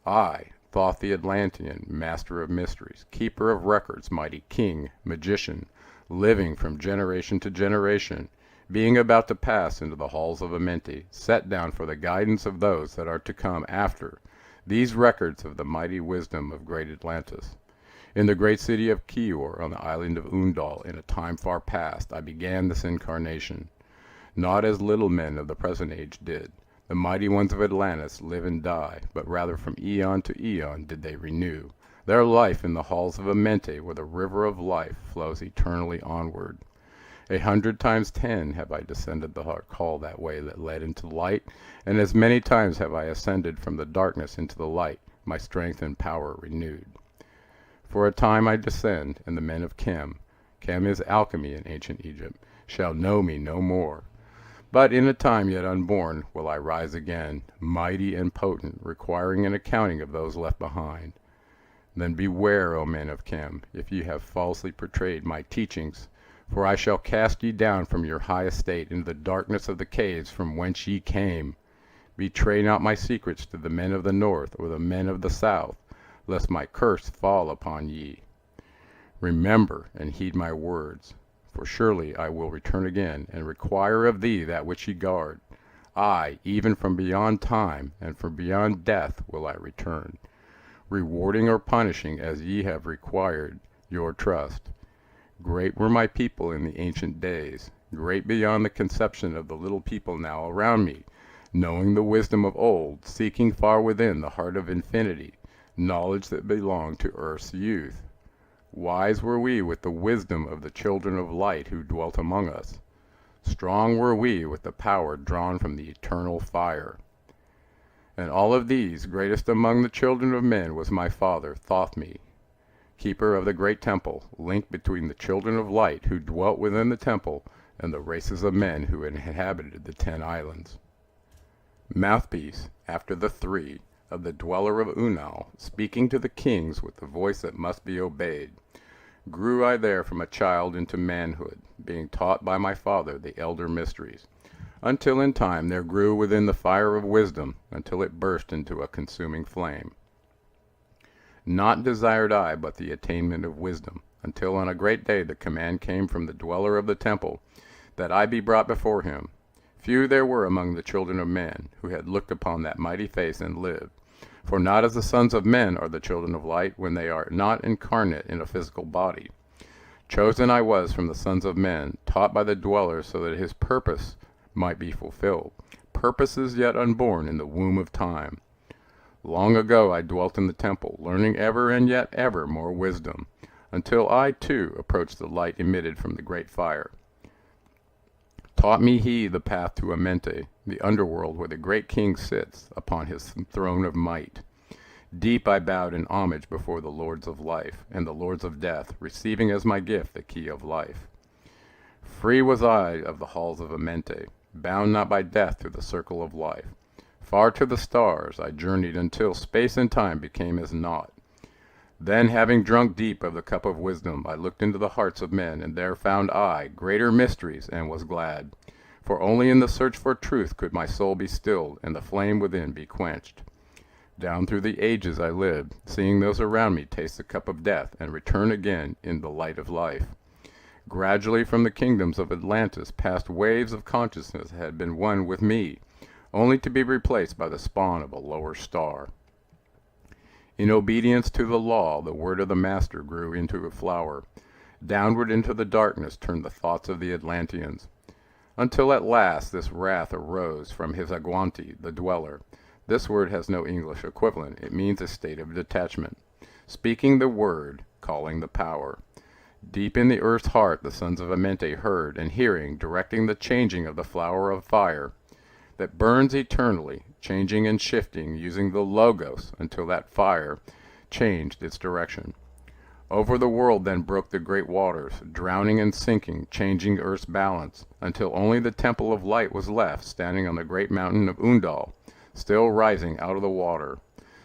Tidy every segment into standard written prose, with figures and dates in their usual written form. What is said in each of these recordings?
I, Thoth the Atlantean, master of mysteries, keeper of records, mighty king, magician, living from generation to generation, being about to pass into the halls of Amenti, set down for the guidance of those that are to come after, these records of the mighty wisdom of great Atlantis. In the great city of Kior, on the island of Undal, in a time far past, I began this incarnation. Not as little men of the present age did. The mighty ones of Atlantis live and die, but rather from eon to eon did they renew their life in the halls of Amenti, where the river of life flows eternally onward. 100 times 10 have I descended the hall that way that led into light, and as many times have I ascended from the darkness into the light, my strength and power renewed. For a time I descend, and the men of Chem is alchemy in ancient Egypt, shall know me no more. But in a time yet unborn will I rise again, mighty and potent, requiring an accounting of those left behind. Then beware, O men of Chem, if ye have falsely portrayed my teachings, for I shall cast ye down from your high estate into the darkness of the caves from whence ye came. Betray not my secrets to the men of the north or the men of the south, lest my curse fall upon ye. Remember and heed my words. For surely I will return again, and require of thee that which ye guard. I, even from beyond time, and from beyond death will I return, rewarding or punishing as ye have required your trust. Great were my people in the ancient days, great beyond the conception of the little people now around me, knowing the wisdom of old, seeking far within the heart of infinity, knowledge that belonged to earth's youth. Wise were we with the wisdom of the children of light who dwelt among us. Strong were we with the power drawn from the eternal fire. And all of these, greatest among the children of men, was my father, Thothme, keeper of the great temple, link between the children of light who dwelt within the temple and the races of men who inhabited the 10 islands. Mouthpiece, after the 3, of the dweller of Unal, speaking to the kings with the voice that must be obeyed. Grew I there from a child into manhood, being taught by my father the elder mysteries, until in time there grew within the fire of wisdom, until it burst into a consuming flame. Not desired I but the attainment of wisdom, until on a great day the command came from the dweller of the temple, that I be brought before him. Few there were among the children of men, who had looked upon that mighty face and lived. For not as the sons of men are the children of light, when they are not incarnate in a physical body. Chosen I was from the sons of men, taught by the dweller so that his purpose might be fulfilled, purposes yet unborn in the womb of time. Long ago I dwelt in the temple, learning ever and yet ever more wisdom, until I too approached the light emitted from the great fire. Taught me he the path to Amenti, the underworld where the great king sits upon his throne of might. Deep I bowed in homage before the lords of life and the lords of death, receiving as my gift the key of life. Free was I of the halls of Amenti, bound not by death to the circle of life. Far to the stars I journeyed until space and time became as naught. Then, having drunk deep of the cup of wisdom, I looked into the hearts of men, and there found I greater mysteries, and was glad. For only in the search for truth could my soul be stilled, and the flame within be quenched. Down through the ages I lived, seeing those around me taste the cup of death, and return again in the light of life. Gradually from the kingdoms of Atlantis past waves of consciousness had been one with me, only to be replaced by the spawn of a lower star. In obedience to the law, the word of the Master grew into a flower. Downward into the darkness turned the thoughts of the Atlanteans, until at last this wrath arose from his Agwanti, the dweller. This word has no English equivalent. It means a state of detachment. Speaking the word, calling the power. Deep in the earth's heart the sons of Amenti heard, and hearing, directing the changing of the flower of fire, that burns eternally, changing and shifting, using the Logos until that fire changed its direction. Over the world then broke the great waters, drowning and sinking, changing earth's balance, until only the temple of light was left, standing on the great mountain of Undal, still rising out of the water.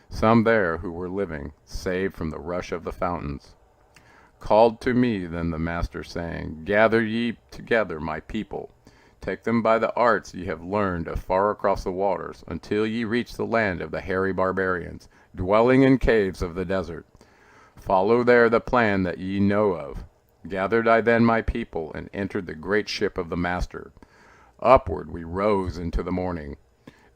Some there who were living, saved from the rush of the fountains. Called to me then the Master, saying, Gather ye together my people. Take them by the arts ye have learned afar across the waters, until ye reach the land of the hairy barbarians, dwelling in caves of the desert. Follow there the plan that ye know of. Gathered I then my people, and entered the great ship of the Master. Upward we rose into the morning.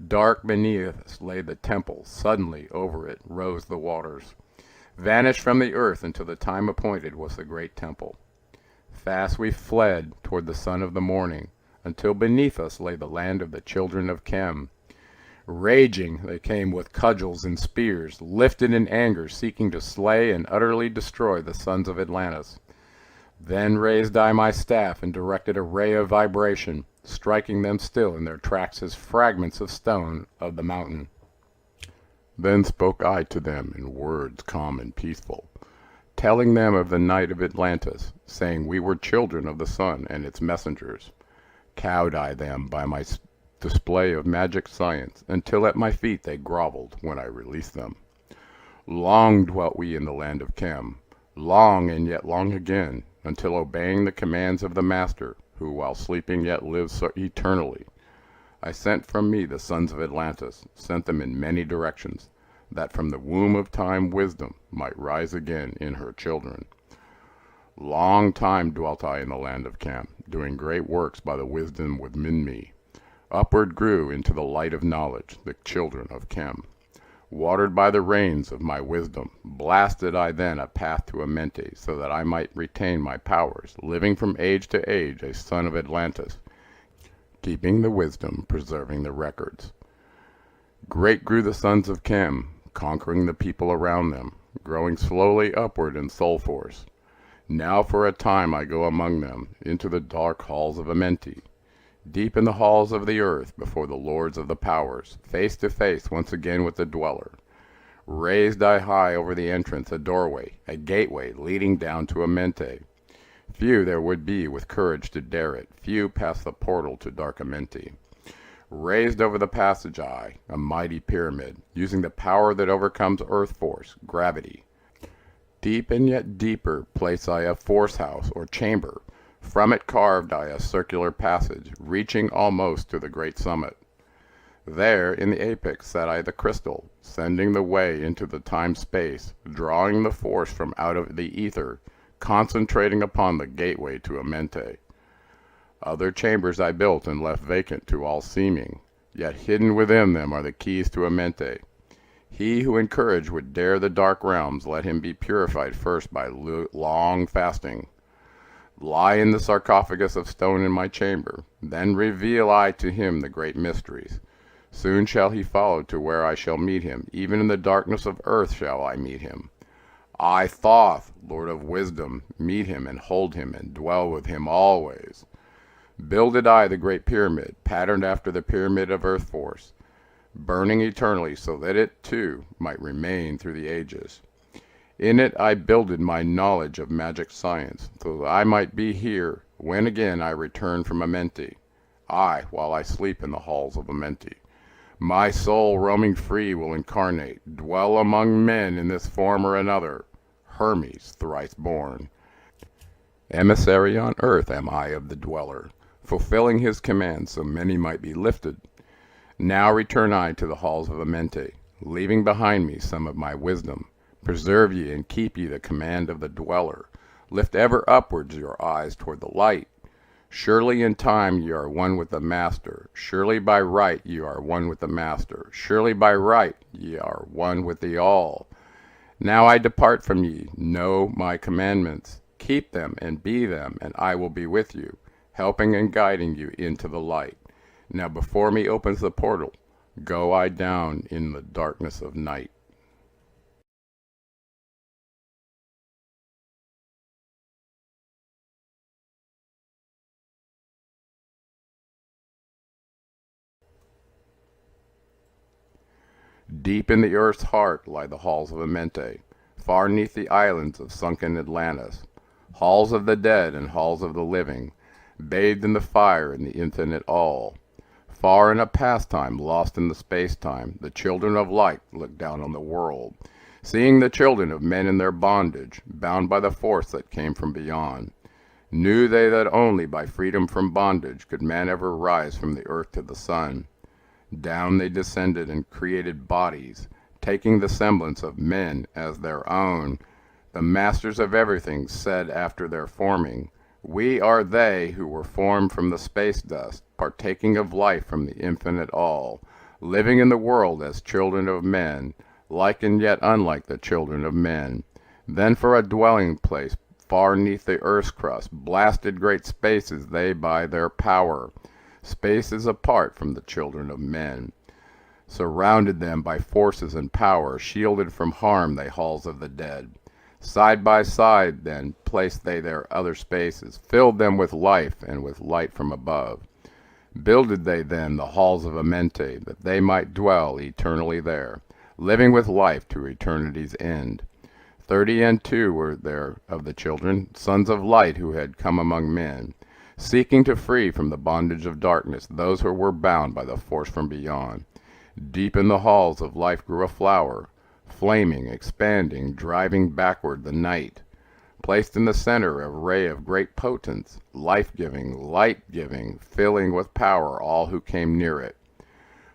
Dark beneath us lay the temple. Suddenly over it rose the waters. Vanished from the earth until the time appointed was the great temple. Fast we fled toward the sun of the morning, until beneath us lay the land of the children of Chem. Raging they came with cudgels and spears, lifted in anger, seeking to slay and utterly destroy the sons of Atlantis. Then raised I my staff and directed a ray of vibration, striking them still in their tracks as fragments of stone of the mountain. Then spoke I to them in words calm and peaceful, telling them of the night of Atlantis, saying we were children of the sun and its messengers. Cowed I them by my display of magic science, until at my feet they groveled when I released them. Long dwelt we in the land of Chem, long and yet long again, until obeying the commands of the Master, who while sleeping yet lives so eternally, I sent from me the sons of Atlantis, sent them in many directions, that from the womb of time wisdom might rise again in her children. Long time dwelt I in the land of Chem, doing great works by the wisdom within me. Upward grew into the light of knowledge the children of Chem. Watered by the rains of my wisdom, blasted I then a path to Amenti, so that I might retain my powers, living from age to age a son of Atlantis, keeping the wisdom, preserving the records. Great grew the sons of Chem, conquering the people around them, growing slowly upward in soul force. Now for a time I go among them, into the dark halls of Amenti, deep in the halls of the earth, before the lords of the powers, face to face once again with the dweller. Raised I high over the entrance a doorway, a gateway leading down to Amenti. Few there would be with courage to dare it, few past the portal to dark Amenti. Raised over the passage I, a mighty pyramid, using the power that overcomes earth force, gravity. Deep and yet deeper place I a force house or chamber. From it carved I a circular passage, reaching almost to the great summit. There in the apex set I the crystal, sending the way into the time-space, drawing the force from out of the ether, concentrating upon the gateway to Amenti. Other chambers I built and left vacant to all seeming, yet hidden within them are the keys to Amenti. He who in courage would dare the dark realms, let him be purified first by long fasting. Lie in the sarcophagus of stone in my chamber, then reveal I to him the great mysteries. Soon shall he follow to where I shall meet him, even in the darkness of earth shall I meet him. I, Thoth, Lord of wisdom, meet him and hold him and dwell with him always. Builded I the great pyramid, patterned after the pyramid of earth force, burning eternally so that it, too, might remain through the ages. In it I builded my knowledge of magic science, so that I might be here when again I return from Amenti, I, while I sleep in the halls of Amenti. My soul, roaming free, will incarnate, dwell among men in this form or another, Hermes thrice born. Emissary on earth am I of the dweller, fulfilling his commands so many might be lifted. Now return I to the halls of Amenti, leaving behind me some of my wisdom. Preserve ye and keep ye the command of the dweller. Lift ever upwards your eyes toward the light. Surely in time ye are one with the Master. Surely by right ye are one with the Master. Surely by right ye are one with the All. Now I depart from ye. Know my commandments. Keep them and be them, and I will be with you, helping and guiding you into the light. Now before me opens the portal. Go I down in the darkness of night. Deep in the earth's heart lie the halls of Amenti, far neath the islands of sunken Atlantis, halls of the dead and halls of the living, bathed in the fire in the infinite all. Far in a pastime lost in the space-time, the children of light look down on the world, seeing the children of men in their bondage, bound by the force that came from beyond. Knew they that only by freedom from bondage could man ever rise from the earth to the sun. Down they descended and created bodies, taking the semblance of men as their own. The masters of everything said after their forming, "We are they who were formed from the space dust, partaking of life from the infinite all, living in the world as children of men, like and yet unlike the children of men. Then for a dwelling place far neath the earth's crust, blasted great spaces they by their power, spaces apart from the children of men. Surrounded them by forces and power, shielded from harm they halls of the dead. Side by side then placed they their other spaces, filled them with life and with light from above. Builded they then the halls of Amente, that they might dwell eternally there, living with life to eternity's end. 32 were there of the children, sons of light, who had come among men, seeking to free from the bondage of darkness those who were bound by the force from beyond. Deep in the halls of life grew a flower, flaming, expanding, driving backward the night. Placed in the center a ray of great potence, life-giving, light-giving, filling with power all who came near it.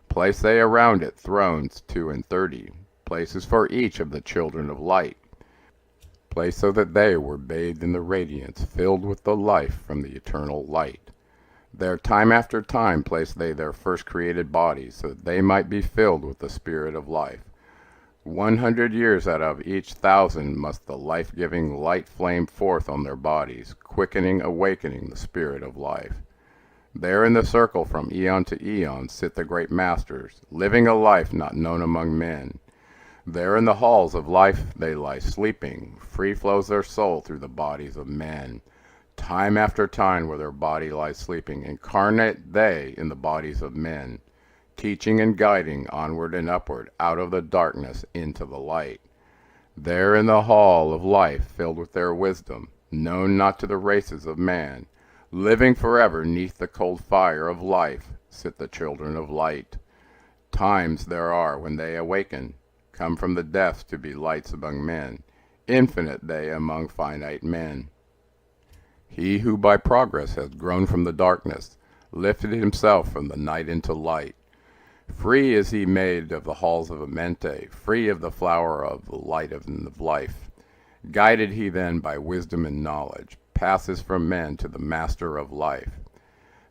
Placed they around it thrones 32, places for each of the children of light, placed so that they were bathed in the radiance, filled with the life from the eternal light. There time after time placed they their first created bodies, so that they might be filled with the spirit of life. 100 years out of each 1,000 must the life-giving light flame forth on their bodies, quickening, awakening the spirit of life. There in the circle from eon to eon sit the great masters, living a life not known among men. There in the halls of life they lie sleeping, free flows their soul through the bodies of men. Time after time where their body lies sleeping, incarnate they in the bodies of men, teaching and guiding onward and upward out of the darkness into the light. There in the hall of life filled with their wisdom, known not to the races of man, living forever neath the cold fire of life, sit the children of light. Times there are when they awaken, come from the depths to be lights among men, infinite they among finite men. He who by progress has grown from the darkness, lifted himself from the night into light. Free is he made of the halls of Amente, free of the flower of the light of life. Guided he then by wisdom and knowledge, passes from men to the master of life.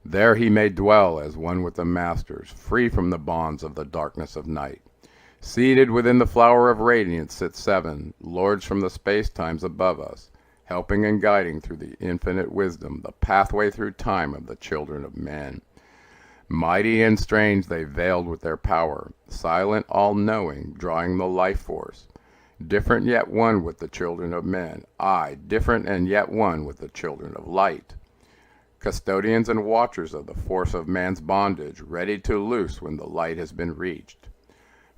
There he may dwell as one with the masters, free from the bonds of the darkness of night. Seated within the flower of radiance sit 7 lords from the space-times above us, helping and guiding through the infinite wisdom the pathway through time of the children of men. Mighty and strange they veiled with their power, silent, all-knowing, drawing the life force. Different yet one with the children of men, aye, different and yet one with the children of light. Custodians and watchers of the force of man's bondage, ready to loose when the light has been reached.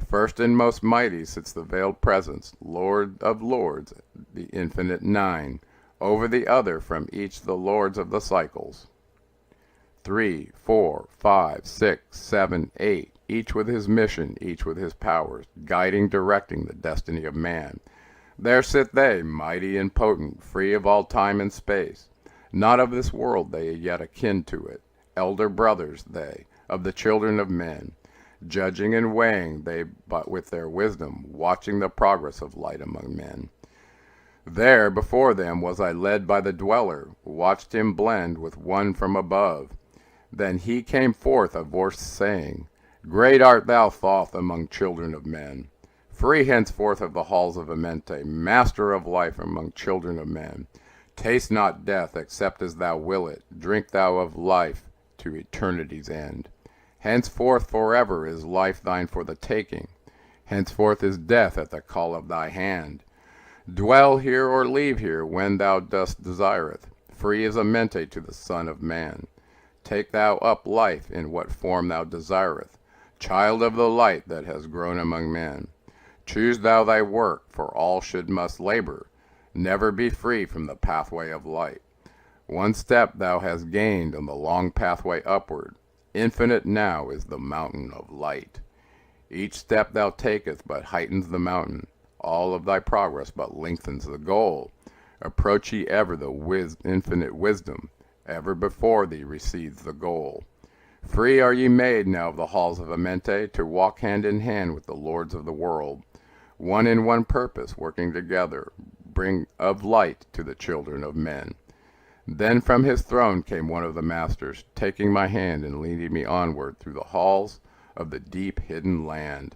First and most mighty sits the veiled presence, Lord of lords, the infinite 9, over the other from each the lords of the cycles. 3, 4, 5, 6, 7, 8, each with his mission, each with his powers, guiding, directing the destiny of man. There sit they, mighty and potent, free of all time and space. Not of this world they yet akin to it, elder brothers they, of the children of men. Judging and weighing they but with their wisdom, watching the progress of light among men. There before them was I led by the dweller, watched him blend with one from above. Then he came forth a voice saying, Great art thou, Thoth, among children of men. Free henceforth of the halls of Amente, master of life among children of men. Taste not death except as thou will it, drink thou of life to eternity's end. Henceforth forever is life thine for the taking. Henceforth is death at the call of thy hand. Dwell here or leave here when thou dost desireth. Free is Amente to the Son of Man. Take thou up life in what form thou desireth, child of the light that has grown among men. Choose thou thy work, for all must labor. Never be free from the pathway of light. One step thou hast gained on the long pathway upward. Infinite now is the mountain of light. Each step thou takest but heightens the mountain. All of thy progress but lengthens the goal. Approach ye ever the infinite wisdom, ever before thee recedes the goal. Free are ye made now of the halls of Amente, to walk hand in hand with the lords of the world, one in one purpose, working together, bring of light to the children of men. Then from his throne came one of the masters, taking my hand and leading me onward through the halls of the deep hidden land.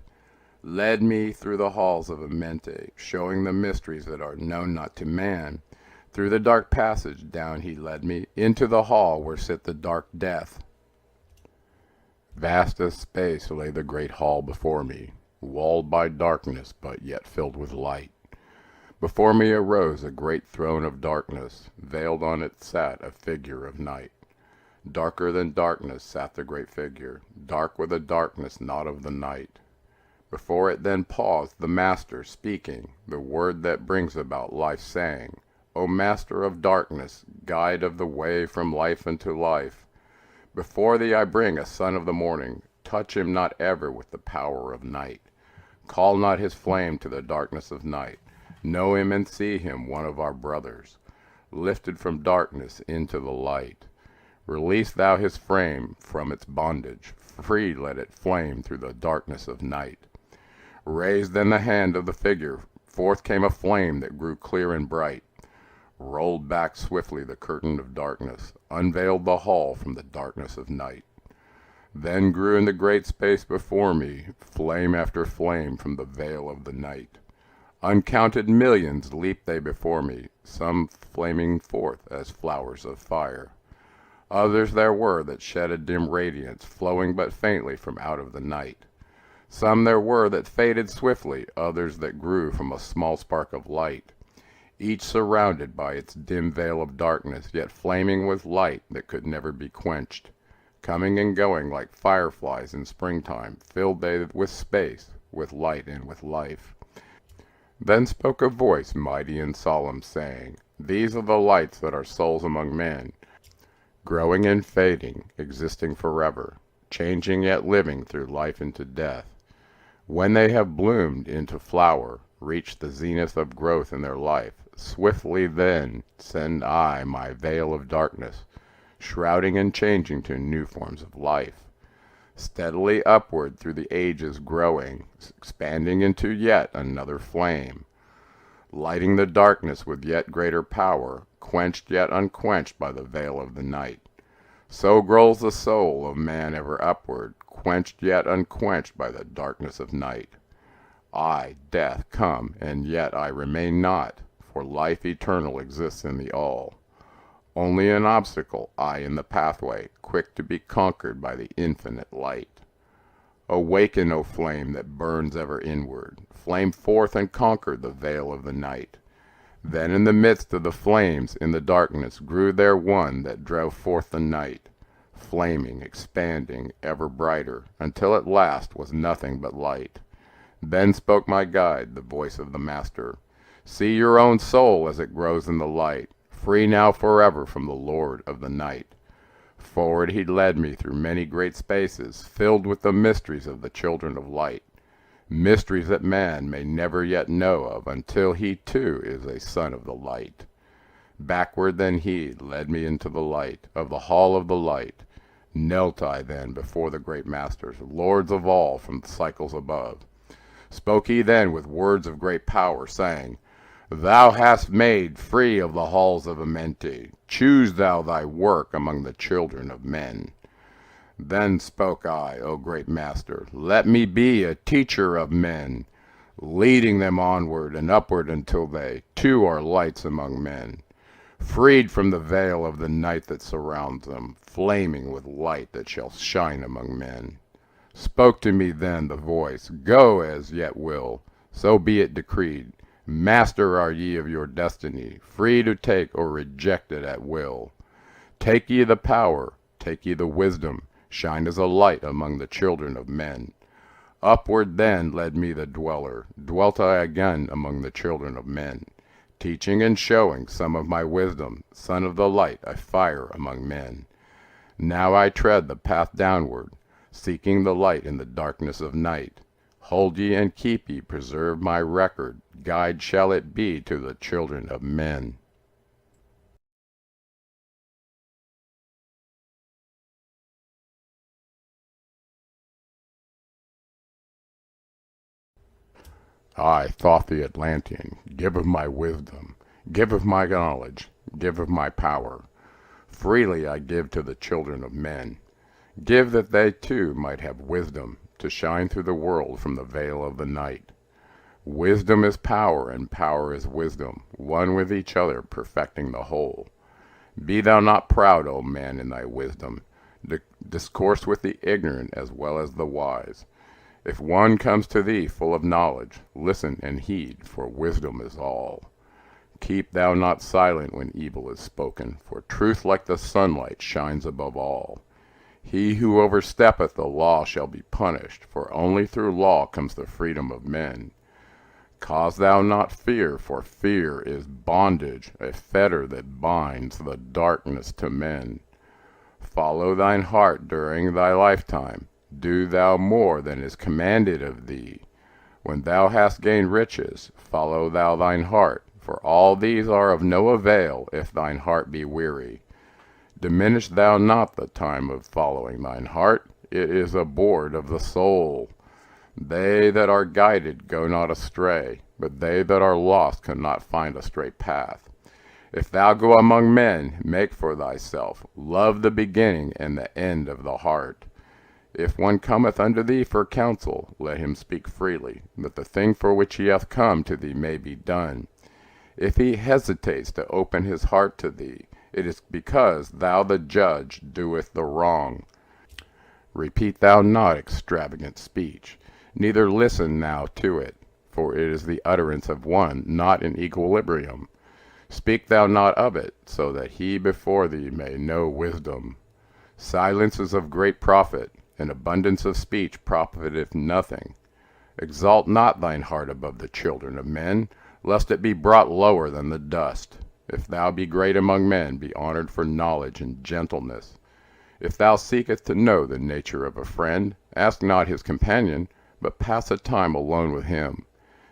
Led me through the halls of Amente, showing the mysteries that are known not to man. Through the dark passage down he led me, into the hall where sit the dark death. Vast as space lay the great hall before me, walled by darkness, but yet filled with light. Before me arose a great throne of darkness, veiled on it sat a figure of night. Darker than darkness sat the great figure, dark with a darkness not of the night. Before it then paused the Master, speaking the word that brings about life, saying, O Master of darkness, guide of the way from life unto life, before thee I bring a son of the morning, touch him not ever with the power of night. Call not his flame to the darkness of night. Know him and see him one of our brothers, lifted from darkness into the light. Release thou his frame from its bondage, free let it flame through the darkness of night. Raised then the hand of the figure, forth came a flame that grew clear and bright, rolled back swiftly the curtain of darkness, unveiled the hall from the darkness of night. Then grew in the great space before me, flame after flame from the veil of the night. Uncounted millions leaped they before me, some flaming forth as flowers of fire. Others there were that shed a dim radiance, flowing but faintly from out of the night. Some there were that faded swiftly, others that grew from a small spark of light, each surrounded by its dim veil of darkness, yet flaming with light that could never be quenched. Coming and going like fireflies in springtime, filled they with space, with light and with life. Then spoke a voice mighty and solemn, saying, These are the lights that are souls among men, growing and fading, existing forever, changing yet living through life into death. When they have bloomed into flower, reached the zenith of growth in their life, swiftly then send I my veil of darkness, shrouding and changing to new forms of life. Steadily upward through the ages growing, expanding into yet another flame, lighting the darkness with yet greater power, quenched yet unquenched by the veil of the night. So grows the soul of man ever upward, quenched yet unquenched by the darkness of night. I, death, come, and yet I remain not, for life eternal exists in the all. Only an obstacle, I in the pathway, quick to be conquered by the infinite light. Awaken, O flame that burns ever inward, flame forth and conquer the veil of the night. Then in the midst of the flames, in the darkness, grew there one that drove forth the night, flaming, expanding, ever brighter, until at last was nothing but light. Then spoke my guide, the voice of the Master, See your own soul as it grows in the light, free now forever from the Lord of the night. Forward he led me through many great spaces, filled with the mysteries of the children of light, mysteries that man may never yet know of until he too is a son of the light. Backward then he led me into the light of the hall of the light. Knelt I then before the great masters, lords of all from the cycles above. Spoke he then with words of great power, saying, Thou hast made free of the halls of Amente. Choose thou thy work among the children of men. Then spoke I, O great Master, let me be a teacher of men, leading them onward and upward until they, too, are lights among men, freed from the veil of the night that surrounds them, flaming with light that shall shine among men. Spoke to me then the voice, Go as yet will, so be it decreed. Master are ye of your destiny, free to take or reject it at will. Take ye the power, take ye the wisdom, shine as a light among the children of men. Upward then led me the dweller, dwelt I again among the children of men, teaching and showing some of my wisdom, son of the light, a fire among men. Now I tread the path downward, seeking the light in the darkness of night, Hold ye and keep ye, preserve my record, guide shall it be to the children of men. I, Thoth the Atlantean, give of my wisdom, give of my knowledge, give of my power. Freely I give to the children of men. Give that they too might have wisdom, to shine through the world from the veil of the night. Wisdom is power, and power is wisdom, one with each other, perfecting the whole. Be thou not proud, O man, in thy wisdom. Discourse with the ignorant as well as the wise. If one comes to thee full of knowledge, listen and heed, for wisdom is all. Keep thou not silent when evil is spoken, for truth like the sunlight shines above all. He who oversteppeth the law shall be punished, for only through law comes the freedom of men. Cause thou not fear, for fear is bondage, a fetter that binds the darkness to men. Follow thine heart during thy lifetime. Do thou more than is commanded of thee. When thou hast gained riches, follow thou thine heart, for all these are of no avail if thine heart be weary. Diminish thou not the time of following thine heart, it is a board of the soul. They that are guided go not astray, but they that are lost cannot find a straight path. If thou go among men, make for thyself, love the beginning and the end of the heart. If one cometh unto thee for counsel, let him speak freely, that the thing for which he hath come to thee may be done. If he hesitates to open his heart to thee, it is because thou the judge doest the wrong. Repeat thou not extravagant speech, neither listen now to it, for it is the utterance of one not in equilibrium. Speak thou not of it, so that he before thee may know wisdom. Silence is of great profit, and abundance of speech profiteth nothing. Exalt not thine heart above the children of men, lest it be brought lower than the dust. If thou be great among men, be honored for knowledge and gentleness. If thou seekest to know the nature of a friend, ask not his companion, but pass a time alone with him.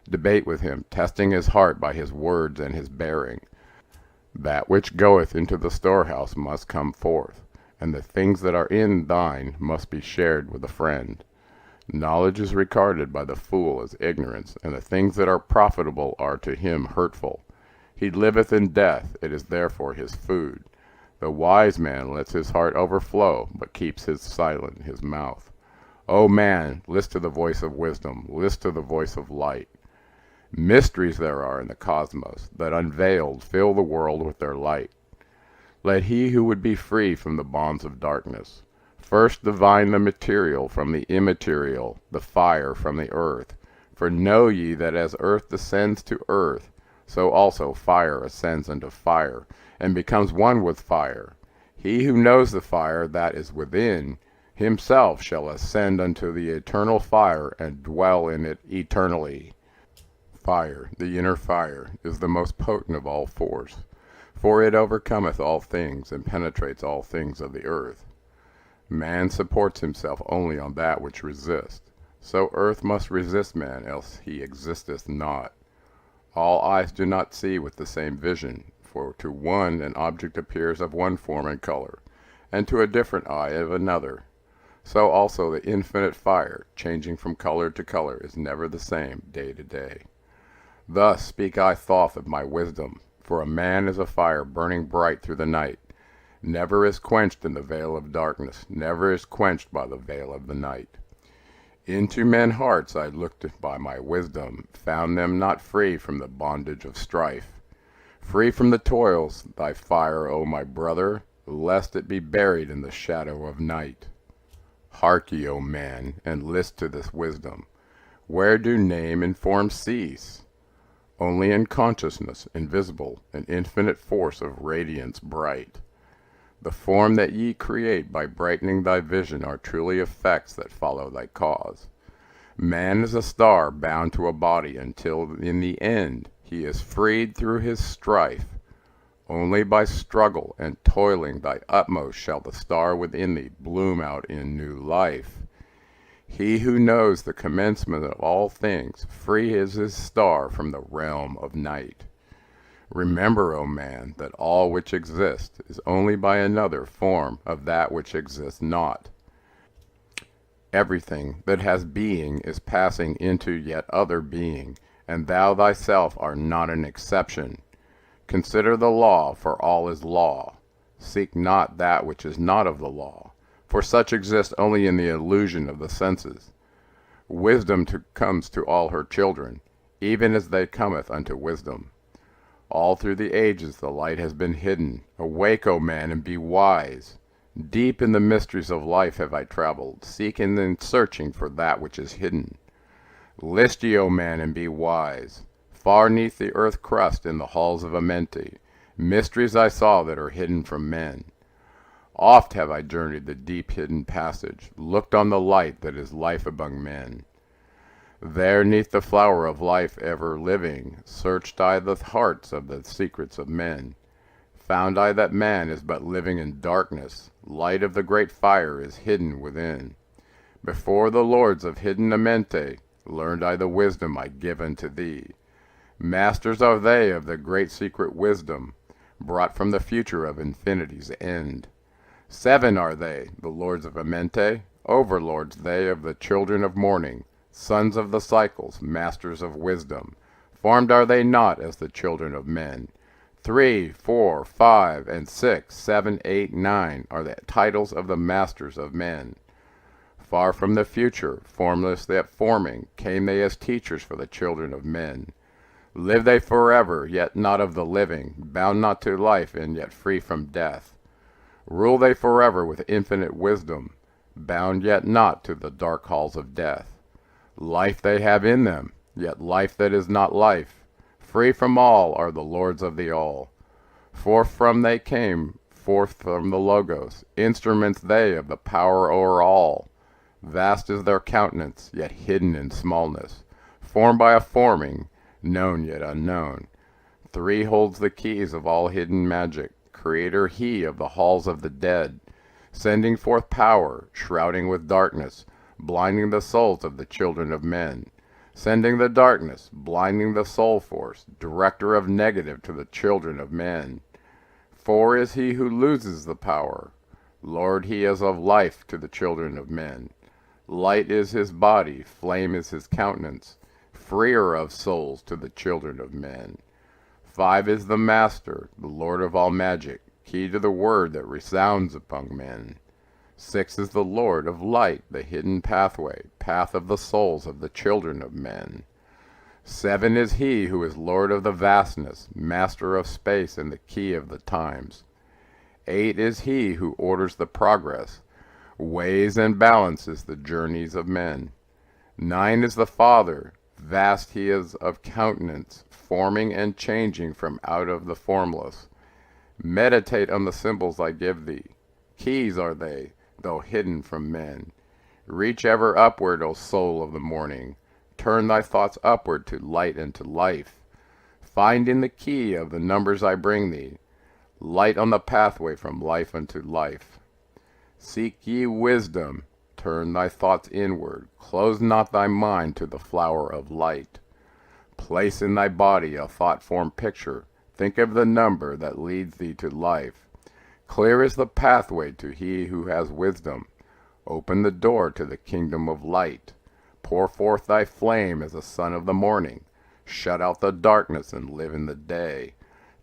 Debate with him, testing his heart by his words and his bearing. That which goeth into the storehouse must come forth, and the things that are in thine must be shared with a friend. Knowledge is regarded by the fool as ignorance, and the things that are profitable are to him hurtful. He liveth in death, it is therefore his food. The wise man lets his heart overflow, but keeps his mouth. O man, list to the voice of wisdom, list to the voice of light. Mysteries there are in the cosmos, that unveiled fill the world with their light. Let he who would be free from the bonds of darkness, first divine the material from the immaterial, the fire from the earth. For know ye that as earth descends to earth, so also fire ascends unto fire, and becomes one with fire. He who knows the fire that is within, himself shall ascend unto the eternal fire, and dwell in it eternally. Fire, the inner fire, is the most potent of all force, for it overcometh all things, and penetrates all things of the earth. Man supports himself only on that which resists. So earth must resist man, else he existeth not. All eyes do not see with the same vision, for to one an object appears of one form and color, and to a different eye of another. So also the infinite fire, changing from color to color, is never the same day to day. Thus speak I Thoth of my wisdom, for a man is a fire burning bright through the night, never is quenched in the veil of darkness, never is quenched by the veil of the night. Into men's hearts I looked by my wisdom, found them not free from the bondage of strife, free from the toils, thy fire, O my brother, lest it be buried in the shadow of night. Hark ye, O man, and list to this wisdom. Where do name and form cease? Only in consciousness, invisible, an infinite force of radiance bright. The form that ye create by brightening thy vision are truly effects that follow thy cause. Man is a star bound to a body until in the end he is freed through his strife. Only by struggle and toiling thy utmost shall the star within thee bloom out in new life. He who knows the commencement of all things, free is his star from the realm of night. Remember, O man, that all which exists is only by another form of that which exists not. Everything that has being is passing into yet other being, and thou thyself art not an exception. Consider the law, for all is law. Seek not that which is not of the law, for such exists only in the illusion of the senses. Wisdom comes to all her children, even as they cometh unto wisdom. All through the ages the light has been hidden. Awake, O man, and be wise. Deep in the mysteries of life have I traveled, seeking and searching for that which is hidden. List ye, O man, and be wise. Far neath the earth crust in the halls of Amenti, mysteries I saw that are hidden from men. Oft have I journeyed the deep hidden passage, looked on the light that is life among men. There neath the flower of life ever living, searched I the hearts of the secrets of men. Found I that man is but living in darkness, light of the great fire is hidden within. Before the lords of hidden Amenti, learned I the wisdom I give unto thee. Masters are they of the great secret wisdom, brought from the future of infinity's end. 7 are they, the lords of Amenti, overlords they of the children of morning, sons of the cycles, masters of wisdom. Formed are they not as the children of men. 3, 4, 5, and 6, 7, 8, 9 are the titles of the masters of men. Far from the future, formless yet forming, came they as teachers for the children of men. Live they forever, yet not of the living, bound not to life, and yet free from death. Rule they forever with infinite wisdom, bound yet not to the dark halls of death. Life they have in them, yet life that is not life. Free from all are the lords of the all. Forth from they came, forth from the Logos, instruments they of the power o'er all. Vast is their countenance, yet hidden in smallness, formed by a forming, known yet unknown. 3 holds the keys of all hidden magic, creator he of the halls of the dead, sending forth power, shrouding with darkness, blinding the souls of the children of men, sending the darkness, blinding the soul force, director of negative to the children of men. 4 is he who loses the power, Lord he is of life to the children of men. Light is his body, flame is his countenance, freer of souls to the children of men. 5 is the Master, the Lord of all magic, key to the word that resounds among men. 6 is the Lord of light, the hidden pathway, path of the souls of the children of men. 7 is he who is Lord of the vastness, master of space and the key of the times. 8 is he who orders the progress, weighs and balances the journeys of men. 9 is the Father, vast he is of countenance, forming and changing from out of the formless. Meditate on the symbols I give thee. Keys are they, though hidden from men. Reach ever upward, O soul of the morning. Turn thy thoughts upward to light and to life. Find in the key of the numbers I bring thee, light on the pathway from life unto life. Seek ye wisdom, turn thy thoughts inward, close not thy mind to the flower of light. Place in thy body a thought-formed picture, think of the number that leads thee to life. Clear is the pathway to he who has wisdom. Open the door to the kingdom of light. Pour forth thy flame as a son of the morning. Shut out the darkness and live in the day.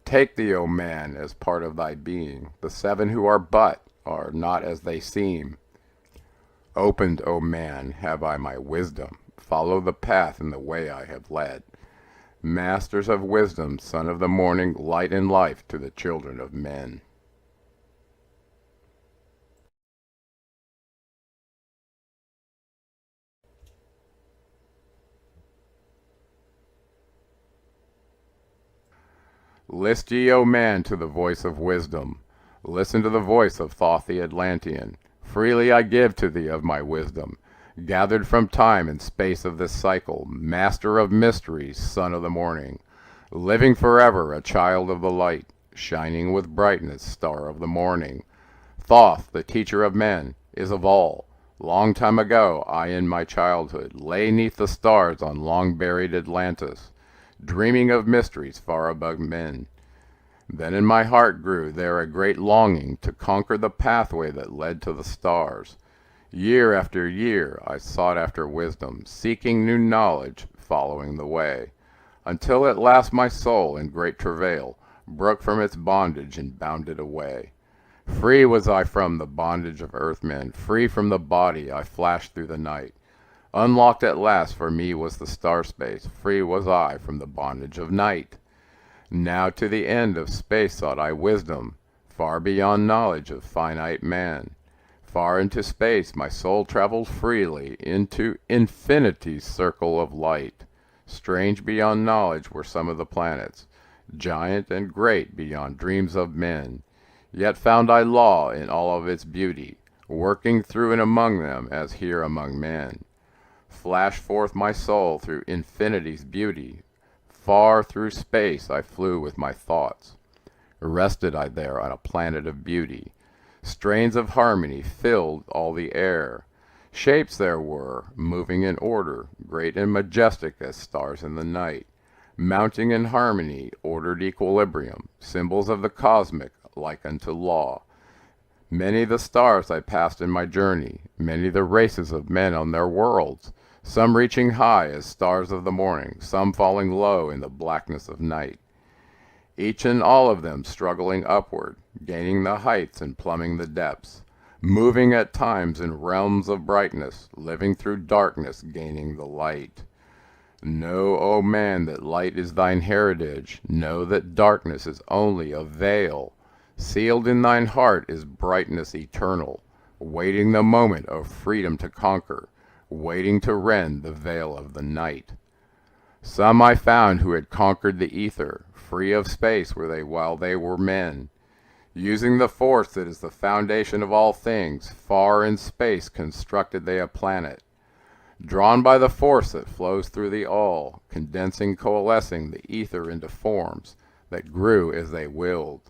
Take thee, O man, as part of thy being. The 7 who are but are not as they seem. Opened, O man, have I my wisdom. Follow the path and the way I have led. Masters of wisdom, son of the morning, light and life to the children of men. List ye, O man, to the voice of wisdom. Listen to the voice of Thoth the Atlantean. Freely I give to thee of my wisdom, gathered from time and space of this cycle, master of mysteries, son of the morning, living forever, a child of the light, shining with brightness, star of the morning. Thoth, the teacher of men, is of all. Long time ago, I in my childhood lay 'neath the stars on long-buried Atlantis, dreaming of mysteries far above men. Then in my heart grew there a great longing to conquer the pathway that led to the stars. Year after year I sought after wisdom, seeking new knowledge, following the way, until at last my soul, in great travail, broke from its bondage and bounded away. Free was I from the bondage of earthmen, free from the body I flashed through the night. Unlocked at last for me was the star space, free was I from the bondage of night. Now to the end of space sought I wisdom, far beyond knowledge of finite man. Far into space my soul traveled freely, into infinity's circle of light. Strange beyond knowledge were some of the planets, giant and great beyond dreams of men. Yet found I law in all of its beauty, working through and among them as here among men. Flashed forth my soul through infinity's beauty. Far through space I flew with my thoughts. Rested I there on a planet of beauty. Strains of harmony filled all the air. Shapes there were, moving in order, great and majestic as stars in the night. Mounting in harmony, ordered equilibrium, symbols of the cosmic, like unto law. Many the stars I passed in my journey, many the races of men on their worlds, some reaching high as stars of the morning, some falling low in the blackness of night. Each and all of them struggling upward, gaining the heights and plumbing the depths, moving at times in realms of brightness, living through darkness, gaining the light. Know, O man, that light is thine heritage, know that darkness is only a veil. Sealed in thine heart is brightness eternal, waiting the moment of freedom to conquer, waiting to rend the veil of the night. Some I found who had conquered the ether, free of space were they while they were men. Using the force that is the foundation of all things, far in space constructed they a planet. Drawn by the force that flows through the all, condensing, coalescing the ether into forms that grew as they willed.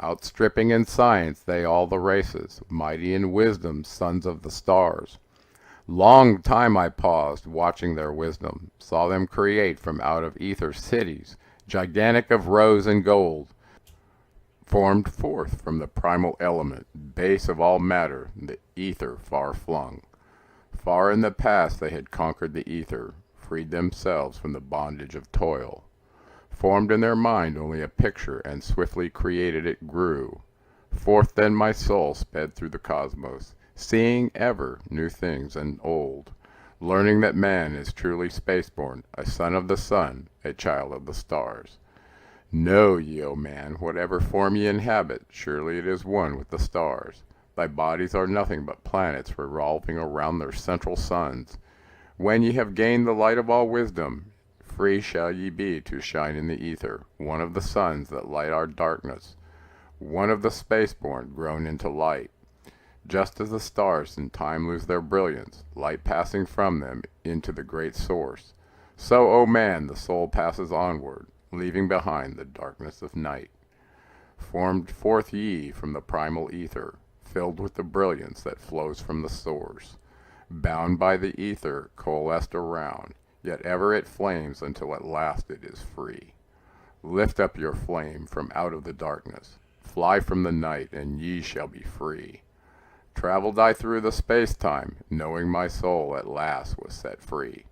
Outstripping in science they all the races, mighty in wisdom, sons of the stars. Long time I paused, watching their wisdom, saw them create from out of ether cities, gigantic of rose and gold, formed forth from the primal element, base of all matter, the ether far flung. Far in the past they had conquered the ether, freed themselves from the bondage of toil. Formed in their mind only a picture, and swiftly created it grew. Forth then my soul sped through the cosmos, seeing ever new things and old, learning that man is truly spaceborn, a son of the sun, a child of the stars. Know ye, O man, whatever form ye inhabit, surely it is one with the stars. Thy bodies are nothing but planets revolving around their central suns. When ye have gained the light of all wisdom, free shall ye be to shine in the ether, one of the suns that light our darkness, one of the spaceborn grown into light. Just as the stars in time lose their brilliance, light passing from them into the great source, so, O man, the soul passes onward, leaving behind the darkness of night. Formed forth ye from the primal ether, filled with the brilliance that flows from the source. Bound by the ether, coalesced around, yet ever it flames until at last it is free. Lift up your flame from out of the darkness, fly from the night, and ye shall be free. Traveled I through the space-time, knowing my soul at last was set free.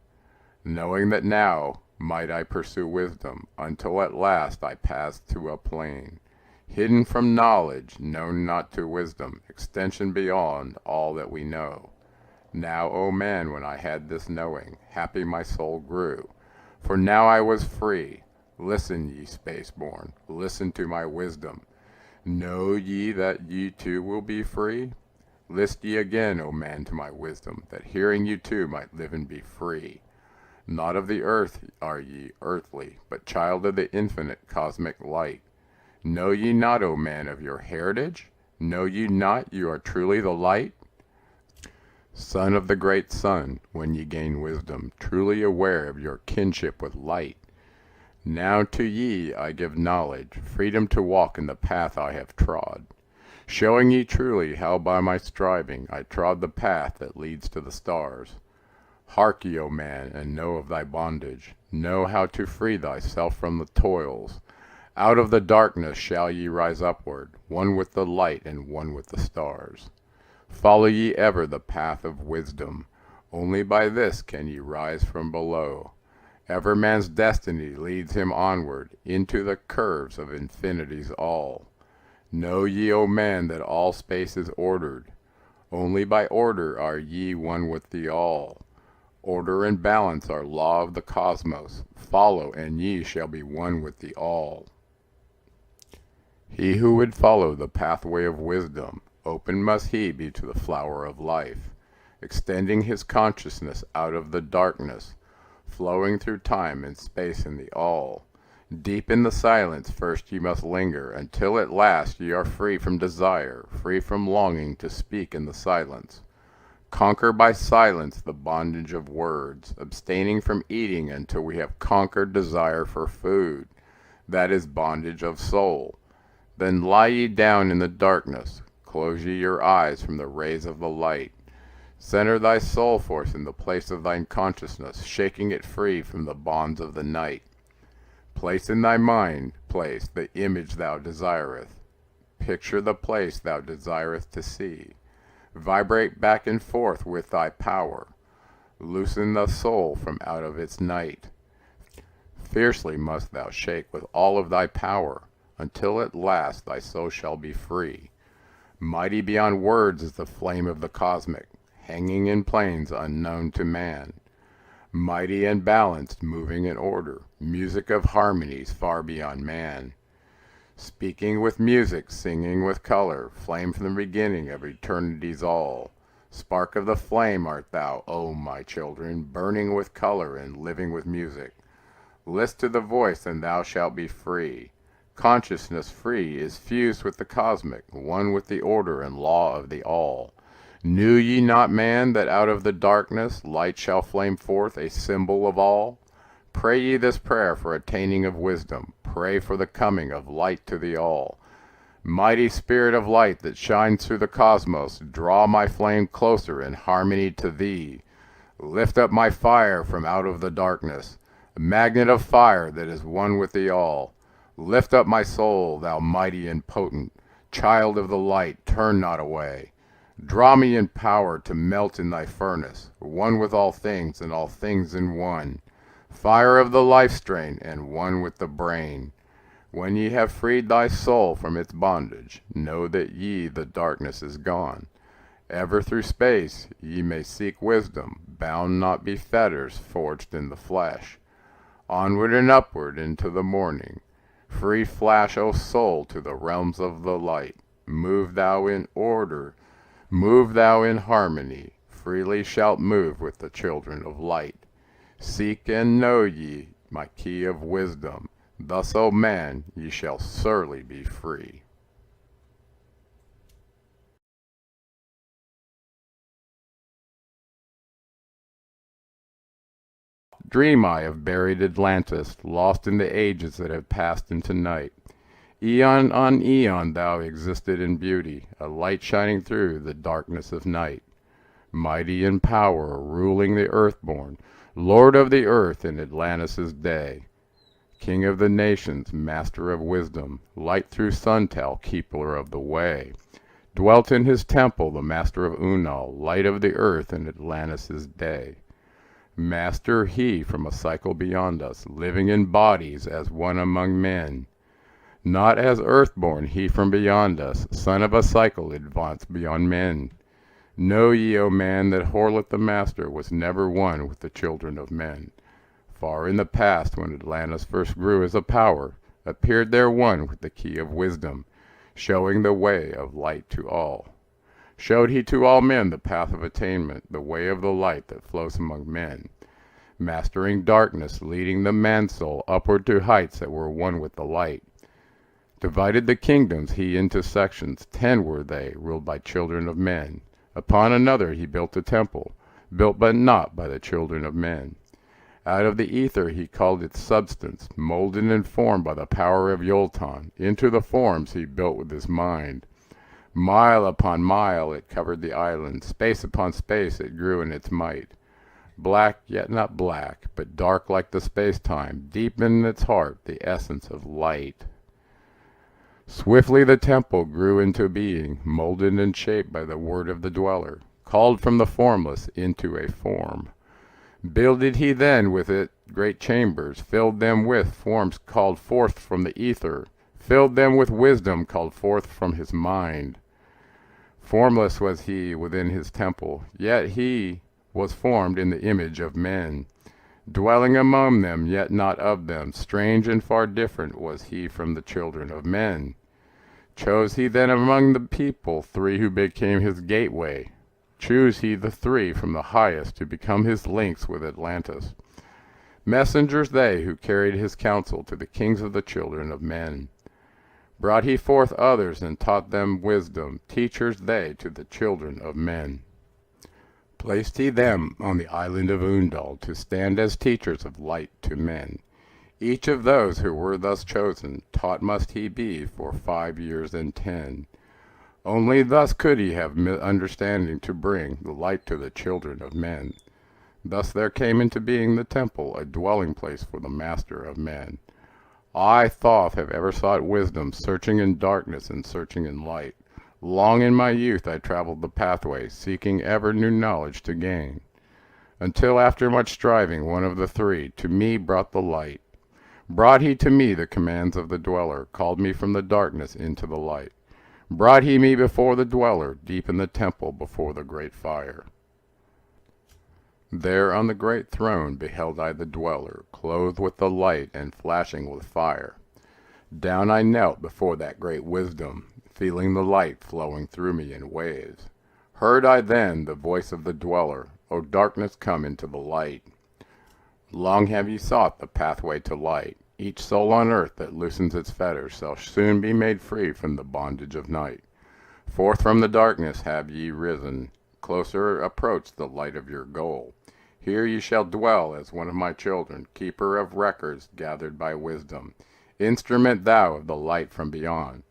Knowing that now might I pursue wisdom, until at last I passed to a plane, hidden from knowledge, known not to wisdom, extension beyond all that we know. Now, O man, when I had this knowing, happy my soul grew, for now I was free. Listen, ye spaceborn, listen to my wisdom. Know ye that ye too will be free? List ye again, O man, to my wisdom, that hearing you too might live and be free. Not of the earth are ye, earthly, but child of the infinite cosmic light. Know ye not, O man, of your heritage? Know ye not you are truly the light? Son of the great sun, when ye gain wisdom, truly aware of your kinship with light. Now to ye I give knowledge, freedom to walk in the path I have trod. showing ye truly how by my striving I trod the path that leads to the stars. Hark ye, O man, and know of thy bondage. Know how to free thyself from the toils. Out of the darkness shall ye rise upward, one with the light and one with the stars. Follow ye ever the path of wisdom. Only by this can ye rise from below. Ever man's destiny leads him onward into the curves of infinity's all. Know ye, O man, that all space is ordered. Only by order are ye one with the all. Order and balance are law of the cosmos. Follow, and ye shall be one with the all. He who would follow the pathway of wisdom, open must he be to the flower of life, extending his consciousness out of the darkness, flowing through time and space in the all. Deep in the silence first ye must linger, until at last ye are free from desire, free from longing to speak in the silence. Conquer by silence the bondage of words, abstaining from eating until we have conquered desire for food. That is bondage of soul. Then lie ye down in the darkness, close ye your eyes from the rays of the light. Center thy soul force in the place of thine consciousness, shaking it free from the bonds of the night. Place in thy mind, place the image thou desireth. Picture the place thou desireth to see. Vibrate back and forth with thy power. Loosen the soul from out of its night. Fiercely must thou shake with all of thy power, until at last thy soul shall be free. Mighty beyond words is the flame of the cosmic, hanging in planes unknown to man. Mighty and balanced, moving in order, music of harmonies far beyond man. Speaking with music, singing with color, flame from the beginning of eternity's all. Spark of the flame art thou, O my children, burning with color and living with music. List to the voice and thou shalt be free. Consciousness free is fused with the cosmic, one with the order and law of the all. Knew ye not, man, that out of the darkness light shall flame forth, a symbol of all? Pray ye this prayer for attaining of wisdom. Pray for the coming of light to the all. Mighty spirit of light that shines through the cosmos, draw my flame closer in harmony to thee. Lift up my fire from out of the darkness, a magnet of fire that is one with the all. Lift up my soul, thou mighty and potent, child of the light, turn not away. Draw me in power to melt in thy furnace, one with all things and all things in one. Fire of the life strain and one with the brain. When ye have freed thy soul from its bondage, know that ye the darkness is gone. Ever through space ye may seek wisdom, bound not be fetters forged in the flesh. Onward and upward into the morning. Free flash, O soul, to the realms of the light. Move thou in order, move thou in harmony. Freely shalt move with the children of light. Seek and know ye my key of wisdom. Thus, O man, ye shall surely be free. Dream I of buried Atlantis, lost in the ages that have passed into night. Eon on eon thou existed in beauty, a light shining through the darkness of night. Mighty in power, ruling the earthborn, Lord of the earth in Atlantis' day. King of the nations, master of wisdom, light through Suntel, keeper of the way. Dwelt in his temple the master of Unal, light of the earth in Atlantis' day. Master he from a cycle beyond us, living in bodies as one among men. Not as earthborn he from beyond us, son of a cycle advanced beyond men. Know ye, O man, that Horlet the master was never one with the children of men. Far in the past, when Atlantis first grew as a power, appeared there one with the key of wisdom, showing the way of light to all. Showed he to all men the path of attainment, the way of the light that flows among men. Mastering darkness, leading the man-soul upward to heights that were one with the light. Divided the kingdoms he into sections, 10 were they, ruled by children of men. Upon another he built a temple, built but not by the children of men. Out of the ether he called its substance, molded and formed by the power of Yolton. Into the forms he built with his mind. Mile upon mile it covered the island, space upon space it grew in its might. Black, yet not black, but dark like the space-time, deep in its heart the essence of light. Swiftly the temple grew into being, molded and shaped by the word of the dweller, called from the formless into a form. Builded he then with it great chambers, filled them with forms called forth from the ether, filled them with wisdom called forth from his mind. Formless was he within his temple, yet he was formed in the image of men. Dwelling among them, yet not of them, strange and far different was he from the children of men. Chose he then among the people 3 who became his gateway. Choose he the 3 from the highest to become his links with Atlantis. Messengers they who carried his counsel to the kings of the children of men. Brought he forth others and taught them wisdom, teachers they to the children of men. Placed he them on the island of Undal to stand as teachers of light to men. Each of those who were thus chosen, taught must he be for 5 years and 10. Only thus could he have understanding to bring the light to the children of men. Thus there came into being the temple, a dwelling place for the Master of men. I, Thoth, have ever sought wisdom, searching in darkness and searching in light. Long in my youth I traveled the pathway, seeking ever new knowledge to gain. Until after much striving, one of the 3 to me brought the light. Brought he to me the commands of the dweller, called me from the darkness into the light. Brought he me before the dweller, deep in the temple before the great fire. There on the great throne beheld I the dweller, clothed with the light and flashing with fire. Down I knelt before that great wisdom, feeling the light flowing through me in waves. Heard I then the voice of the dweller, O darkness, come into the light. Long have ye sought the pathway to light. Each soul on earth that loosens its fetters shall soon be made free from the bondage of night. Forth from the darkness have ye risen, closer approached the light of your goal. Here ye shall dwell as one of my children, keeper of records gathered by wisdom, instrument thou of the light from beyond.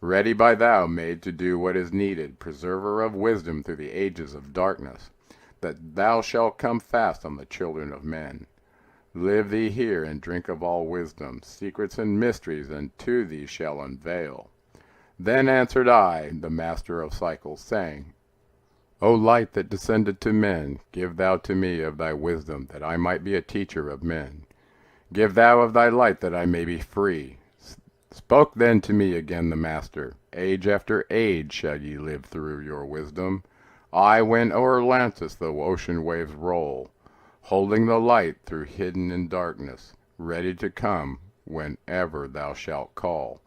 Ready by thou made to do what is needed, preserver of wisdom through the ages of darkness, that thou shalt come fast on the children of men. Live thee here and drink of all wisdom, secrets and mysteries, and to thee shall unveil. Then answered I, the master of cycles, saying, O light that descended to men, give thou to me of thy wisdom, that I might be a teacher of men. Give thou of thy light, that I may be free. Spoke then to me again the master, Age after age shall ye live through your wisdom. I when o'er Atlantis the ocean waves roll, holding the light through hidden in darkness, ready to come whenever thou shalt call.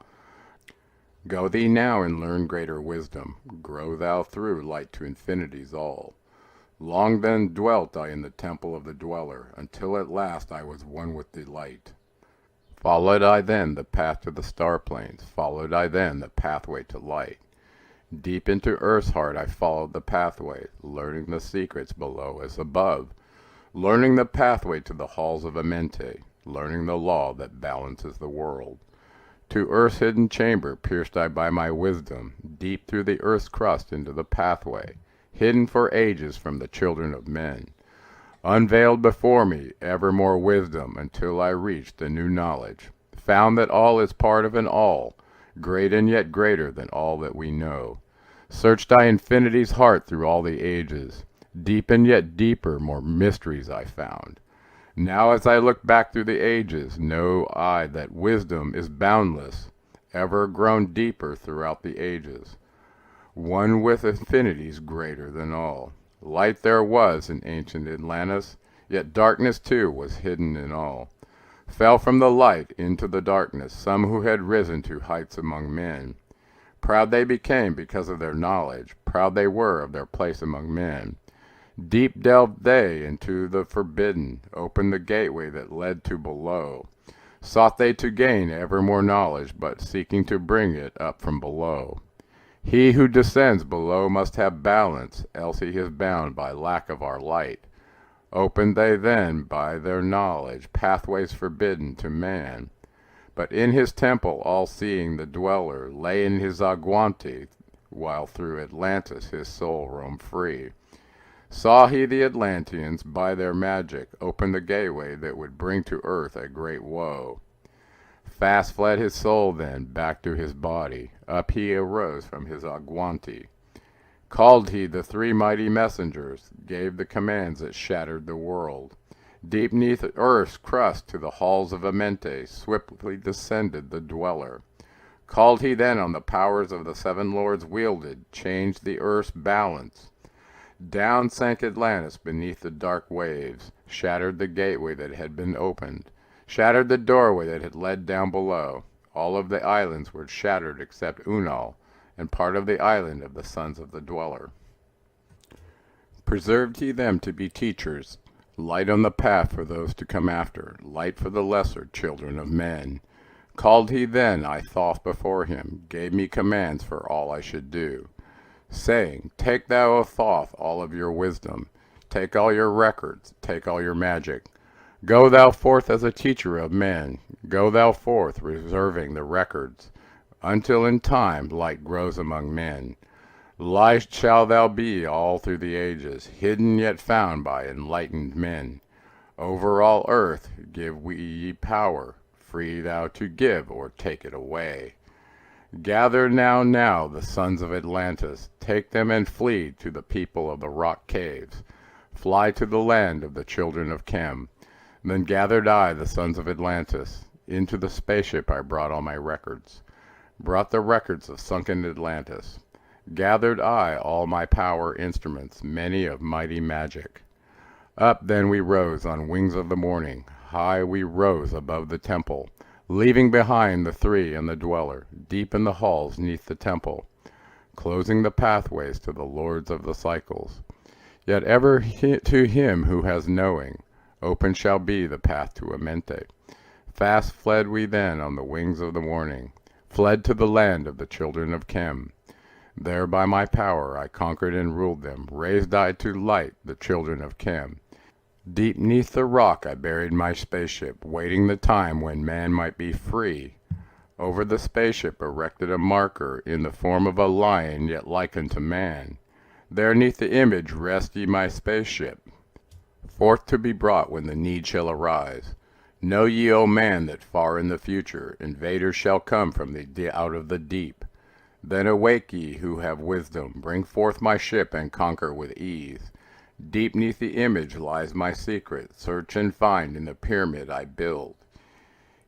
Go thee now and learn greater wisdom, grow thou through light to infinities all. Long then dwelt I in the temple of the dweller, until at last I was one with the light. Followed I then the path to the star plains, followed I then the pathway to light. Deep into earth's heart I followed the pathway, learning the secrets below as above, learning the pathway to the halls of Amente, learning the law that balances the world. To earth's hidden chamber pierced I by my wisdom, deep through the earth's crust into the pathway, hidden for ages from the children of men. Unveiled before me ever more wisdom, until I reached the new knowledge, found that all is part of an all, great and yet greater than all that we know. Searched I infinity's heart through all the ages, deep and yet deeper more mysteries I found. Now as I look back through the ages, know I that wisdom is boundless, ever grown deeper throughout the ages, one with infinities greater than all. Light there was in ancient Atlantis, yet darkness too was hidden in all. Fell from the light into the darkness some who had risen to heights among men. Proud they became because of their knowledge, proud they were of their place among men. Deep delved they into the forbidden, opened the gateway that led to below. Sought they to gain ever more knowledge, but seeking to bring it up from below. He who descends below must have balance, else he is bound by lack of our light. Opened they then by their knowledge pathways forbidden to man. But in his temple all-seeing the dweller lay in his aguante, while through Atlantis his soul roamed free. Saw he the Atlanteans, by their magic, open the gateway that would bring to earth a great woe. Fast fled his soul then, back to his body, up he arose from his aguante. Called he the three mighty messengers, gave the commands that shattered the world. Deep neath earth's crust to the halls of Amente swiftly descended the dweller. Called he then on the powers of the seven lords wielded, changed the earth's balance. Down sank Atlantis beneath the dark waves, shattered the gateway that had been opened, shattered the doorway that had led down below. All of the islands were shattered except Unal, and part of the island of the sons of the dweller. Preserved he them to be teachers, light on the path for those to come after, light for the lesser children of men. Called he then, I Thoth before him, gave me commands for all I should do, saying, Take thou, O Thoth, all of your wisdom, take all your records, take all your magic. Go thou forth as a teacher of men, go thou forth reserving the records, until in time light grows among men. Light shall thou be all through the ages, hidden yet found by enlightened men. Over all earth give we ye power, free thou to give or take it away. Gather now the sons of Atlantis, take them and flee to the people of the rock caves. Fly to the land of the children of Chem. Then gathered I the sons of Atlantis. Into the spaceship I brought all my records. Brought the records of sunken Atlantis. Gathered I all my power instruments, many of mighty magic. Up then we rose on wings of the morning. High we rose above the temple, leaving behind the three and the dweller, deep in the halls neath the temple, closing the pathways to the lords of the cycles. Yet ever to him who has knowing, open shall be the path to Amente. Fast fled we then on the wings of the morning, fled to the land of the children of Chem. There by my power I conquered and ruled them, raised I to light the children of Chem. Deep neath the rock I buried my spaceship, waiting the time when man might be free. Over the spaceship erected a marker in the form of a lion, yet like unto man. There neath the image rest ye my spaceship, forth to be brought when the need shall arise. Know ye, O man, that far in the future invaders shall come from out of the deep. Then awake ye who have wisdom, bring forth my ship and conquer with ease. Deep neath the image lies my secret, search and find in the pyramid I build.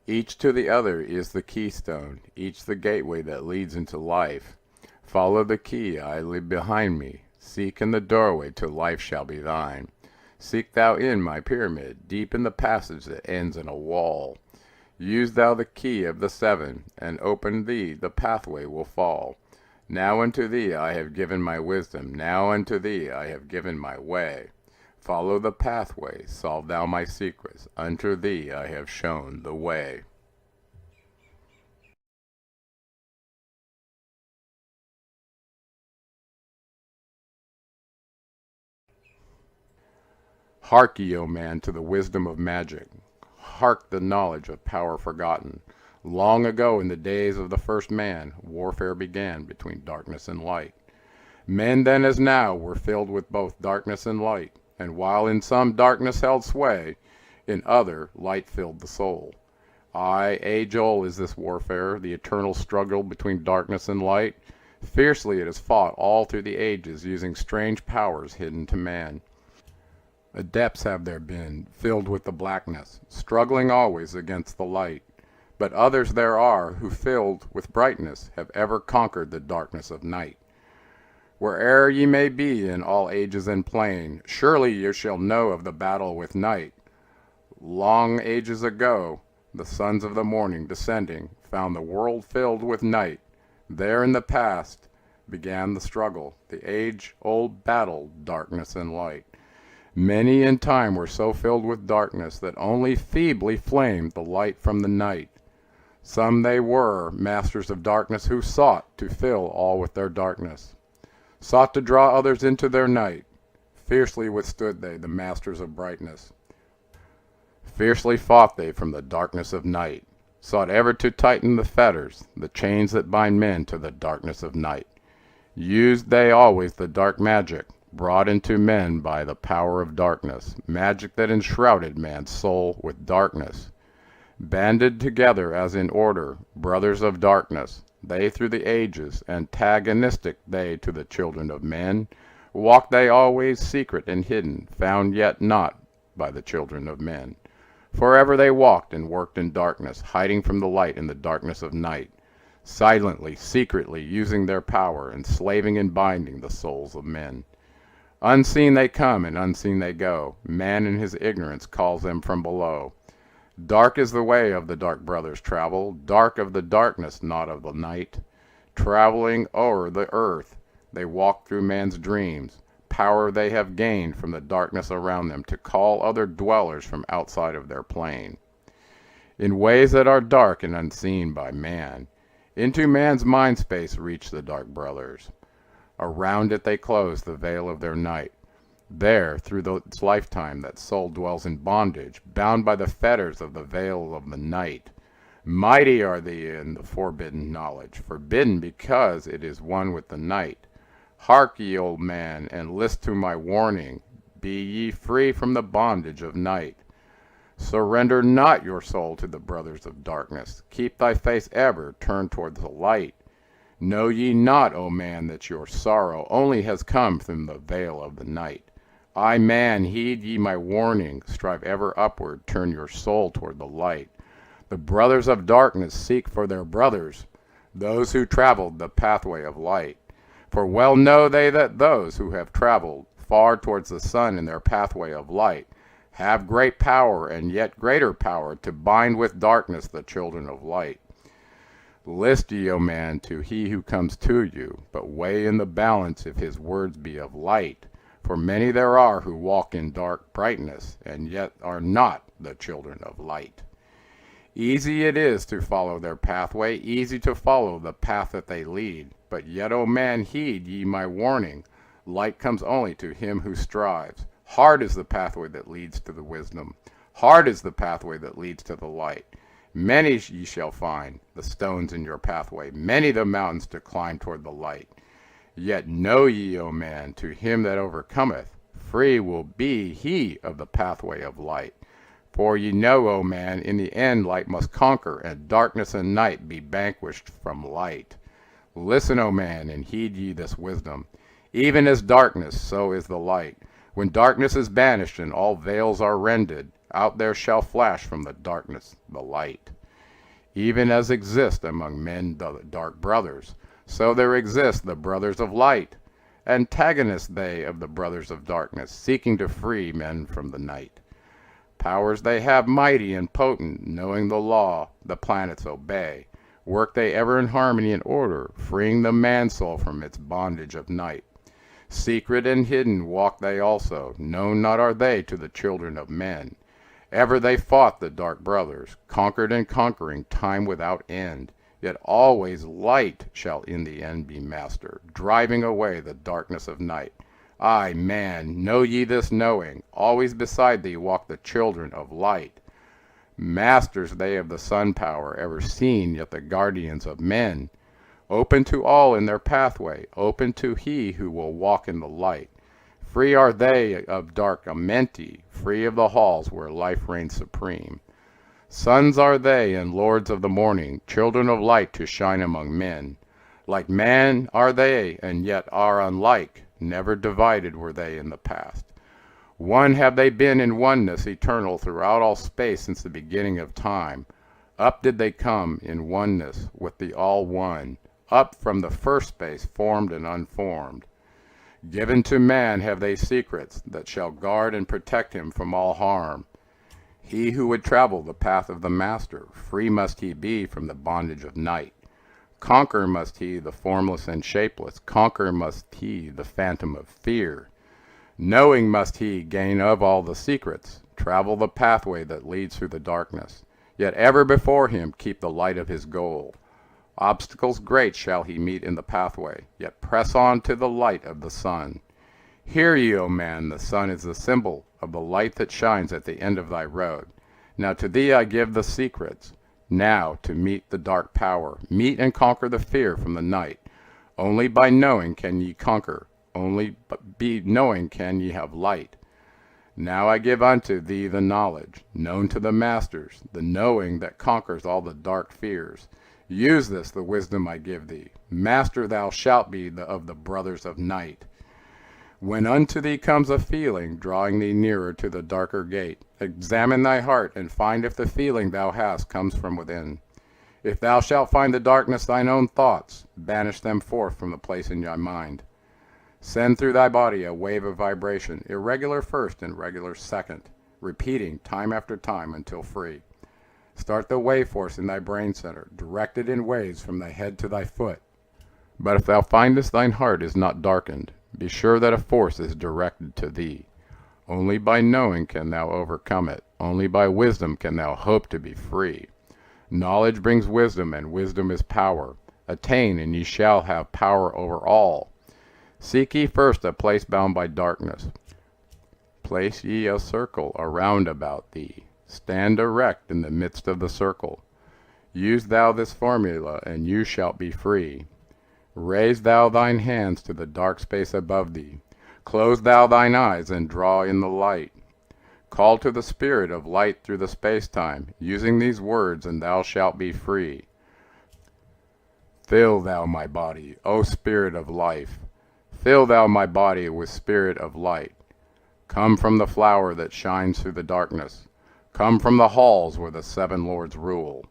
Each to the other is the keystone, each the gateway that leads into life. Follow the key I leave behind me, seek in the doorway till life shall be thine. Seek thou in my pyramid, deep in the passage that ends in a wall. Use thou the key of the seven, and open thee the pathway will fall. Now unto thee I have given my wisdom, now unto thee I have given my way. Follow the pathway, solve thou my secrets, unto thee I have shown the way. Hark ye, O man, to the wisdom of magic. Hark the knowledge of power forgotten. Long ago in the days of the first man, warfare began between darkness and light. Men then as now were filled with both darkness and light, and while in some darkness held sway, in other light filled the soul. Aye, age-old is this warfare, the eternal struggle between darkness and light. Fiercely it is fought all through the ages, using strange powers hidden to man. Adepts have there been, filled with the blackness, struggling always against the light. But others there are who, filled with brightness, have ever conquered the darkness of night. Where'er ye may be in all ages and plain, surely ye shall know of the battle with night. Long ages ago, the sons of the morning descending found the world filled with night. There in the past began the struggle, the age-old battle, darkness and light. Many in time were so filled with darkness that only feebly flamed the light from the night. Some they were, masters of darkness, who sought to fill all with their darkness, sought to draw others into their night. Fiercely withstood they, the masters of brightness. Fiercely fought they from the darkness of night, sought ever to tighten the fetters, the chains that bind men to the darkness of night. Used they always the dark magic, brought into men by the power of darkness, magic that enshrouded man's soul with darkness. Banded together as in order, brothers of darkness, they through the ages, antagonistic they to the children of men, walked they always secret and hidden, found yet not by the children of men. Forever they walked and worked in darkness, hiding from the light in the darkness of night, silently, secretly using their power, enslaving and binding the souls of men. Unseen they come and unseen they go, man in his ignorance calls them from below. Dark is the way of the dark brothers travel, dark of the darkness, not of the night. Traveling o'er the earth, they walk through man's dreams. Power they have gained from the darkness around them to call other dwellers from outside of their plane. In ways that are dark and unseen by man, into man's mind space reach the dark brothers. Around it they close the veil of their night. There, through its lifetime, that soul dwells in bondage, bound by the fetters of the veil of the night. Mighty are they in the forbidden knowledge, forbidden because it is one with the night. Hark ye, old man, and list to my warning. Be ye free from the bondage of night. Surrender not your soul to the brothers of darkness. Keep thy face ever turned toward the light. Know ye not, O man, that your sorrow only has come from the veil of the night? I, man, heed ye my warning. Strive ever upward, turn your soul toward the light. The brothers of darkness seek for their brothers, those who traveled the pathway of light. For well know they that those who have traveled far towards the sun in their pathway of light have great power and yet greater power to bind with darkness the children of light. List ye, O man, to he who comes to you, but weigh in the balance if his words be of light. For many there are who walk in dark brightness, and yet are not the children of light. Easy it is to follow their pathway, easy to follow the path that they lead. But yet, O man, heed ye my warning. Light comes only to him who strives. Hard is the pathway that leads to the wisdom. Hard is the pathway that leads to the light. Many ye shall find the stones in your pathway, many the mountains to climb toward the light. Yet know ye, O man, to him that overcometh, free will be he of the pathway of light. For ye know, O man, in the end light must conquer, and darkness and night be vanquished from light. Listen, O man, and heed ye this wisdom. Even as darkness, so is the light. When darkness is banished and all veils are rended, out there shall flash from the darkness the light. Even as exist among men the dark brothers, so there exist the brothers of light. Antagonists they of the brothers of darkness, seeking to free men from the night. Powers they have mighty and potent, knowing the law the planets obey. Work they ever in harmony and order, freeing the man-soul from its bondage of night. Secret and hidden walk they also, known not are they to the children of men. Ever they fought the dark brothers, conquered and conquering time without end. Yet always light shall in the end be master, driving away the darkness of night. Ay, man, know ye this knowing, always beside thee walk the children of light. Masters they of the sun power, ever seen, yet the guardians of men. Open to all in their pathway, open to he who will walk in the light. Free are they of dark amenti, free of the halls where life reigns supreme. Sons are they and lords of the morning, children of light to shine among men. Like man are they, and yet are unlike, never divided were they in the past. One have they been in oneness eternal throughout all space since the beginning of time. Up did they come in oneness with the all one, up from the first space formed and unformed. Given to man have they secrets that shall guard and protect him from all harm. He who would travel the path of the Master, free must he be from the bondage of night. Conquer must he the formless and shapeless, conquer must he the phantom of fear. Knowing must he gain of all the secrets, travel the pathway that leads through the darkness, yet ever before him keep the light of his goal. Obstacles great shall he meet in the pathway, yet press on to the light of the sun. Hear ye, O man, the sun is the symbol of the light that shines at the end of thy road. Now to thee I give the secrets. Now to meet the dark power, meet and conquer the fear from the night. Only by knowing can ye conquer, only by knowing can ye have light. Now I give unto thee the knowledge, known to the masters, the knowing that conquers all the dark fears. Use this, the wisdom I give thee. Master thou shalt be of the brothers of night. When unto thee comes a feeling, drawing thee nearer to the darker gate, examine thy heart, and find if the feeling thou hast comes from within. If thou shalt find the darkness thine own thoughts, banish them forth from the place in thy mind. Send through thy body a wave of vibration, irregular first and regular second, repeating time after time until free. Start the wave force in thy brain center, directed in waves from thy head to thy foot. But if thou findest thine heart is not darkened, be sure that a force is directed to thee. Only by knowing can thou overcome it. Only by wisdom can thou hope to be free. Knowledge brings wisdom, and wisdom is power. Attain, and ye shall have power over all. Seek ye first a place bound by darkness. Place ye a circle around about thee. Stand erect in the midst of the circle. Use thou this formula, and you shalt be free. Raise thou thine hands to the dark space above thee. Close thou thine eyes and draw in the light. Call to the spirit of light through the space-time, using these words, and thou shalt be free. Fill thou my body, O spirit of life. Fill thou my body with spirit of light. Come from the flower that shines through the darkness. Come from the halls where the seven lords rule.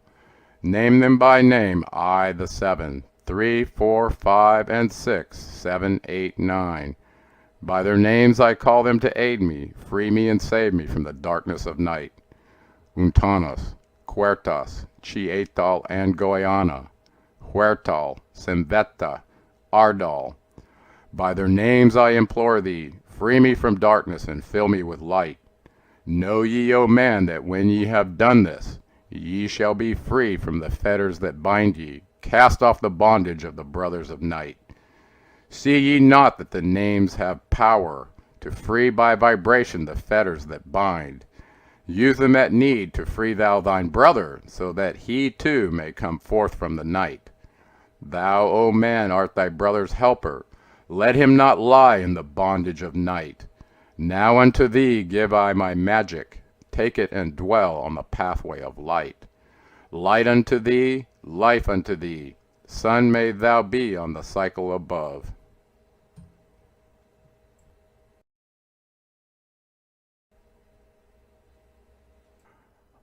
Name them by name, I the seven, 3, 4, 5, and 6, 7, 8, 9. By their names I call them to aid me, free me and save me from the darkness of night. Untanos, Quertas, Chietal, and Goiana, Huertal, Semveta, Ardal. By their names I implore thee, free me from darkness and fill me with light. Know ye, O man, that when ye have done this, ye shall be free from the fetters that bind ye. Cast off the bondage of the brothers of night. See ye not that the names have power to free by vibration the fetters that bind? Use them at need to free thou thine brother, so that he too may come forth from the night. Thou, O man, art thy brother's helper. Let him not lie in the bondage of night. Now unto thee give I my magic. Take it and dwell on the pathway of light. Light unto thee, life unto thee. Sun may thou be on the cycle above.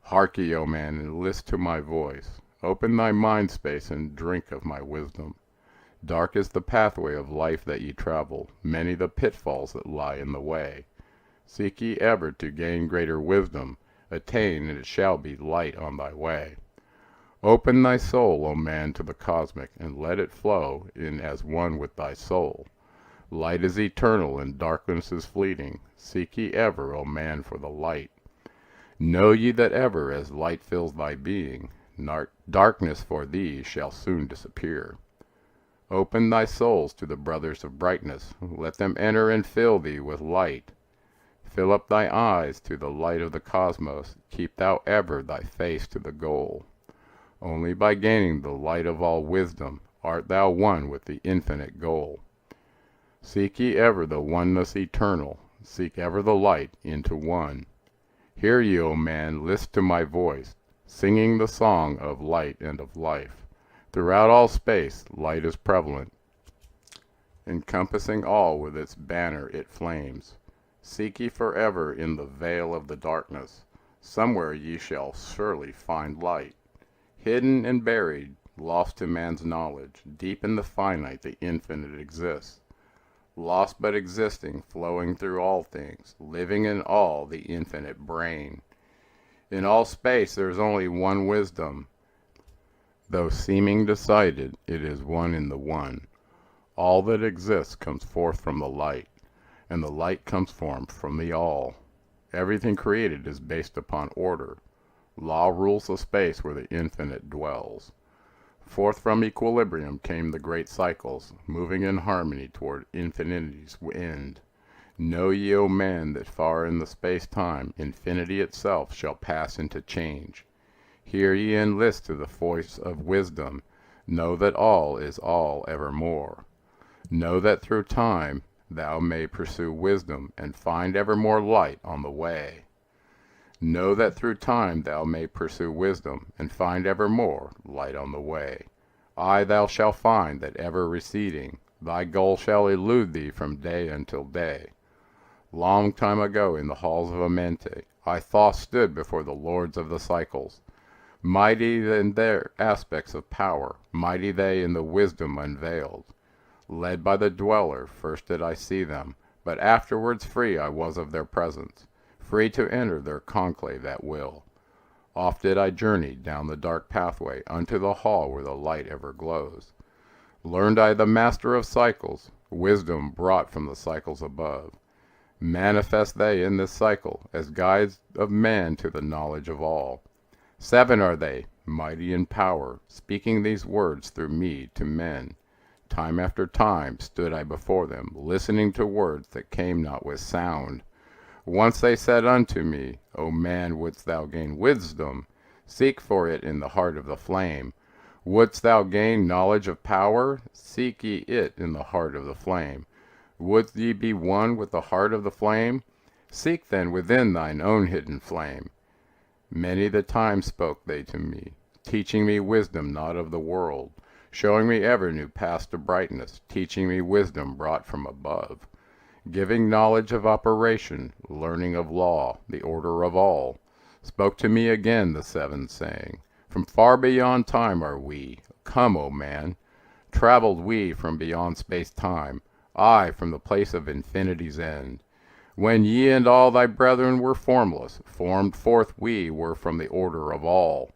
Hark ye, O man, and list to my voice. Open thy mind space and drink of my wisdom. Dark is the pathway of life that ye travel, many the pitfalls that lie in the way. Seek ye ever to gain greater wisdom. Attain, and it shall be light on thy way. Open thy soul, O man, to the cosmic, and let it flow in as one with thy soul. Light is eternal, and darkness is fleeting. Seek ye ever, O man, for the light. Know ye that ever as light fills thy being, darkness for thee shall soon disappear. Open thy souls to the brothers of brightness. Let them enter and fill thee with light. Fill up thy eyes to the light of the cosmos. Keep thou ever thy face to the goal. Only by gaining the light of all wisdom art thou one with the infinite goal. Seek ye ever the oneness eternal. Seek ever the light into one. Hear ye, O man, list to my voice, singing the song of light and of life. Throughout all space light is prevalent, encompassing all with its banner it flames. Seek ye forever in the veil of the darkness. Somewhere ye shall surely find light. Hidden and buried, lost to man's knowledge, deep in the finite the infinite exists. Lost but existing, flowing through all things, living in all the infinite brain. In all space there is only one wisdom. Though seeming decided, it is one in the one. All that exists comes forth from the light, and the light comes forth from the all. Everything created is based upon order. Law rules the space where the infinite dwells. Forth from equilibrium came the great cycles, moving in harmony toward infinity's end. Know ye, O man, that far in the space-time, infinity itself shall pass into change. Hear ye and list to the voice of wisdom. Know that all is all evermore. Know that through time thou may pursue wisdom, and find ever more light on the way. Know that through time thou may pursue wisdom, and find ever more light on the way. Aye, thou shalt find that ever receding, thy goal shall elude thee from day until day. Long time ago in the halls of Amenti, Thoth stood before the lords of the cycles. Mighty in their aspects of power, mighty they in the wisdom unveiled. Led by the dweller, first did I see them, but afterwards free I was of their presence, free to enter their conclave at will. Oft did I journey down the dark pathway unto the hall where the light ever glows. Learned I the master of cycles, wisdom brought from the cycles above. Manifest they in this cycle, as guides of man to the knowledge of all. 7 are they, mighty in power, speaking these words through me to men. Time after time stood I before them, listening to words that came not with sound. Once they said unto me, O man, wouldst thou gain wisdom? Seek for it in the heart of the flame. Wouldst thou gain knowledge of power? Seek ye it in the heart of the flame. Would ye be one with the heart of the flame? Seek then within thine own hidden flame. Many the time spoke they to me, teaching me wisdom not of the world, showing me ever new paths to brightness, teaching me wisdom brought from above, giving knowledge of operation, learning of law, the order of all. Spoke to me again the 7, saying, From far beyond time are we, come, O man. Traveled we from beyond space-time, aye, from the place of infinity's end. When ye and all thy brethren were formless, formed forth we were from the order of all.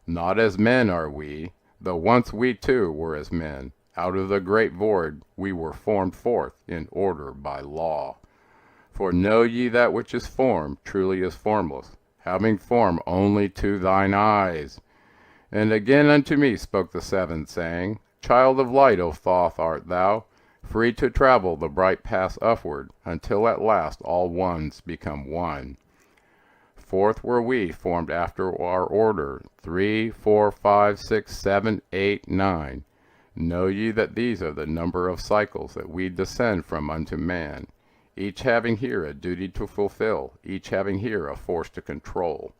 Not as men are we, though once we too were as men. Out of the great void we were formed forth in order by law. For know ye that which is formed truly is formless, having form only to thine eyes. And again unto me spoke the 7, saying, Child of light, O Thoth, art thou, free to travel the bright paths upward, until at last all ones become one. 4th were we, formed after our order, 3, 4, 5, 6, 7, 8, 9. Know ye that these are the number of cycles that we descend from unto man, each having here a duty to fulfill, each having here a force to control.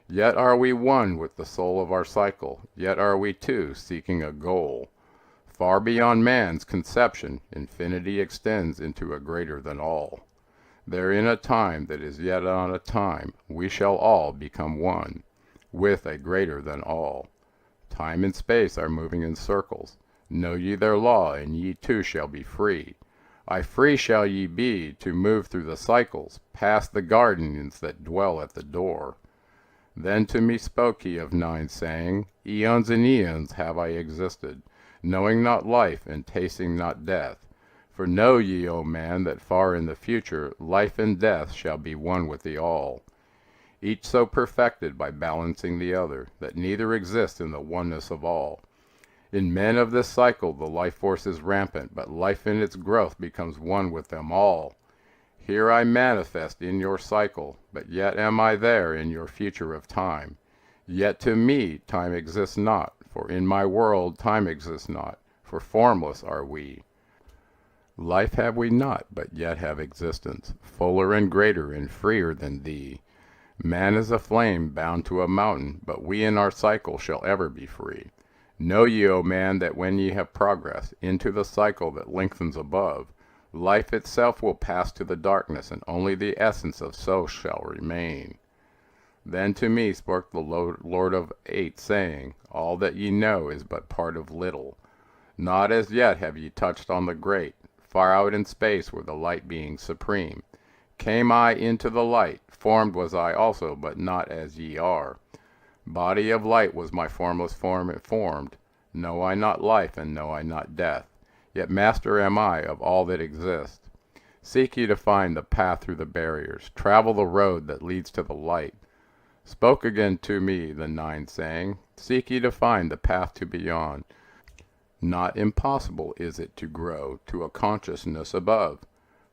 Yet are we one with the soul of our cycle, yet are we two seeking a goal. Far beyond man's conception, infinity extends into a greater than all. There in a time that is yet on a time, we shall all become one, with a greater than all. Time and space are moving in circles. Know ye their law, and ye too shall be free. Aye, free shall ye be to move through the cycles, past the guardians that dwell at the door. Then to me spoke he of 9, saying, Eons and eons have I existed, knowing not life and tasting not death. For know ye, O man, that far in the future life and death shall be one with the all, each so perfected by balancing the other, that neither exists in the oneness of all. In men of this cycle the life force is rampant, but life in its growth becomes one with them all. Here I manifest in your cycle, but yet am I there in your future of time. Yet to me time exists not, for in my world time exists not, for formless are we. Life have we not, but yet have existence, fuller and greater and freer than thee. Man is a flame bound to a mountain, but we in our cycle shall ever be free. Know ye, O man, that when ye have progressed into the cycle that lengthens above, life itself will pass to the darkness, and only the essence of so shall remain. Then to me spoke the Lord of 8, saying, All that ye know is but part of little. Not as yet have ye touched on the great. Far out in space were the light beings supreme. Came I into the light, formed was I also, but not as ye are. Body of light was my formless form formed. Know I not life, and know I not death. Yet master am I of all that exists. Seek ye to find the path through the barriers. Travel the road that leads to the light. Spoke again to me the 9, saying, Seek ye to find the path to beyond. Not impossible is it to grow to a consciousness above.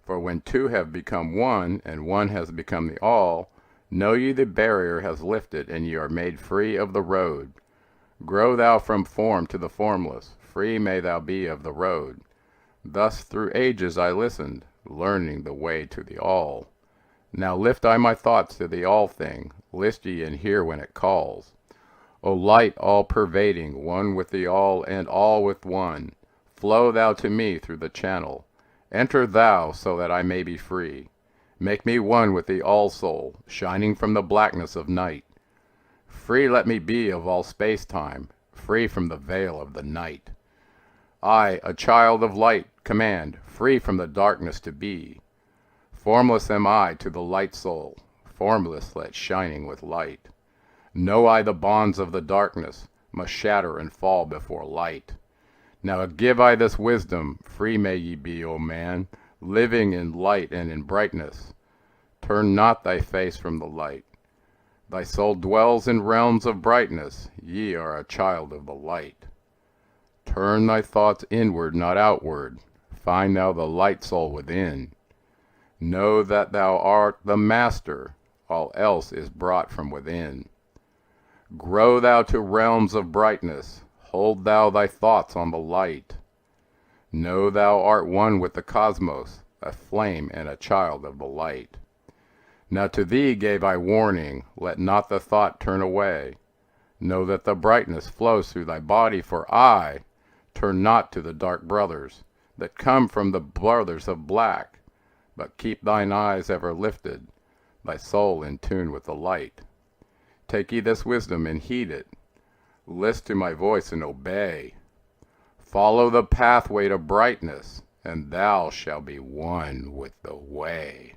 For when two have become one, and one has become the all, know ye the barrier has lifted, and ye are made free of the road. Grow thou from form to the formless, free may thou be of the road. Thus through ages I listened, learning the way to the All. Now lift I my thoughts to the All-Thing, list ye and hear when it calls. O light all-pervading, one with the All and all with one, flow thou to me through the channel. Enter thou so that I may be free. Make me one with the All-Soul, shining from the blackness of night. Free let me be of all space-time, free from the veil of the night. I, a child of light, command, free from the darkness to be. Formless am I to the light soul, formless yet shining with light. Know I the bonds of the darkness must shatter and fall before light. Now give I this wisdom, free may ye be, O man, living in light and in brightness. Turn not thy face from the light. Thy soul dwells in realms of brightness, ye are a child of the light. Turn thy thoughts inward, not outward, find thou the light soul within. Know that thou art the master, all else is brought from within. Grow thou to realms of brightness, hold thou thy thoughts on the light. Know thou art one with the cosmos, a flame and a child of the light. Now to thee gave I warning, let not the thought turn away. Know that the brightness flows through thy body, for I turn not to the dark brothers, that come from the brothers of black, but keep thine eyes ever lifted, thy soul in tune with the light. Take ye this wisdom and heed it. List to my voice and obey. Follow the pathway to brightness, and thou shalt be one with the way.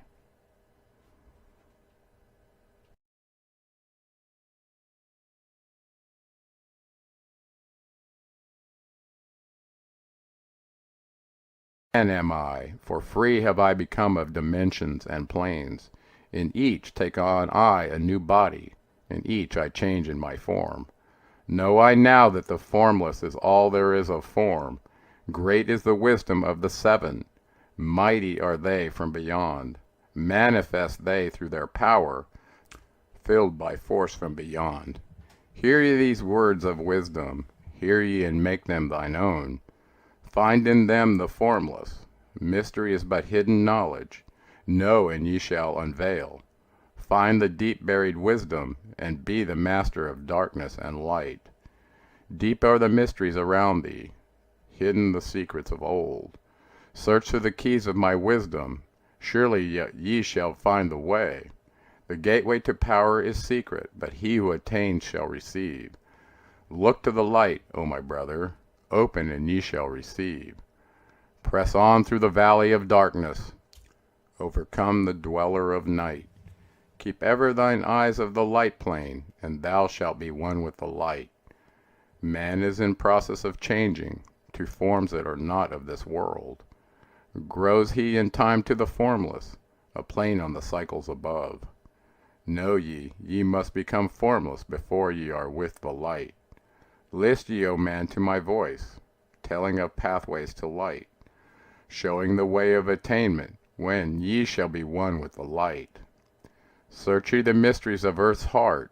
Man am I, for free have I become of dimensions and planes. In each take on I a new body, in each I change in my form. Know I now that the formless is all there is of form. Great is the wisdom of the seven, mighty are they from beyond. Manifest they through their power, filled by force from beyond. Hear ye these words of wisdom, hear ye and make them thine own. Find in them the formless, mystery is but hidden knowledge. Know and ye shall unveil. Find the deep-buried wisdom, and be the master of darkness and light. Deep are the mysteries around thee, hidden the secrets of old. Search for the keys of my wisdom, surely ye shall find the way. The gateway to power is secret, but he who attains shall receive. Look to the light, O my brother, open and ye shall receive. Press on through the valley of darkness, overcome the dweller of night. Keep ever thine eyes of the light plane, and thou shalt be one with the light. Man is in process of changing to forms that are not of this world. Grows he in time to the formless, a plane on the cycles above. Know ye, ye must become formless before ye are with the light. List ye, O man, to my voice, telling of pathways to light, showing the way of attainment, when ye shall be one with the light. Search ye the mysteries of earth's heart,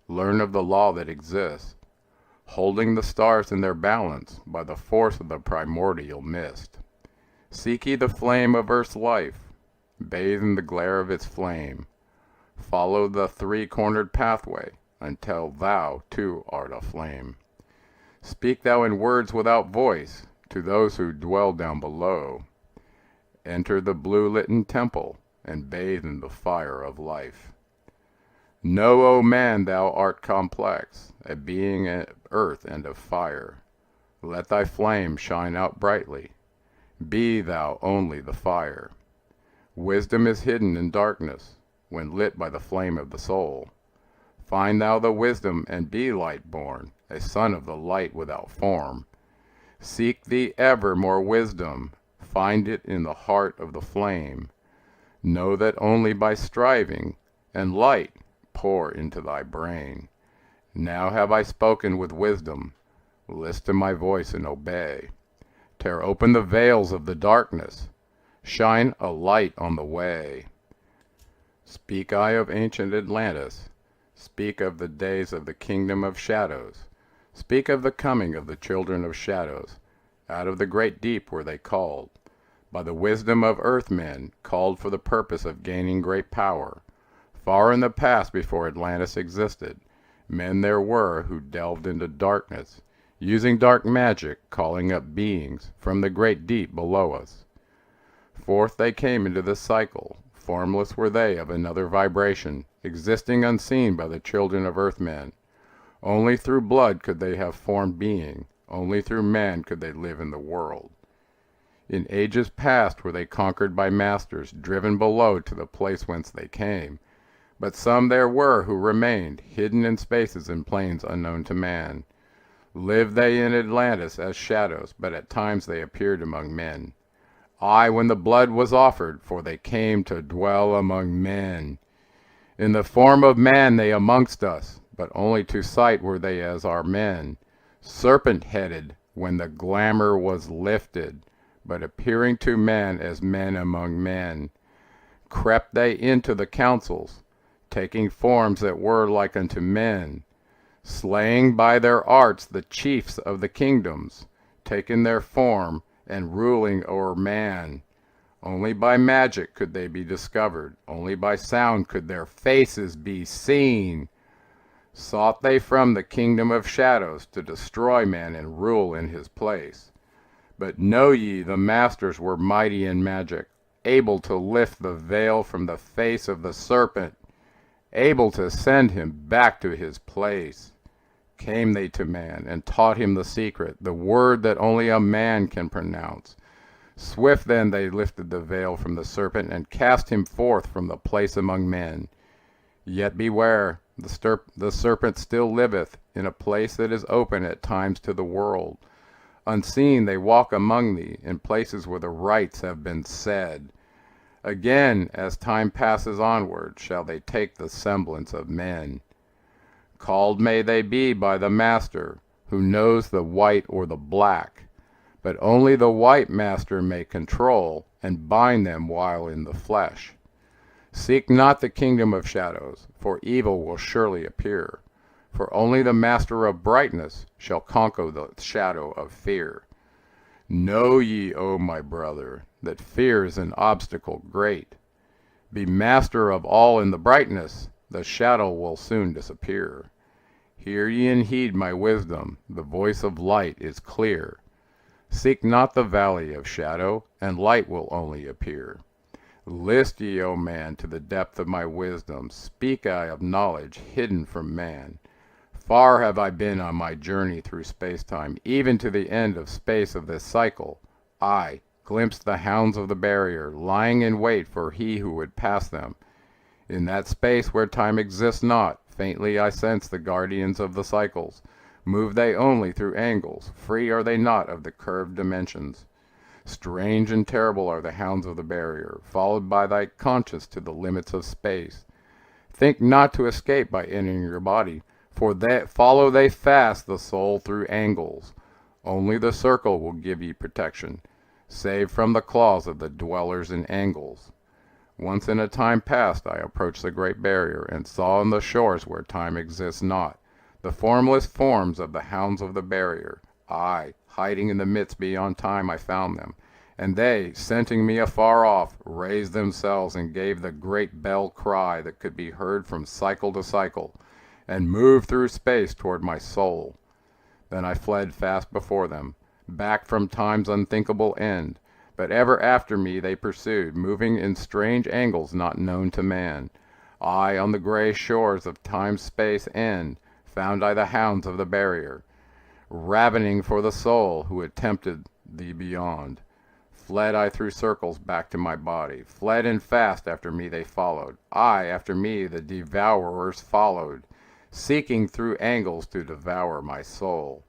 learn of the law that exists, holding the stars in their balance by the force of the primordial mist. Seek ye the flame of earth's life, bathe in the glare of its flame. Follow the three-cornered pathway, until thou too art a flame. Speak thou in words without voice to those who dwell down below. Enter the blue-litten temple, and bathe in the fire of life. Know, O man, thou art complex, a being of earth and of fire. Let thy flame shine out brightly. Be thou only the fire. Wisdom is hidden in darkness, when lit by the flame of the soul. Find thou the wisdom, and be light-born, a son of the light without form. Seek thee ever more wisdom, find it in the heart of the flame. Know that only by striving, and light pour into thy brain. Now have I spoken with wisdom, list to my voice and obey. Tear open the veils of the darkness, shine a light on the way. Speak I of ancient Atlantis, speak of the days of the kingdom of shadows, speak of the coming of the children of shadows, Out of the great deep were they called, by the wisdom of earthmen, called for the purpose of gaining great power. Far in the past, before Atlantis existed, men there were who delved into darkness, using dark magic, calling up beings from the great deep below us. Forth they came into the cycle. Formless were they of another vibration, existing unseen by the children of earthmen. Only through blood could they have formed being. Only through man could they live in the world. In ages past were they conquered by masters, driven below to the place whence they came. But some there were who remained, hidden in spaces and planes unknown to man. Lived they in Atlantis as shadows, but at times they appeared among men. Aye, when the blood was offered, for they came to dwell among men. In the form of man they amongst us, but only to sight were they as our men. Serpent-headed, when the glamour was lifted, but appearing to man as men among men. Crept they into the councils, taking forms that were like unto men, slaying by their arts the chiefs of the kingdoms, taking their form and ruling o'er man. Only by magic could they be discovered, only by sound could their faces be seen. Sought they from the kingdom of shadows to destroy man and rule in his place. But know ye, the masters were mighty in magic, able to lift the veil from the face of the serpent, able to send him back to his place. Came they to man, and taught him the secret, the word that only a man can pronounce. Swift then they lifted the veil from the serpent, and cast him forth from the place among men. Yet beware, the serpent still liveth in a place that is open at times to the world. Unseen they walk among thee, in places where the rites have been said. Again, as time passes onward, shall they take the semblance of men. Called may they be by the Master, who knows the white or the black, but only the white Master may control and bind them while in the flesh. Seek not the kingdom of shadows, for evil will surely appear. For only the Master of brightness shall conquer the shadow of fear. Know ye, O my brother, that fear is an obstacle great. Be master of all in the brightness, the shadow will soon disappear. Hear ye and heed my wisdom, the voice of light is clear. Seek not the valley of shadow, and light will only appear. List ye, O man, to the depth of my wisdom, speak I of knowledge hidden from man. Far have I been on my journey through space-time, even to the end of space of this cycle. I glimpsed the hounds of the barrier, lying in wait for he who would pass them. In that space where time exists not, faintly I sense the guardians of the cycles. Move they only through angles, free are they not of the curved dimensions. Strange and terrible are the hounds of the barrier, followed by thy conscience to the limits of space. Think not to escape by entering your body, for follow they fast the soul through angles. Only the circle will give ye protection, save from the claws of the dwellers in angles. Once in a time past I approached the great barrier, and saw on the shores where time exists not, the formless forms of the hounds of the barrier. Aye, hiding in the midst beyond time I found them, and they, scenting me afar off, raised themselves and gave the great bell cry that could be heard from cycle to cycle, and moved through space toward my soul. Then I fled fast before them, back from time's unthinkable end, but ever after me they pursued, moving in strange angles not known to man. I, on the gray shores of time's space end, found I the hounds of the barrier, ravening for the soul who had tempted thee beyond. Fled I through circles back to my body, fled and fast after me they followed. I, after me the devourers followed, seeking through angles to devour my soul.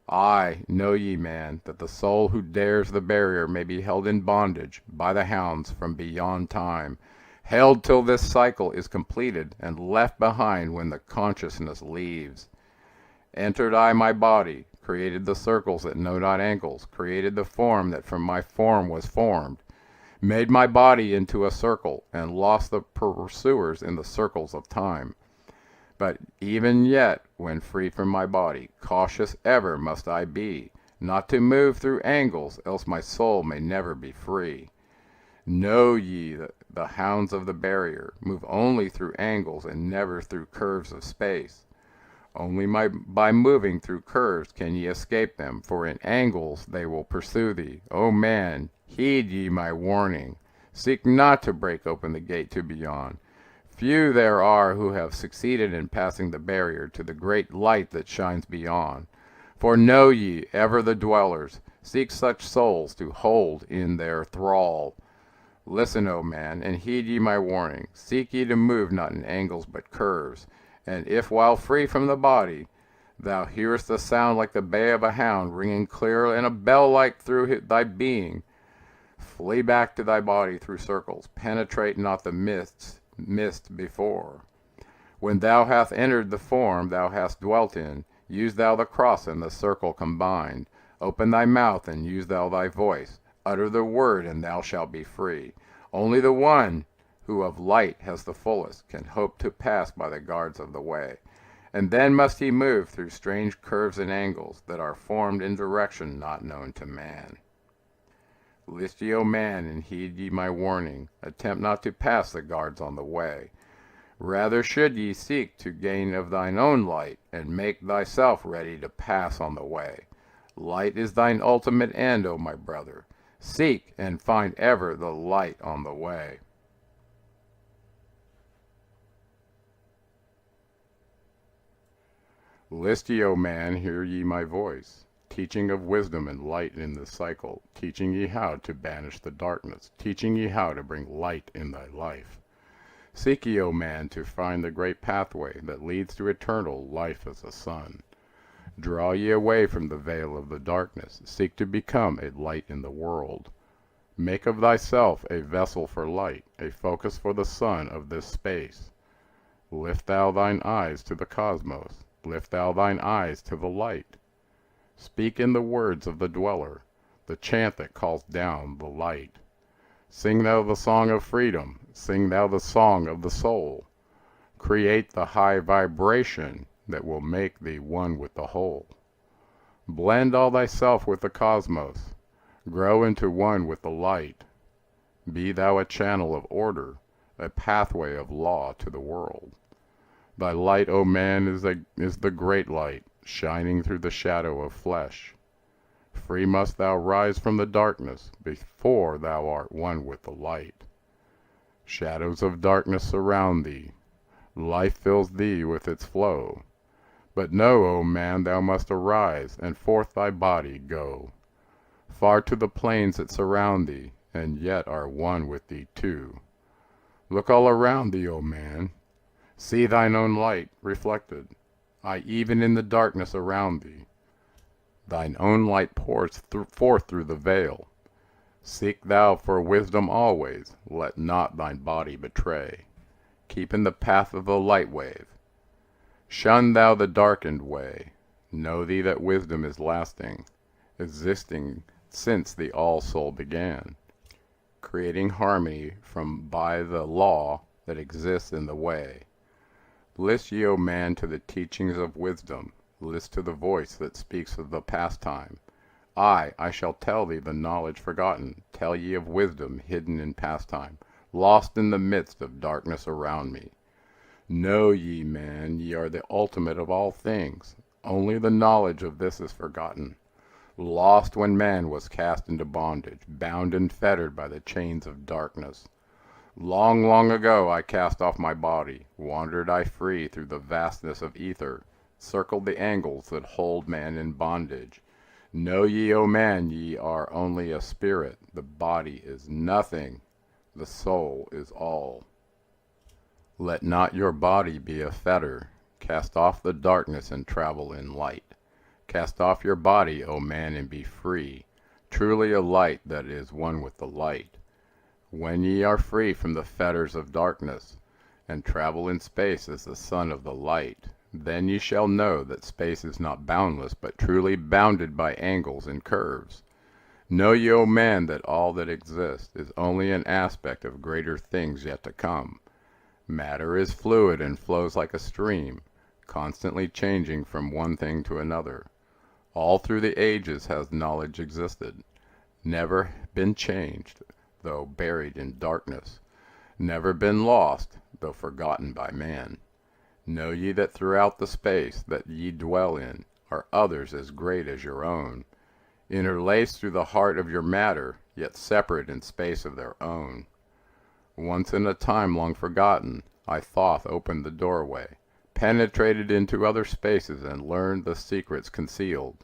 Aye, know ye, man, that the soul who dares the barrier may be held in bondage by the hounds from beyond time, held till this cycle is completed and left behind when the consciousness leaves. Entered I my body, created the circles that know not angles, created the form that from my form was formed, made my body into a circle, and lost the pursuers in the circles of time. But even yet, when free from my body, cautious ever must I be, not to move through angles, else my soul may never be free. Know ye that the hounds of the barrier move only through angles and never through curves of space. Only by moving through curves can ye escape them, for in angles they will pursue thee. O man, heed ye my warning. Seek not to break open the gate to beyond. Few there are who have succeeded in passing the barrier to the great light that shines beyond. For know ye, ever the dwellers seek such souls to hold in their thrall. Listen, O man, and heed ye my warning. Seek ye to move not in angles but curves. And if while free from the body thou hearest a sound like the bay of a hound ringing clear and a bell like through thy being, flee back to thy body through circles. Penetrate not the mist before. When thou hast entered the form thou hast dwelt in, use thou the cross and the circle combined. Open thy mouth and use thou thy voice. Utter the word and thou shalt be free. Only the one who of light has the fullest can hope to pass by the guards of the way. And then must he move through strange curves and angles that are formed in direction not known to man. List ye, O man, and heed ye my warning. Attempt not to pass the guards on the way. Rather should ye seek to gain of thine own light, and make thyself ready to pass on the way. Light is thine ultimate end, O my brother. Seek and find ever the light on the way. List ye, O man, hear ye my voice, teaching of wisdom and light in the cycle, teaching ye how to banish the darkness, teaching ye how to bring light in thy life. Seek ye, O man, to find the great pathway that leads to eternal life as a sun. Draw ye away from the veil of the darkness, seek to become a light in the world. Make of thyself a vessel for light, a focus for the sun of this space. Lift thou thine eyes to the cosmos, lift thou thine eyes to the light. Speak in the words of the dweller, the chant that calls down the light. Sing thou the song of freedom, sing thou the song of the soul. Create the high vibration that will make thee one with the whole. Blend all thyself with the cosmos, grow into one with the light. Be thou a channel of order, a pathway of law to the world. Thy light, O man, is the great light, shining through the shadow of flesh. Free must thou rise from the darkness before thou art one with the light. Shadows of darkness surround thee. Life fills thee with its flow. But know, O man, thou must arise, and forth thy body go. Far to the plains that surround thee, and yet are one with thee too. Look all around thee, O man. See thine own light reflected, aye, even in the darkness around thee. Thine own light pours forth through the veil. Seek thou for wisdom always, let not thine body betray. Keep in the path of the light wave. Shun thou the darkened way. Know thee that wisdom is lasting, existing since the all-soul began, creating harmony by the law that exists in the way. List ye, O man, to the teachings of wisdom. List to the voice that speaks of the pastime. I shall tell thee the knowledge forgotten. Tell ye of wisdom hidden in pastime, lost in the midst of darkness around me. Know ye, man, ye are the ultimate of all things. Only the knowledge of this is forgotten. Lost when man was cast into bondage, bound and fettered by the chains of darkness. Long, long ago I cast off my body, wandered I free through the vastness of ether, circled the angles that hold man in bondage. Know ye, O man, ye are only a spirit. The body is nothing. The soul is all. Let not your body be a fetter. Cast off the darkness and travel in light. Cast off your body, O man, and be free, truly a light that is one with the light. When ye are free from the fetters of darkness, and travel in space as the son of the light, then ye shall know that space is not boundless, but truly bounded by angles and curves. Know ye, O man, that all that exists is only an aspect of greater things yet to come. Matter is fluid and flows like a stream, constantly changing from one thing to another. All through the ages has knowledge existed, never been changed, though buried in darkness, never been lost, though forgotten by man. Know ye that throughout the space that ye dwell in are others as great as your own, interlaced through the heart of your matter, yet separate in space of their own. Once in a time long forgotten, I Thoth opened the doorway, penetrated into other spaces, and learned the secrets concealed.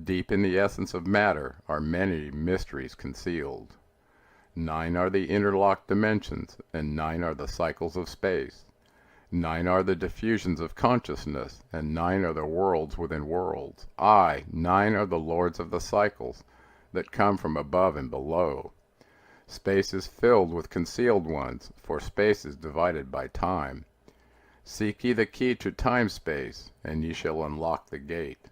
Deep in the essence of matter are many mysteries concealed. 9 are the interlocked dimensions, and 9 are the cycles of space. 9 are the diffusions of consciousness, and 9 are the worlds within worlds. 9 are the lords of the cycles that come from above and below. Space is filled with concealed ones, for space is divided by time. Seek ye the key to time-space, and ye shall unlock the gate.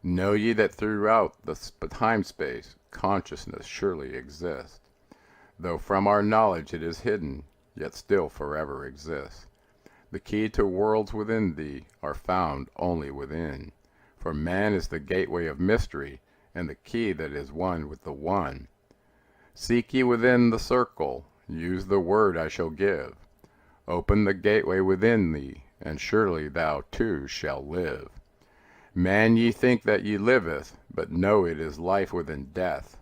Know ye that throughout the time-space consciousness surely exists. Though from our knowledge it is hidden, yet still forever exists. The key to worlds within thee are found only within. For man is the gateway of mystery, and the key that is one with the One. Seek ye within the circle, use the word I shall give. Open the gateway within thee, and surely thou too shalt live. Man, ye think that ye liveth, but know it is life within death.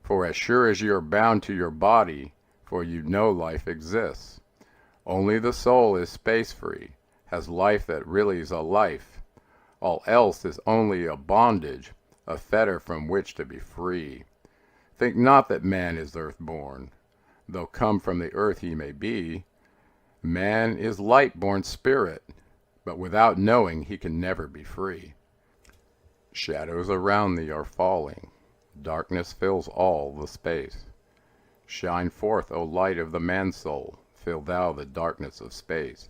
For as sure as ye are bound to your body, for you know life exists. Only the soul is space-free, has life that really is a life. All else is only a bondage, a fetter from which to be free. Think not that man is earth-born, though come from the earth he may be. Man is light-born spirit, but without knowing he can never be free. Shadows around thee are falling, darkness fills all the space. Shine forth, O light of the man-soul, fill thou the darkness of space.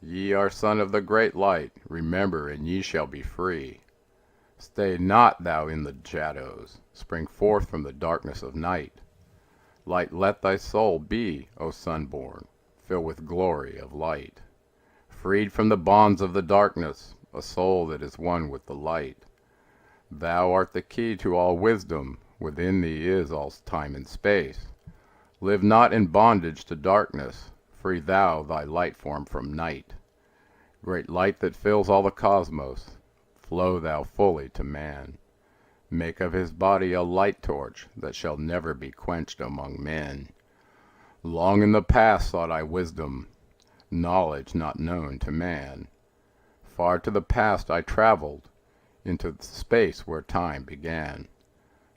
Ye are son of the great light, remember, and ye shall be free. Stay not thou in the shadows, spring forth from the darkness of night. Light let thy soul be, O sun-born, fill with glory of light. Freed from the bonds of the darkness, a soul that is one with the light. Thou art the key to all wisdom, within thee is all time and space. Live not in bondage to darkness, free thou thy light form from night. Great light that fills all the cosmos, flow thou fully to man. Make of his body a light torch that shall never be quenched among men. Long in the past sought I wisdom, knowledge not known to man. Far to the past I traveled, into space where time began.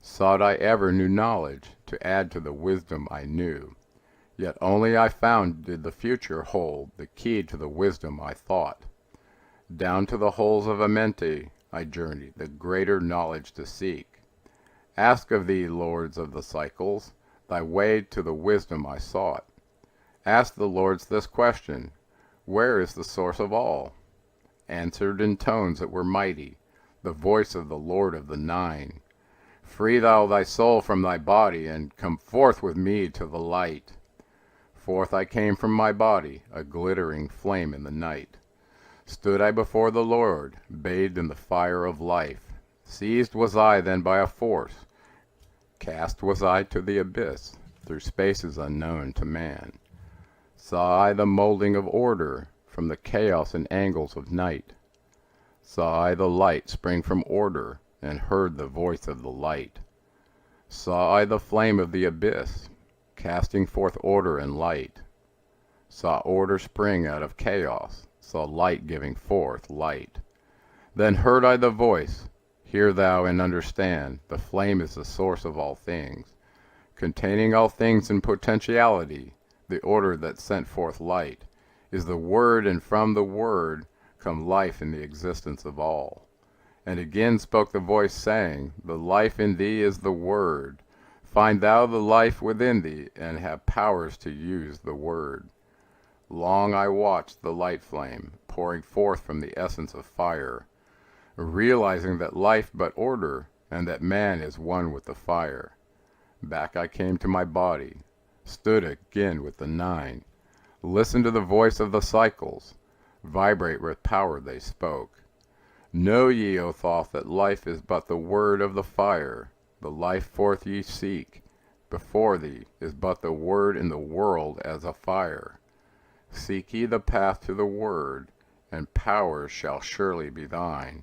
Sought I ever new knowledge, to add to the wisdom I knew. Yet only I found did the future hold the key to the wisdom I thought. Down to the holes of Amenti I journeyed, the greater knowledge to seek. Ask of thee, lords of the cycles, thy way to the wisdom I sought. Ask the lords this question, where is the source of all? Answered in tones that were mighty, the voice of the Lord of the Nine. Free thou thy soul from thy body, and come forth with me to the light. Forth I came from my body, a glittering flame in the night. Stood I before the Lord, bathed in the fire of life. Seized was I then by a force, cast was I to the abyss, through spaces unknown to man. Saw I the molding of order, from the chaos and angles of night. Saw I the light spring from order, and heard the voice of the light. Saw I the flame of the abyss, casting forth order and light. Saw order spring out of chaos, saw light giving forth light. Then heard I the voice, hear thou and understand, the flame is the source of all things, containing all things in potentiality. The order that sent forth light is the Word, and from the Word come life in the existence of all. And again spoke the voice, saying, the life in thee is the Word. Find thou the life within thee, and have powers to use the Word. Long I watched the light flame, pouring forth from the essence of fire, realizing that life but order, and that man is one with the fire. Back I came to my body, stood again with the Nine, listened to the voice of the cycles, vibrate with power they spoke. Know ye, O Thoth, that life is but the word of the fire. The life forth ye seek before thee is but the word in the world as a fire. Seek ye the path to the word, and power shall surely be thine.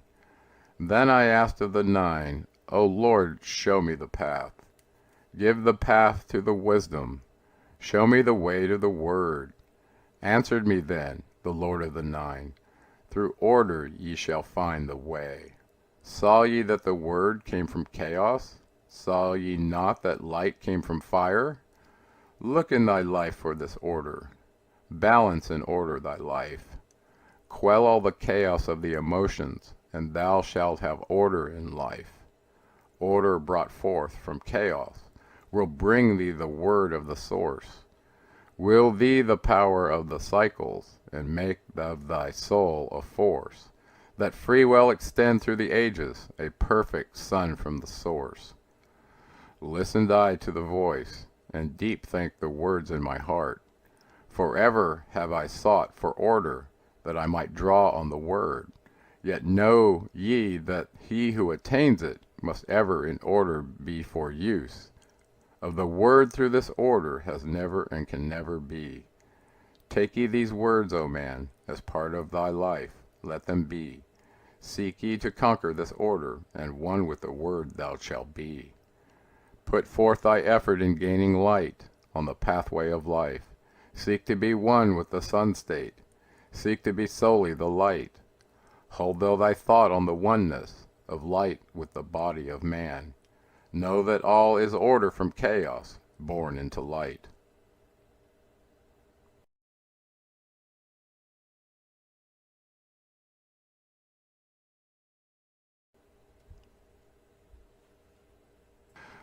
Then I asked of the nine, O Lord, show me the path. Give the path to the wisdom. Show me the way to the word. Answered me then the Lord of the nine, through order ye shall find the way. Saw ye that the word came from chaos? Saw ye not that light came from fire? Look in thy life for this order. Balance and order thy life. Quell all the chaos of the emotions, and thou shalt have order in life. Order brought forth from chaos will bring thee the word of the source. Will thee the power of the cycles, and make of thy soul a force, that free will extend through the ages, a perfect sun from the source. Listened I to the voice, and deep think the words in my heart. Forever have I sought for order, that I might draw on the word. Yet know ye that he who attains it must ever in order be for use. Of the word through this order has never and can never be. Take ye these words, O man, as part of thy life, let them be. Seek ye to conquer this order, and one with the word thou shalt be. Put forth thy effort in gaining light on the pathway of life. Seek to be one with the sun state. Seek to be solely the light. Hold thou thy thought on the oneness of light with the body of man. Know that all is order from chaos, born into light.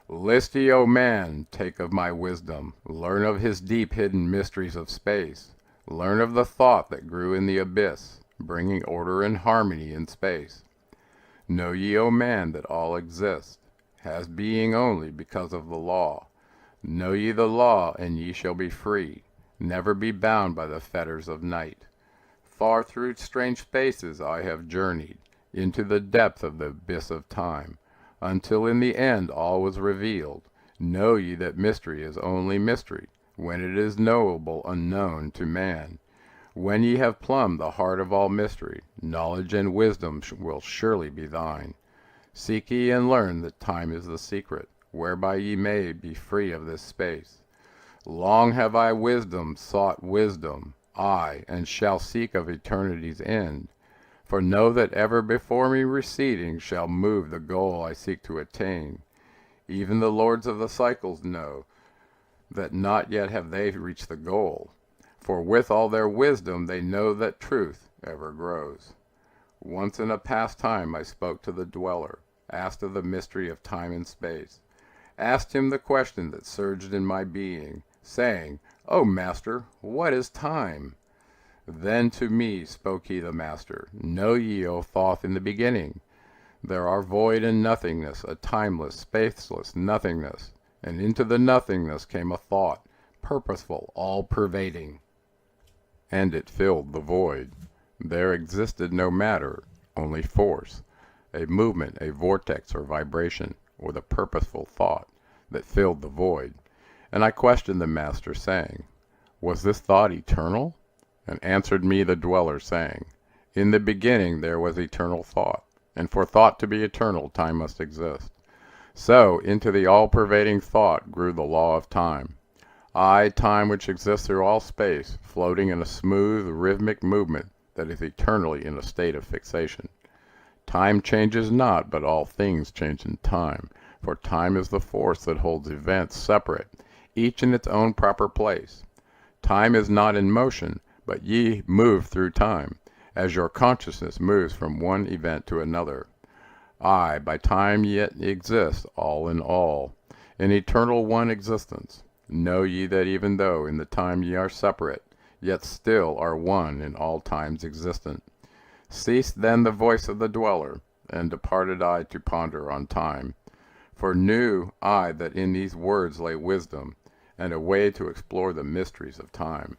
List ye, O man, take of my wisdom, learn of his deep hidden mysteries of space, learn of the thought that grew in the abyss, bringing order and harmony in space. Know ye, O man, that all exists, has being only because of the law. Know ye the law, and ye shall be free, never be bound by the fetters of night. Far through strange spaces I have journeyed, into the depth of the abyss of time, until in the end all was revealed. Know ye that mystery is only mystery, when it is knowable unknown to man. When ye have plumbed the heart of all mystery, knowledge and wisdom will surely be thine. Seek ye and learn that time is the secret, whereby ye may be free of this space. Long have I wisdom sought wisdom, I, and shall seek of eternity's end. For know that ever before me receding shall move the goal I seek to attain. Even the lords of the cycles know that not yet have they reached the goal. For with all their wisdom they know that truth ever grows. Once in a past time I spoke to the dweller, asked of the mystery of time and space, asked him the question that surged in my being, saying, O Master, what is time? Then to me spoke he the Master, Know ye, O Thoth, in the beginning, there are void and nothingness, a timeless, spaceless nothingness, and into the nothingness came a thought, purposeful, all-pervading, and it filled the void. There existed no matter, only force, a movement, a vortex or vibration, or the purposeful thought that filled the void. And I questioned the Master, saying, Was this thought eternal? And answered me the dweller, saying, In the beginning there was eternal thought, and for thought to be eternal, time must exist. So into the all-pervading thought grew the law of time. Time which exists through all space, floating in a smooth, rhythmic movement that is eternally in a state of fixation. Time changes not, but all things change in time, for time is the force that holds events separate, each in its own proper place. Time is not in motion, but ye move through time, as your consciousness moves from one event to another. By time yet exist, all in all, in eternal one existence. Know ye that even though in the time ye are separate, yet still are one in all times existent. Ceased then the voice of the dweller, and departed I to ponder on time. For knew I that in these words lay wisdom, and a way to explore the mysteries of time.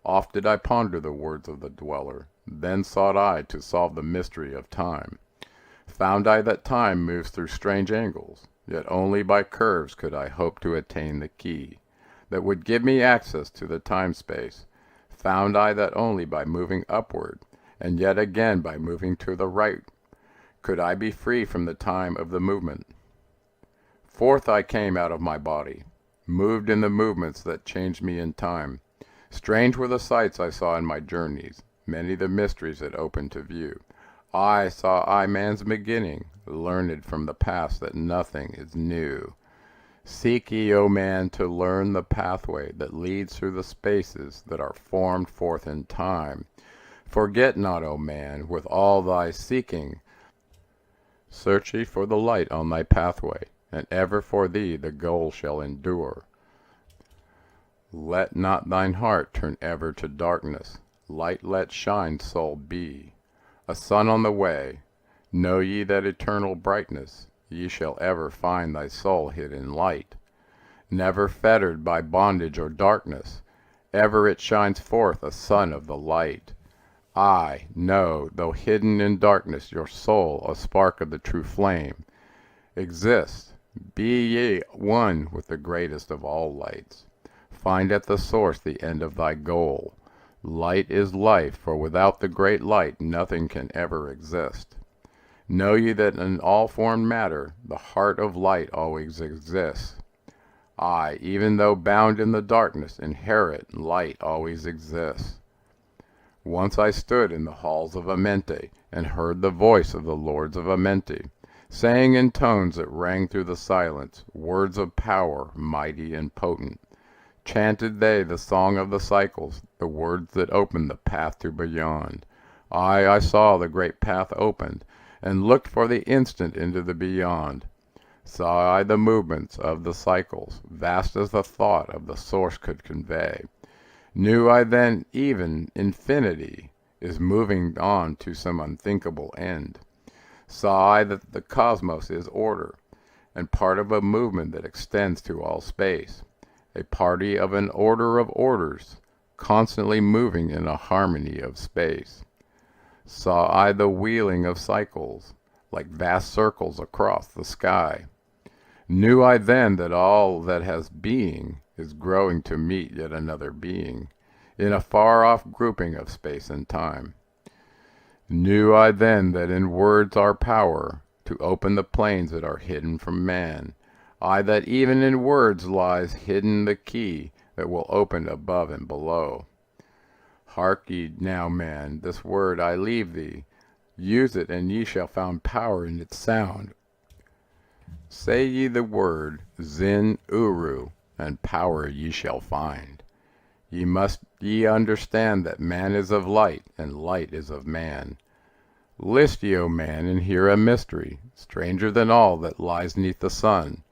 Oft did I ponder the words of the dweller, Then sought I to solve the mystery of time. Found I that time moves through strange angles, yet only by curves could I hope to attain the key that would give me access to the time-space. Found I that only by moving upward, and yet again by moving to the right, could I be free from the time of the movement. Forth I came out of my body, moved in the movements that changed me in time. Strange were the sights I saw in my journeys, many the mysteries that opened to view. I saw man's beginning, learned from the past that nothing is new. Seek ye, O man, to learn the pathway that leads through the spaces that are formed forth in time. Forget not, O man, with all thy seeking. Search ye for the light on thy pathway, and ever for thee the goal shall endure. Let not thine heart turn ever to darkness. Light let shine, soul, be. A sun on the way. Know ye that eternal brightness ye shall ever find thy soul hid in light. Never fettered by bondage or darkness, ever it shines forth a sun of the light. I know, though hidden in darkness, your soul, a spark of the true flame, exists. Be ye one with the greatest of all lights. Find at the source the end of thy goal. Light is life, for without the great light nothing can ever exist. Know ye that in all formed matter the heart of light always exists. I, even though bound in the darkness, inherit light always exists. Once I stood in the halls of Amenti, and heard the voice of the lords of Amenti, saying in tones that rang through the silence, words of power, mighty and potent. Chanted they the song of the cycles, the words that opened the path to beyond. I saw the great path opened, and looked for the instant into the beyond. Saw I the movements of the cycles, vast as the thought of the source could convey. Knew I then even infinity is moving on to some unthinkable end. Saw I that the cosmos is order, and part of a movement that extends to all space, a party of an order of orders, constantly moving in a harmony of space. Saw I the wheeling of cycles, like vast circles across the sky. Knew I then that all that has being is growing to meet yet another being, in a far-off grouping of space and time. Knew I then that in words are power to open the planes that are hidden from man. I, that even in words lies hidden the key that will open above and below. Hark ye now, man, this word I leave thee. Use it, and ye shall find power in its sound. Say ye the word Zin Uru, and power ye shall find. Ye understand that man is of light, and light is of man. List ye, O man, and hear a mystery, stranger than all that lies neath the sun.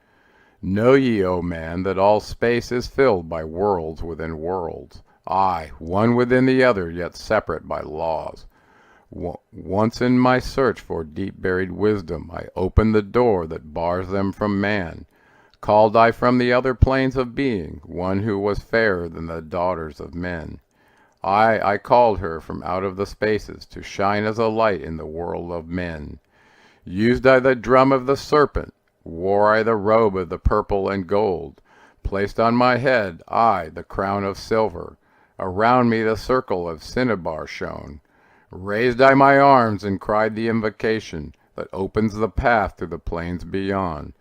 Know ye, O man, that all space is filled by worlds within worlds, aye, one within the other, yet separate by laws. Once in my search for deep-buried wisdom, I opened the door that bars them from man. Called I from the other planes of being one who was fairer than the daughters of men. I called her from out of the spaces to shine as a light in the world of men. Used I the drum of the serpent, wore I the robe of the purple and gold, placed on my head I the crown of silver, around me the circle of cinnabar shone. Raised I my arms and cried the invocation that opens the path to the plains beyond.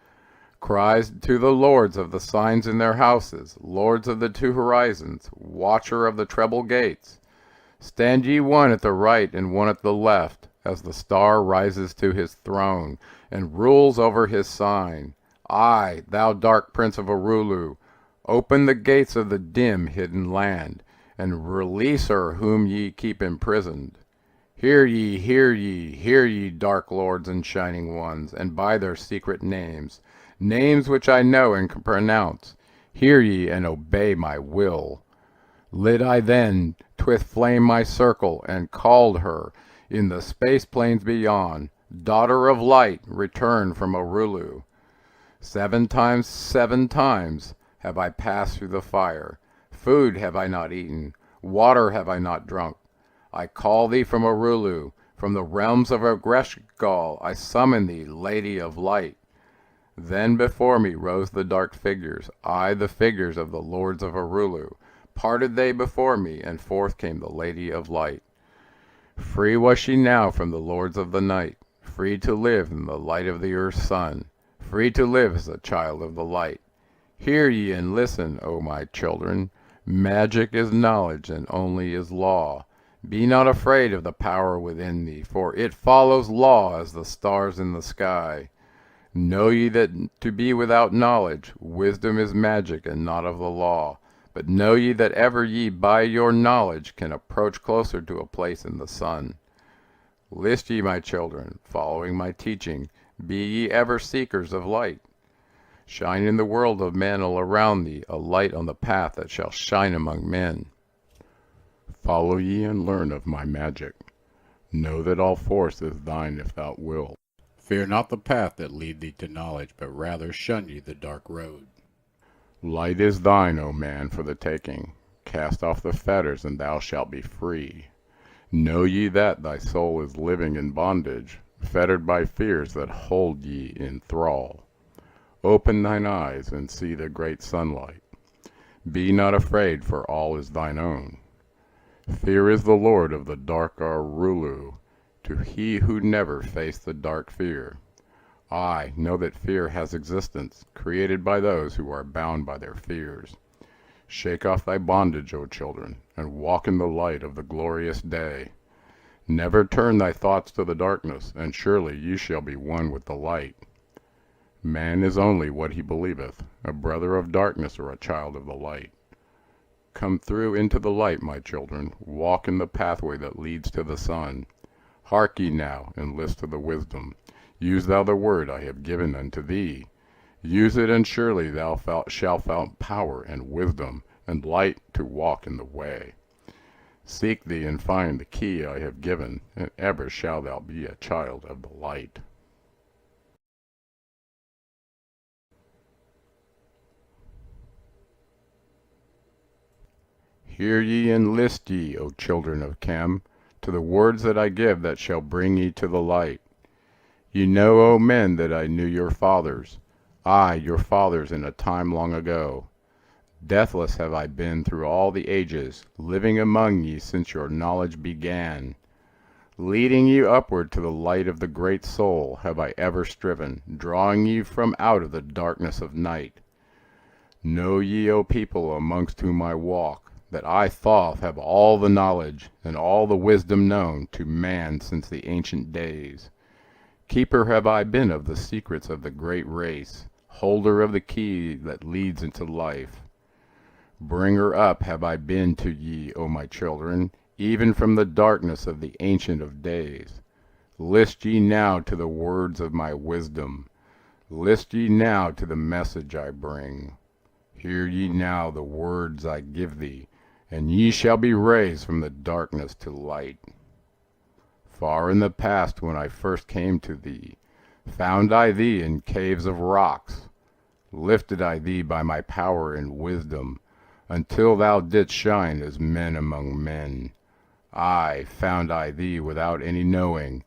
Cries to the lords of the signs in their houses, lords of the two horizons, watcher of the treble gates. Stand ye one at the right and one at the left, as the star rises to his throne, and rules over his sign. I, thou dark prince of Arulu, open the gates of the dim hidden land, and release her whom ye keep imprisoned. Hear ye, hear ye, hear ye, dark lords and shining ones, and by their secret names, names which I know and can pronounce, hear ye and obey my will. Lit I then with flame my circle, and called her, in the space plains beyond, daughter of light, return from Arulu. 7 times have I passed through the fire. Food have I not eaten, water have I not drunk. I call thee from Arulu, from the realms of Agreshgal, I summon thee, Lady of Light. Then before me rose the dark figures, I the figures of the lords of Arulu. Parted they before me, and forth came the Lady of Light. Free was she now from the lords of the night, free to live in the light of the earth's sun, free to live as a child of the light. Hear ye and listen, O my children. Magic is knowledge, and only is law. Be not afraid of the power within thee, for it follows law as the stars in the sky. Know ye that to be without knowledge, wisdom is magic and not of the law. But know ye that ever ye by your knowledge can approach closer to a place in the sun. List ye, my children, following my teaching, be ye ever seekers of light. Shine in the world of men all around thee, a light on the path that shall shine among men. Follow ye and learn of my magic. Know that all force is thine if thou wilt. Fear not the path that lead thee to knowledge, but rather shun ye the dark road. Light is thine, O man, for the taking. Cast off the fetters, and thou shalt be free. Know ye that thy soul is living in bondage, fettered by fears that hold ye in thrall. Open thine eyes, and see the great sunlight. Be not afraid, for all is thine own. Fear is the lord of the dark Arulu, to he who never faced the dark fear. I know that fear has existence, created by those who are bound by their fears. Shake off thy bondage, O children, and walk in the light of the glorious day. Never turn thy thoughts to the darkness, and surely ye shall be one with the light. Man is only what he believeth, a brother of darkness or a child of the light. Come through into the light, my children, walk in the pathway that leads to the sun. Hark ye now, and list to the wisdom. Use thou the word I have given unto thee. Use it, and surely thou shalt find power and wisdom, and light to walk in the way. Seek thee and find the key I have given, and ever shalt thou be a child of the light. Hear ye and list ye, O children of Chem, to the words that I give that shall bring ye to the light. Ye know, O men, that I knew your fathers, I, your fathers in a time long ago. Deathless have I been through all the ages, living among ye since your knowledge began. Leading you upward to the light of the great soul have I ever striven, drawing you from out of the darkness of night. Know ye, O people amongst whom I walk, that I, Thoth, have all the knowledge and all the wisdom known to man since the ancient days. Keeper have I been of the secrets of the great race, holder of the key that leads into life. Bringer up have I been to ye, O my children, even from the darkness of the Ancient of Days. List ye now to the words of my wisdom. List ye now to the message I bring. Hear ye now the words I give thee, and ye shall be raised from the darkness to light. Far in the past, when I first came to thee, found I thee in caves of rocks. Lifted I thee by my power and wisdom, until thou didst shine as men among men. Aye, found I thee without any knowing,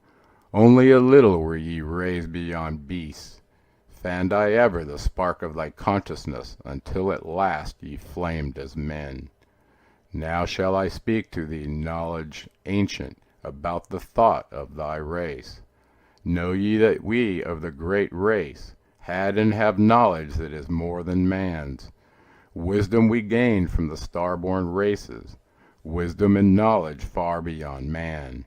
only a little were ye raised beyond beasts. Fanned I ever the spark of thy consciousness, until at last ye flamed as men. Now shall I speak to thee knowledge ancient, about the thought of thy race. Know ye that we of the great race had and have knowledge that is more than man's. Wisdom we gained from the star-born races, wisdom and knowledge far beyond man.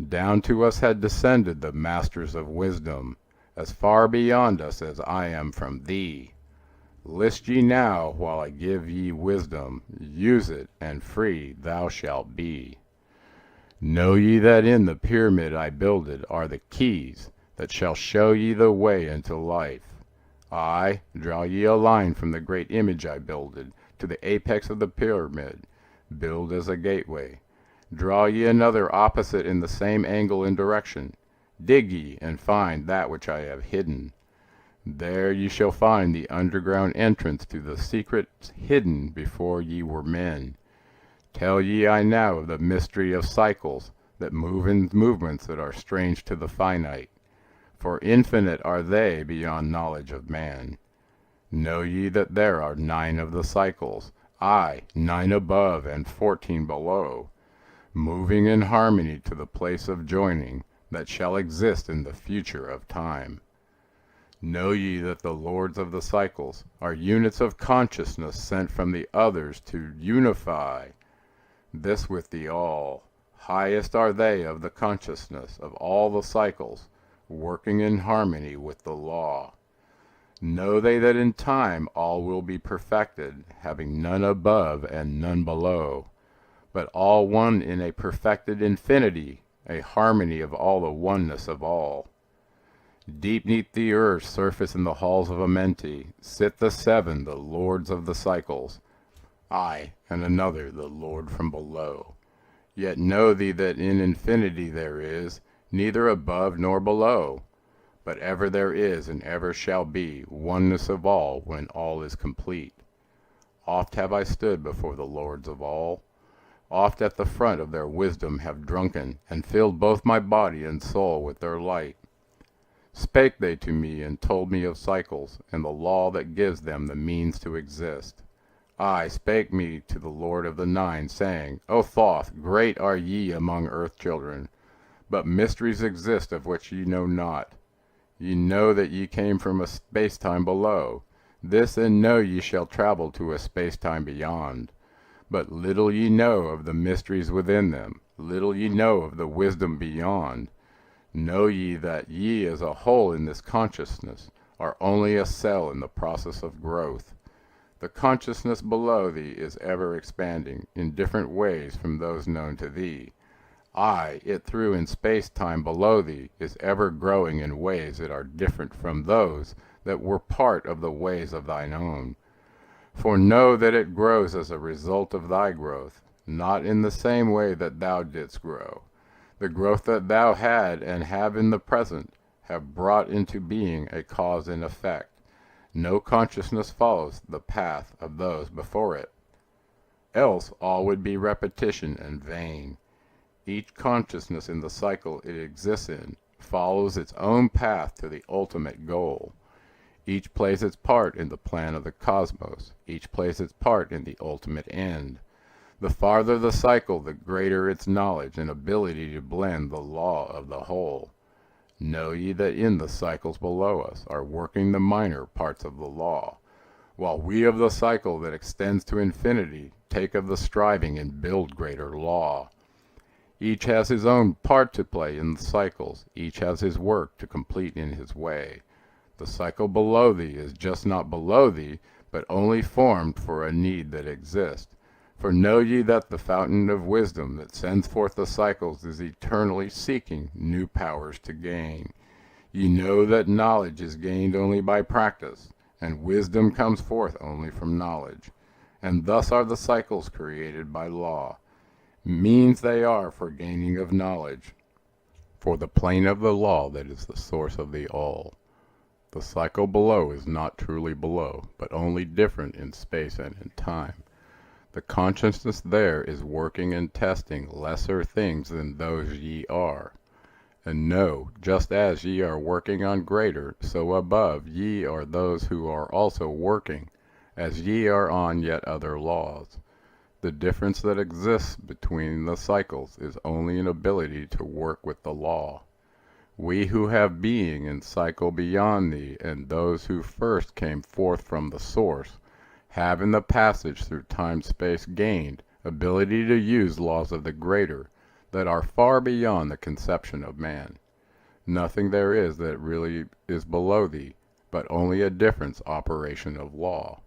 Down to us had descended the masters of wisdom, as far beyond us as I am from thee. List ye now while I give ye wisdom, use it, and free thou shalt be. Know ye that in the pyramid I builded are the keys that shall show ye the way into life. Aye, draw ye a line from the great image I builded to the apex of the pyramid, build as a gateway. Draw ye another opposite in the same angle and direction. Dig ye and find that which I have hidden. There ye shall find the underground entrance to the secrets hidden before ye were men. Tell ye I now of the mystery of cycles that move in movements that are strange to the finite, for infinite are they beyond knowledge of man. Know ye that there are 9 of the cycles, aye, 9 above and 14 below, moving in harmony to the place of joining that shall exist in the future of time. Know ye that the lords of the cycles are units of consciousness sent from the others to unify this with the all. Highest are they of the consciousness of all the cycles, working in harmony with the law. Know they that in time all will be perfected, having none above and none below, but all one in a perfected infinity, a harmony of all the oneness of all. Deep neath the earth's surface in the halls of Amenti sit the 7, the lords of the cycles, I, and another, the Lord from below. Yet know thee that in infinity there is neither above nor below, but ever there is and ever shall be oneness of all when all is complete. Oft have I stood before the lords of all, oft at the front of their wisdom have drunken, and filled both my body and soul with their light. Spake they to me and told me of cycles, and the law that gives them the means to exist. I spake me to the Lord of the 9, saying, O Thoth, great are ye among earth children, but mysteries exist of which ye know not. Ye know that ye came from a space-time below. This and know ye shall travel to a space-time beyond. But little ye know of the mysteries within them, little ye know of the wisdom beyond. Know ye that ye as a whole in this consciousness are only a cell in the process of growth. The consciousness below thee is ever expanding in different ways from those known to thee. I, it through in space-time below thee, is ever growing in ways that are different from those that were part of the ways of thine own. For know that it grows as a result of thy growth, not in the same way that thou didst grow. The growth that thou had and have in the present have brought into being a cause and effect. No consciousness follows the path of those before it. Else all would be repetition and vain. Each consciousness in the cycle it exists in follows its own path to the ultimate goal. Each plays its part in the plan of the cosmos. Each plays its part in the ultimate end. The farther the cycle, the greater its knowledge and ability to blend the law of the whole. Know ye that in the cycles below us are working the minor parts of the law, while we of the cycle that extends to infinity take of the striving and build greater law. Each has his own part to play in the cycles, each has his work to complete in his way. The cycle below thee is just not below thee, but only formed for a need that exists. For know ye that the fountain of wisdom that sends forth the cycles is eternally seeking new powers to gain. Ye know that knowledge is gained only by practice, and wisdom comes forth only from knowledge. And thus are the cycles created by law. Means they are for gaining of knowledge, for the plane of the law that is the source of the all. The cycle below is not truly below, but only different in space and in time. The consciousness there is working and testing lesser things than those ye are. And know, just as ye are working on greater, so above ye are those who are also working, as ye are on yet other laws. The difference that exists between the cycles is only an ability to work with the law. We who have being and cycle beyond thee, and those who first came forth from the source, have in the passage through time-space gained ability to use laws of the greater that are far beyond the conception of man. Nothing there is that really is below thee, but only a difference operation of law.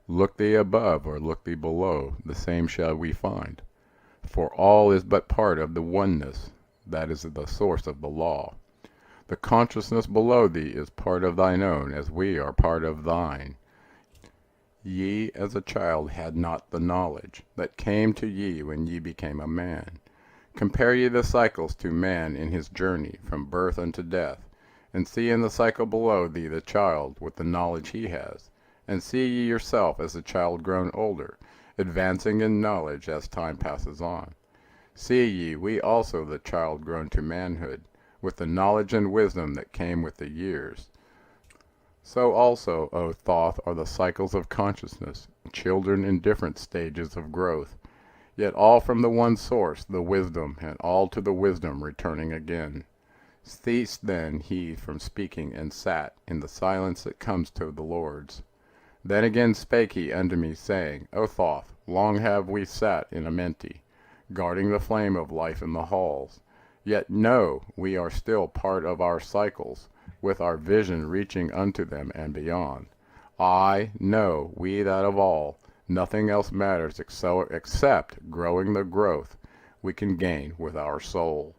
Look thee above or look thee below, the same shall we find. For all is but part of the oneness, that is the source of the law. The consciousness below thee is part of thine own, as we are part of thine. Ye as a child had not the knowledge that came to ye when ye became a man. Compare ye the cycles to man in his journey from birth unto death, and see in the cycle below thee the child with the knowledge he has, and see ye yourself as a child grown older, advancing in knowledge as time passes on. See ye, we also the child grown to manhood, with the knowledge and wisdom that came with the years. So also, O Thoth, are the cycles of consciousness, children in different stages of growth, yet all from the one source, the wisdom, and all to the wisdom returning again. Ceased then he from speaking, and sat in the silence that comes to the lords. Then again spake he unto me, saying, O Thoth, long have we sat in Amenti, guarding the flame of life in the halls. Yet know, we are still part of our cycles, with our vision reaching unto them and beyond. I know, we that of all, nothing else matters except growing the growth we can gain with our soul.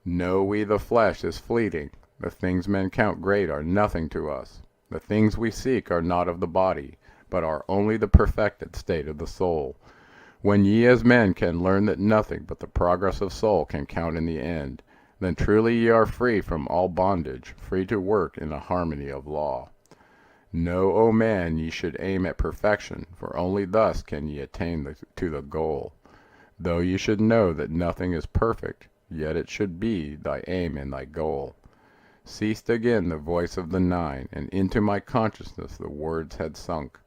Know we the flesh is fleeting, the things men count great are nothing to us. The things we seek are not of the body, but are only the perfected state of the soul. When ye as men can learn that nothing but the progress of soul can count in the end, then truly ye are free from all bondage, free to work in a harmony of law. Know, O man, ye should aim at perfection, for only thus can ye attain to the goal. Though ye should know that nothing is perfect, yet it should be thy aim and thy goal. Ceased again the voice of the nine, and into my consciousness the words had sunk.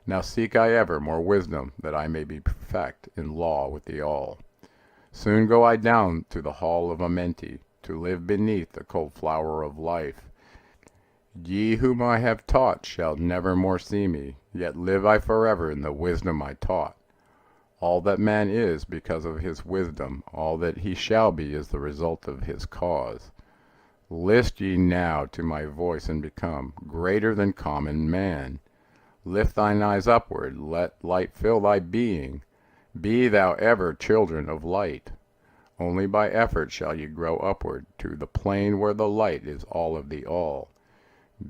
Now seek I ever more wisdom, that I may be perfect in law with the all. Soon go I down to the hall of Amenti, to live beneath the cold flower of life. Ye whom I have taught shall never more see me, yet live I forever in the wisdom I taught. All that man is because of his wisdom, all that he shall be is the result of his cause. List ye now to my voice and become greater than common man. Lift thine eyes upward, let light fill thy being. Be thou ever children of light. Only by effort shall ye grow upward to the plane where the light is all of the all.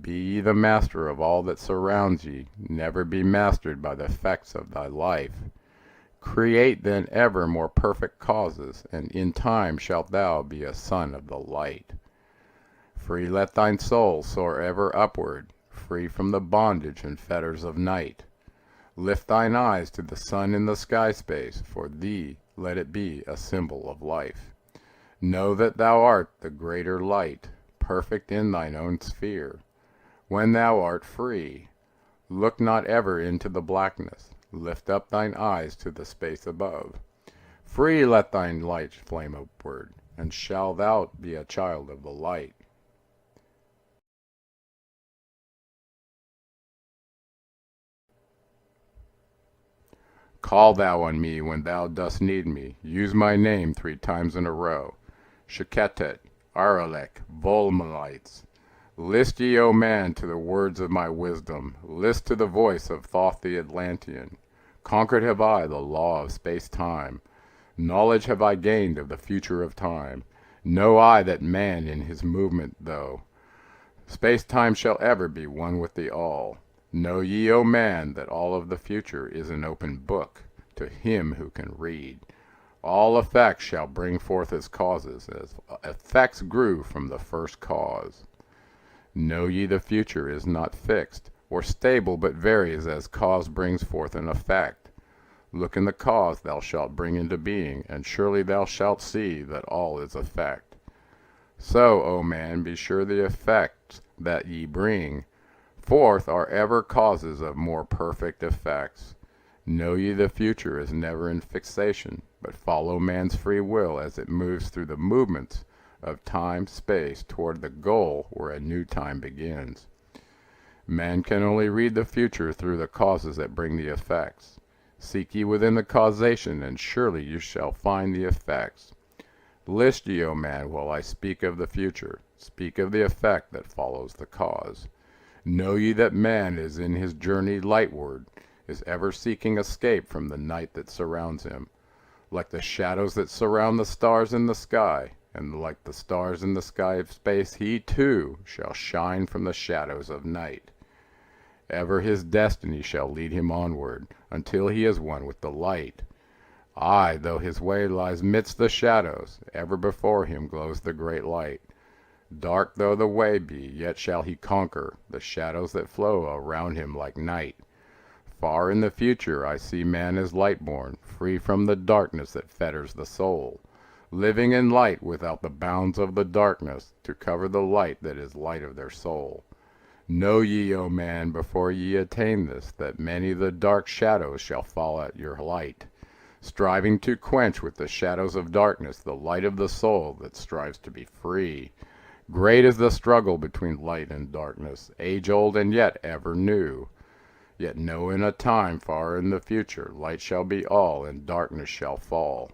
Be ye the master of all that surrounds ye, never be mastered by the effects of thy life. Create then ever more perfect causes, and in time shalt thou be a son of the light. Free let thine soul soar ever upward, free from the bondage and fetters of night. Lift thine eyes to the sun in the sky space, for thee let it be a symbol of life. Know that thou art the greater light, perfect in thine own sphere. When thou art free, look not ever into the blackness, lift up thine eyes to the space above. Free let thine light flame upward, and shall thou be a child of the light. Call thou on me when thou dost need me. Use my name 3 times in a row. Sheketet, Aralek, Volmalites. List ye, O man, to the words of my wisdom. List to the voice of Thoth the Atlantean. Conquered have I the law of space-time. Knowledge have I gained of the future of time. Know I that man in his movement, though space-time shall ever be one with the all. Know ye, O man, that all of the future is an open book to him who can read. All effects shall bring forth its causes, as effects grew from the first cause. Know ye the future is not fixed or stable, but varies as cause brings forth an effect. Look in the cause thou shalt bring into being, and surely thou shalt see that all is effect. So, O man, be sure the effects that ye bring forth are ever causes of more perfect effects. Know ye the future is never in fixation, but follow man's free will as it moves through the movements of time, space, toward the goal where a new time begins. Man can only read the future through the causes that bring the effects. Seek ye within the causation, and surely you shall find the effects. List ye, O man, while I speak of the future. Speak of the effect that follows the cause. Know ye that man is in his journey lightward, is ever seeking escape from the night that surrounds him, like the shadows that surround the stars in the sky, and like the stars in the sky of space, he too shall shine from the shadows of night. Ever his destiny shall lead him onward, until he is one with the light. Aye, though his way lies midst the shadows, ever before him glows the great light. Dark though the way be, yet shall he conquer the shadows that flow around him like night. Far in the future I see man as light-born, free from the darkness that fetters the soul, living in light without the bounds of the darkness, to cover the light that is light of their soul. Know ye, O man, before ye attain this, that many the dark shadows shall fall at your light, striving to quench with the shadows of darkness the light of the soul that strives to be free. Great is the struggle between light and darkness, age-old and yet ever new. Yet know in a time far in the future, light shall be all, and darkness shall fall.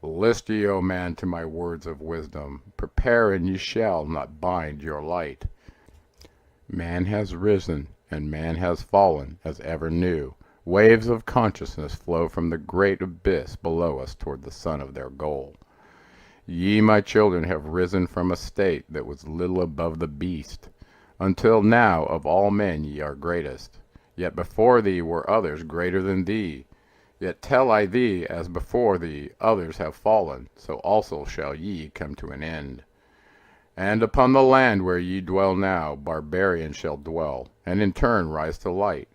List ye, O man, to my words of wisdom. Prepare, and ye shall not bind your light. Man has risen, and man has fallen, as ever new. Waves of consciousness flow from the great abyss below us toward the sun of their goal. Ye, my children, have risen from a state that was little above the beast. Until now of all men ye are greatest. Yet before thee were others greater than thee. Yet tell I thee, as before thee others have fallen, so also shall ye come to an end. And upon the land where ye dwell now, barbarians shall dwell, and in turn rise to light.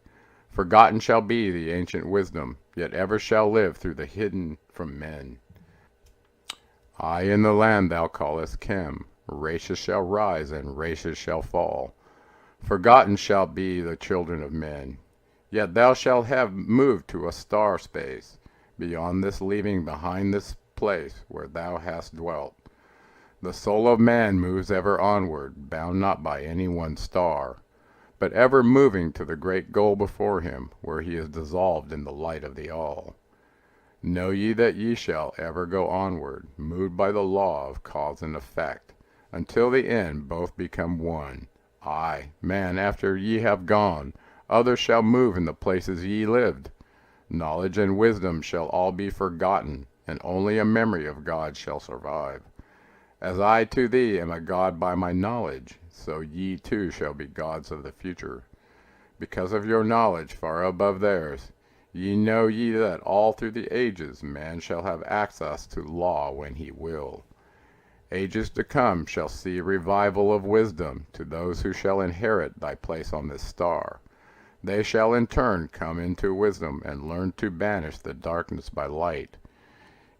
Forgotten shall be the ancient wisdom, yet ever shall live through the hidden from men. I in the land thou callest Chem, races shall rise and races shall fall. Forgotten shall be the children of men, yet thou shalt have moved to a star space, beyond this, leaving behind this place where thou hast dwelt. The soul of man moves ever onward, bound not by any one star, but ever moving to the great goal before him, where he is dissolved in the light of the all. Know ye that ye shall ever go onward, moved by the law of cause and effect, until the end both become one. Aye, man, after ye have gone, others shall move in the places ye lived. Knowledge and wisdom shall all be forgotten, and only a memory of God shall survive. As I to thee am a god by my knowledge, so ye too shall be gods of the future. Because of your knowledge far above theirs, ye know ye that all through the ages man shall have access to law when he will. Ages to come shall see revival of wisdom to those who shall inherit thy place on this star. They shall in turn come into wisdom and learn to banish the darkness by light.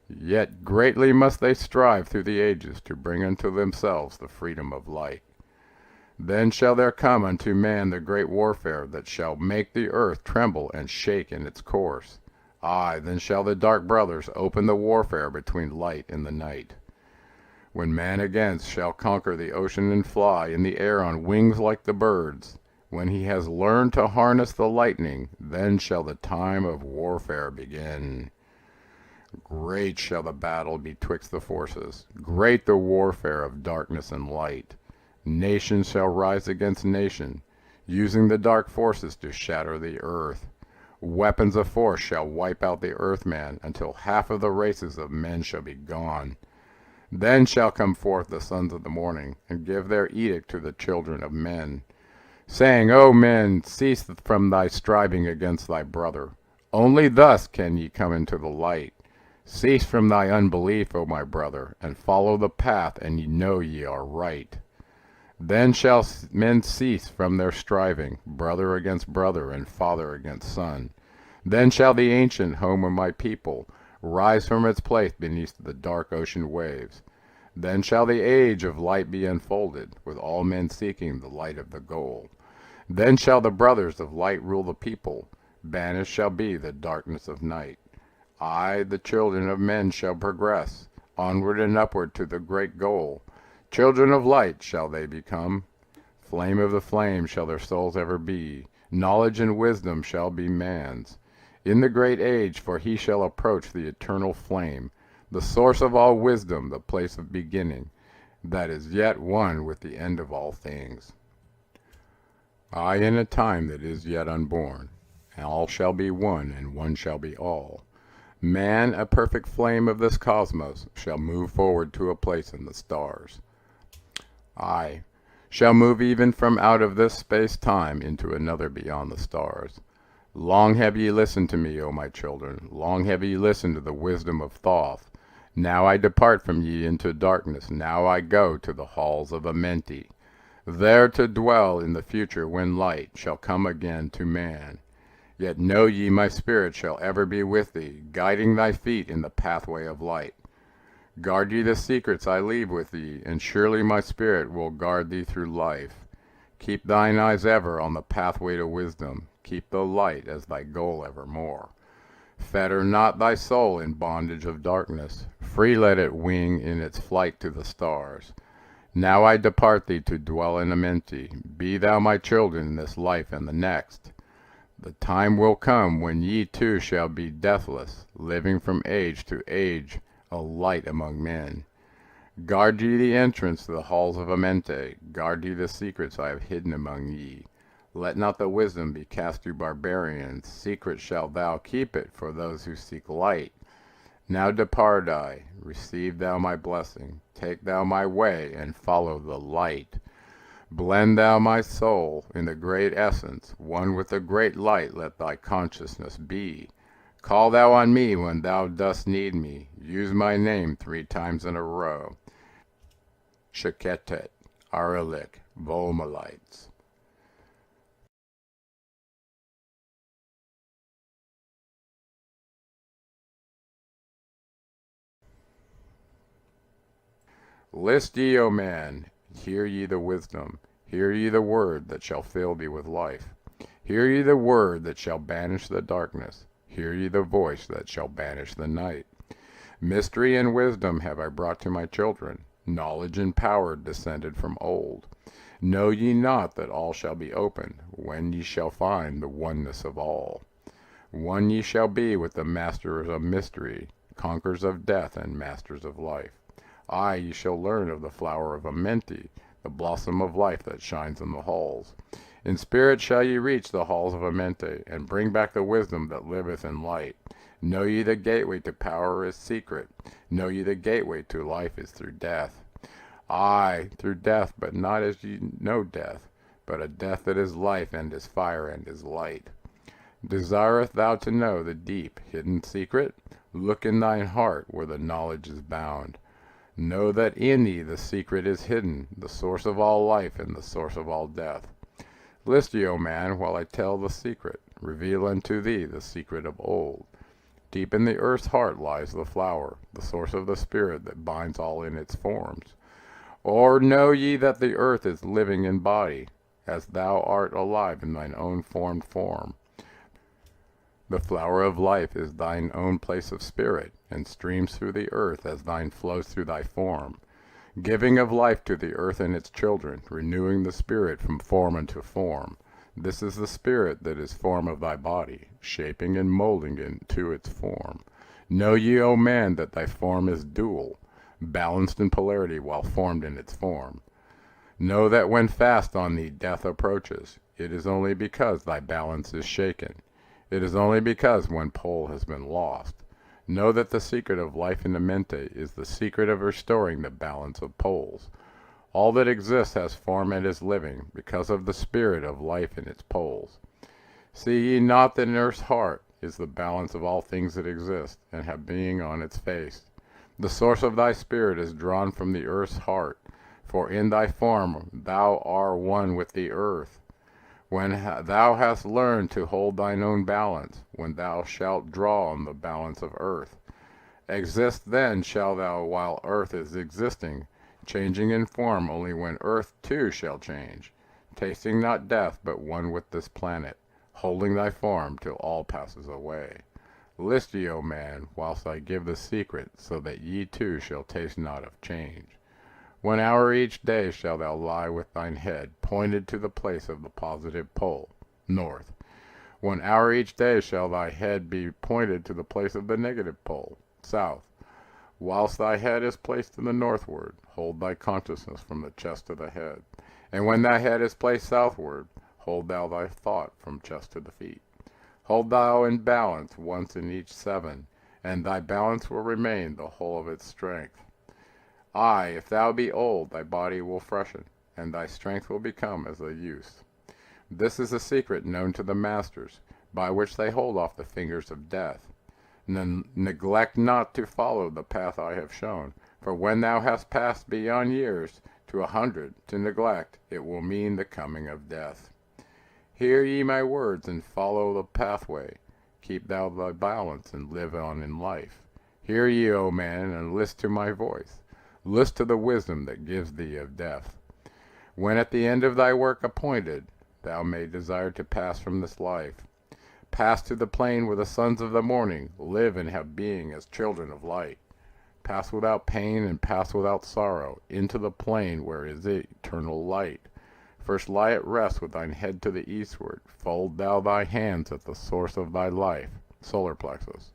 Yet greatly must they strive through the ages to bring unto themselves the freedom of light. Then shall there come unto man the great warfare that shall make the earth tremble and shake in its course. Aye, then shall the dark brothers open the warfare between light and the night. When man again shall conquer the ocean and fly in the air on wings like the birds, when he has learned to harness the lightning, then shall the time of warfare begin. Great shall the battle betwixt the forces, great the warfare of darkness and light. Nation shall rise against nation, using the dark forces to shatter the earth. Weapons of force shall wipe out the earthman until half of the races of men shall be gone. Then shall come forth the sons of the morning, and give their edict to the children of men, saying, O men, cease from thy striving against thy brother. Only thus can ye come into the light. Cease from thy unbelief, O my brother, and follow the path, and ye know ye are right. Then shall men cease from their striving, brother against brother, and father against son. Then shall the ancient home of my people rise from its place beneath the dark ocean waves. Then shall the age of light be unfolded, with all men seeking the light of the goal. Then shall the brothers of light rule the people. Banished shall be the darkness of night. I, the children of men, shall progress, onward and upward to the great goal. Children of light shall they become. Flame of the flame shall their souls ever be. Knowledge and wisdom shall be man's. In the great age, for he shall approach the eternal flame, the source of all wisdom, the place of beginning, that is yet one with the end of all things. I in a time that is yet unborn, and all shall be one, and one shall be all. Man, a perfect flame of this cosmos, shall move forward to a place in the stars. I shall move even from out of this space-time into another beyond the stars. Long have ye listened to me, O my children, long have ye listened to the wisdom of Thoth. Now I depart from ye into darkness, now I go to the halls of Amenti, there to dwell in the future when light shall come again to man. Yet know ye my spirit shall ever be with thee, guiding thy feet in the pathway of light. Guard ye the secrets I leave with thee, and surely my spirit will guard thee through life. Keep thine eyes ever on the pathway to wisdom, keep the light as thy goal evermore. Fetter not thy soul in bondage of darkness, free let it wing in its flight to the stars. Now I depart thee to dwell in Amenti, be thou my children in this life and the next. The time will come when ye too shall be deathless, living from age to age, a light among men. Guard ye the entrance to the halls of Amenti, guard ye the secrets I have hidden among ye. Let not the wisdom be cast to barbarians, secret shalt thou keep it for those who seek light. Now depart I, receive thou my blessing, take thou my way, and follow the light. Blend thou my soul in the great essence, one with the great light let thy consciousness be. Call thou on me when thou dost need me, use my name 3 times in a row. Sheketet, Aralik, Volmalites. List ye, O man, hear ye the wisdom, hear ye the word that shall fill thee with life. Hear ye the word that shall banish the darkness, hear ye the voice that shall banish the night. Mystery and wisdom have I brought to my children, knowledge and power descended from old. Know ye not that all shall be opened, when ye shall find the oneness of all? One ye shall be with the masters of mystery, conquerors of death and masters of life. Aye, ye shall learn of the flower of Amenti, the blossom of life that shines in the halls. In spirit shall ye reach the halls of Amenti, and bring back the wisdom that liveth in light. Know ye the gateway to power is secret. Know ye the gateway to life is through death. Aye, through death, but not as ye know death, but a death that is life and is fire and is light. Desireth thou to know the deep, hidden secret? Look in thine heart where the knowledge is bound. Know that in thee the secret is hidden, the source of all life and the source of all death. List ye, O man, while I tell the secret, reveal unto thee the secret of old. Deep in the earth's heart lies the flower, the source of the spirit that binds all in its forms. Or know ye that the earth is living in body, as thou art alive in thine own formed form. The flower of life is thine own place of spirit, and streams through the earth as thine flows through thy form, giving of life to the earth and its children, renewing the spirit from form unto form. This is the spirit that is form of thy body, shaping and molding it to its form. Know ye, O man, that thy form is dual, balanced in polarity while formed in its form. Know that when fast on thee death approaches, it is only because thy balance is shaken. It is only because one pole has been lost. Know that the secret of life in Amenti is the secret of restoring the balance of poles. All that exists has form and is living, because of the spirit of life in its poles. See ye not that in earth's heart is the balance of all things that exist, and have being on its face? The source of thy spirit is drawn from the earth's heart, for in thy form thou art one with the earth. When thou hast learned to hold thine own balance, when thou shalt draw on the balance of earth, exist then shall thou while earth is existing, changing in form only when earth too shall change, tasting not death but one with this planet, holding thy form till all passes away. List ye, O man, whilst I give the secret, so that ye too shall taste not of change. 1 hour each day shalt thou lie with thine head pointed to the place of the positive pole, north. 1 hour each day shall thy head be pointed to the place of the negative pole, south. Whilst thy head is placed to the northward, hold thy consciousness from the chest to the head. And when thy head is placed southward, hold thou thy thought from chest to the feet. Hold thou in balance once in each 7, and thy balance will remain the whole of its strength. Aye, if thou be old, thy body will freshen, and thy strength will become as a youth. This is a secret known to the masters, by which they hold off the fingers of death. Neglect not to follow the path I have shown, for when thou hast passed beyond years, to 100, to neglect, it will mean the coming of death. Hear ye my words, and follow the pathway. Keep thou thy balance, and live on in life. Hear ye, O man, and list to my voice. List to the wisdom that gives thee of death. When at the end of thy work appointed, thou may desire to pass from this life, pass to the plane where the sons of the morning live and have being as children of light. Pass without pain and pass without sorrow into the plane where is eternal light. First lie at rest with thine head to the eastward. Fold thou thy hands at the source of thy life, solar plexus.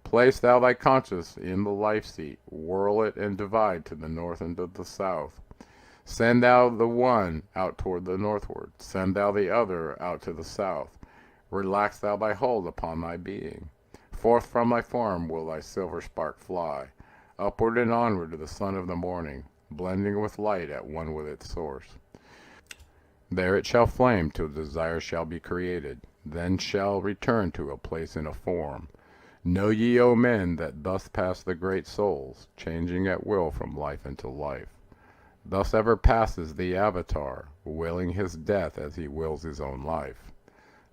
Place thou thy conscience in the life seat. Whirl it and divide to the north and to the south. Send thou the one out toward the northward. Send thou the other out to the south. Relax thou thy hold upon thy being. Forth from thy form will thy silver spark fly, upward and onward to the sun of the morning, blending with light at one with its source. There it shall flame till desire shall be created, then shall return to a place in a form. Know ye, O men, that thus pass the great souls, changing at will from life into life. Thus ever passes the Avatar, willing his death as he wills his own life.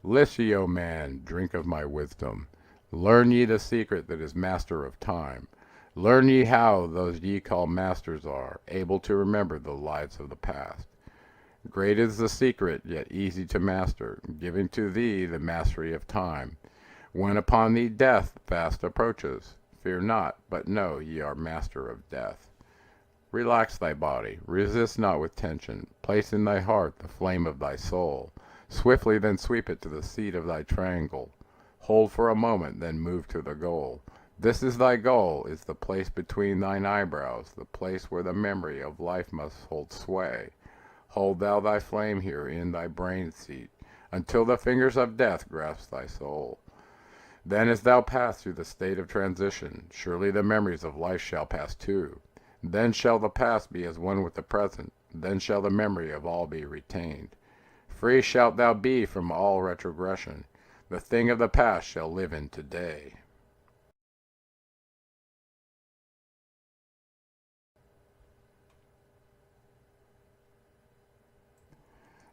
List ye, O man, drink of my wisdom. Learn ye the secret that is master of time. Learn ye how those ye call masters are, able to remember the lives of the past. Great is the secret, yet easy to master, giving to thee the mastery of time. When upon thee death fast approaches, fear not, but know ye are master of death. Relax thy body, resist not with tension, place in thy heart the flame of thy soul. Swiftly then sweep it to the seat of thy triangle. Hold for a moment, then move to the goal. This is thy goal, is the place between thine eyebrows, the place where the memory of life must hold sway. Hold thou thy flame here in thy brain seat, until the fingers of death grasp thy soul. Then as thou pass through the state of transition, surely the memories of life shall pass too. Then shall the past be as one with the present, then shall the memory of all be retained. Free shalt thou be from all retrogression, the thing of the past shall live in today.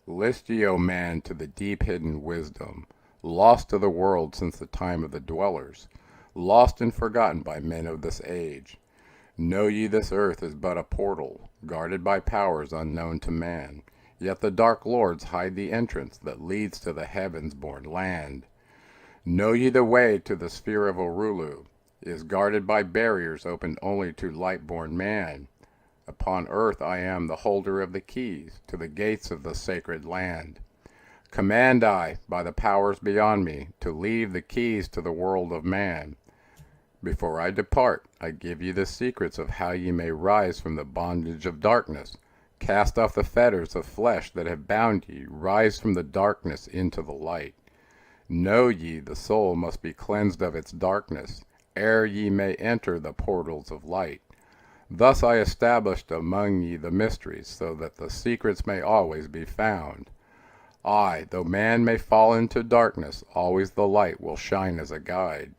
List ye, O man, to the deep-hidden wisdom, lost to the world since the time of the dwellers, lost and forgotten by men of this age. Know ye this earth is but a portal, guarded by powers unknown to man, yet the dark lords hide the entrance that leads to the heavens-born land. Know ye the way to the sphere of Orulu is guarded by barriers opened only to light-born man. Upon earth I am the holder of the keys to the gates of the sacred land. Command I, by the powers beyond me, to leave the keys to the world of man. Before I depart, I give ye the secrets of how ye may rise from the bondage of darkness. Cast off the fetters of flesh that have bound ye, rise from the darkness into the light. Know ye the soul must be cleansed of its darkness, ere ye may enter the portals of light. Thus I established among ye the mysteries, so that the secrets may always be found. Aye, though man may fall into darkness, always the light will shine as a guide.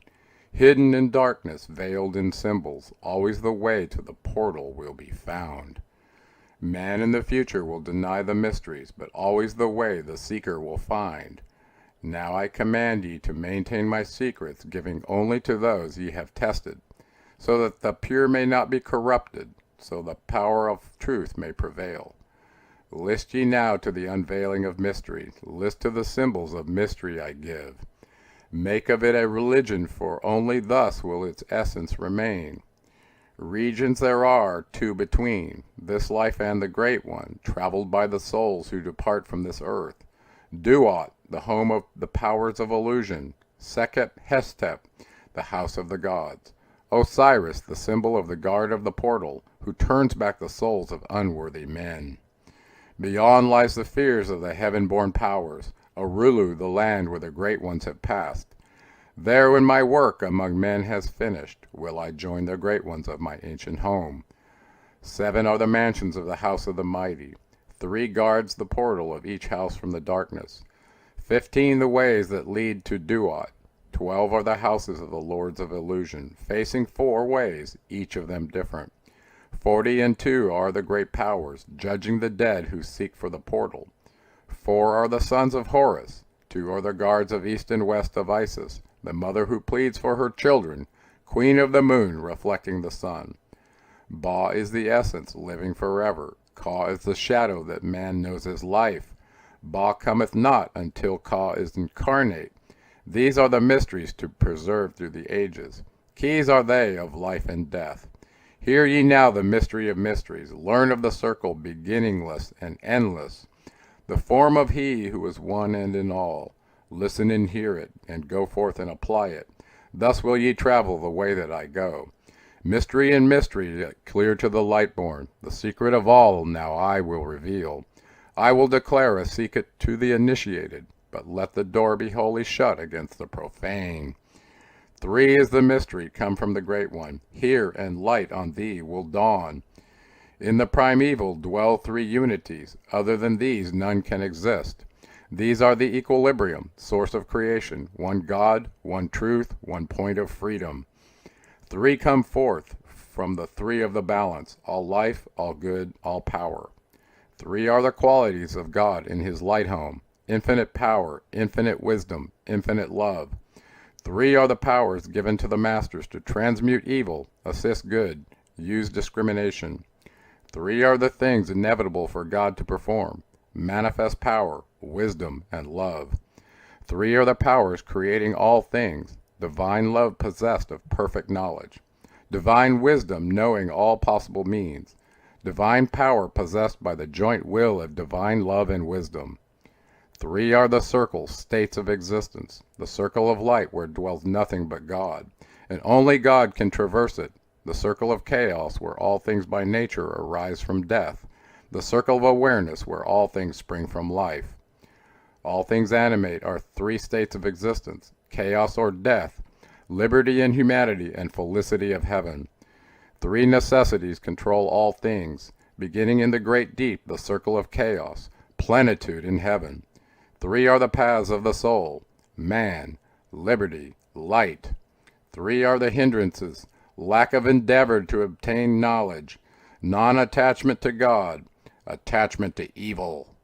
Hidden in darkness, veiled in symbols, always the way to the portal will be found. Man in the future will deny the mysteries, but always the way the seeker will find. Now I command ye to maintain my secrets, giving only to those ye have tested, so that the pure may not be corrupted, so the power of truth may prevail. List ye now to the unveiling of mystery, list to the symbols of mystery I give. Make of it a religion, for only thus will its essence remain. Regions there are, two between, this life and the great one, traveled by the souls who depart from this earth. Duat, the home of the powers of illusion. Sekep Hestep, the house of the gods. Osiris, the symbol of the guard of the portal, who turns back the souls of unworthy men. Beyond lies the fears of the heaven-born powers, Orulu, the land where the great ones have passed. There, when my work among men has finished, will I join the great ones of my ancient home. 7 are the mansions of the house of the mighty. 3 guards the portal of each house from the darkness. 15 the ways that lead to Duat. 12 are the houses of the lords of illusion, facing 4 ways, each of them different. 42 are the great powers, judging the dead who seek for the portal. 4 are the sons of Horus, 2 are the guards of east and west of Isis, the mother who pleads for her children, queen of the moon reflecting the sun. Ba is the essence, living forever. Ka is the shadow that man knows as life. Ba cometh not until Ka is incarnate. These are the mysteries to preserve through the ages. Keys are they of life and death. Hear ye now the mystery of mysteries. Learn of the circle beginningless and endless, the form of he who is one and in all. Listen and hear it, and go forth and apply it. Thus will ye travel the way that I go. Mystery and mystery, yet clear to the light-born. The secret of all now I will reveal. I will declare a secret to the initiated, but let the door be wholly shut against the profane. 3 is the mystery come from the Great One. Hear, and light on thee will dawn. In the primeval dwell 3 unities. Other than these none can exist. These are the equilibrium, source of creation. One God, one truth, one point of freedom. 3 come forth from the 3 of the balance. All life, all good, all power. 3 are the qualities of God in his light home. Infinite power, infinite wisdom, infinite love. 3 are the powers given to the masters to transmute evil, assist good, use discrimination. 3 are the things inevitable for God to perform: manifest power, wisdom, and love. 3 are the powers creating all things: divine love possessed of perfect knowledge, divine wisdom knowing all possible means, divine power possessed by the joint will of divine love and wisdom. 3 are the circles, states of existence, the circle of light where dwells nothing but God, and only God can traverse it, the circle of chaos where all things by nature arise from death, the circle of awareness where all things spring from life. All things animate are 3 states of existence: chaos or death, liberty and humanity, and felicity of heaven. 3 necessities control all things, beginning in the great deep, the circle of chaos, plenitude in heaven. 3 are the paths of the soul: man, liberty, light. 3 are the hindrances: lack of endeavor to obtain knowledge, non-attachment to God, attachment to evil.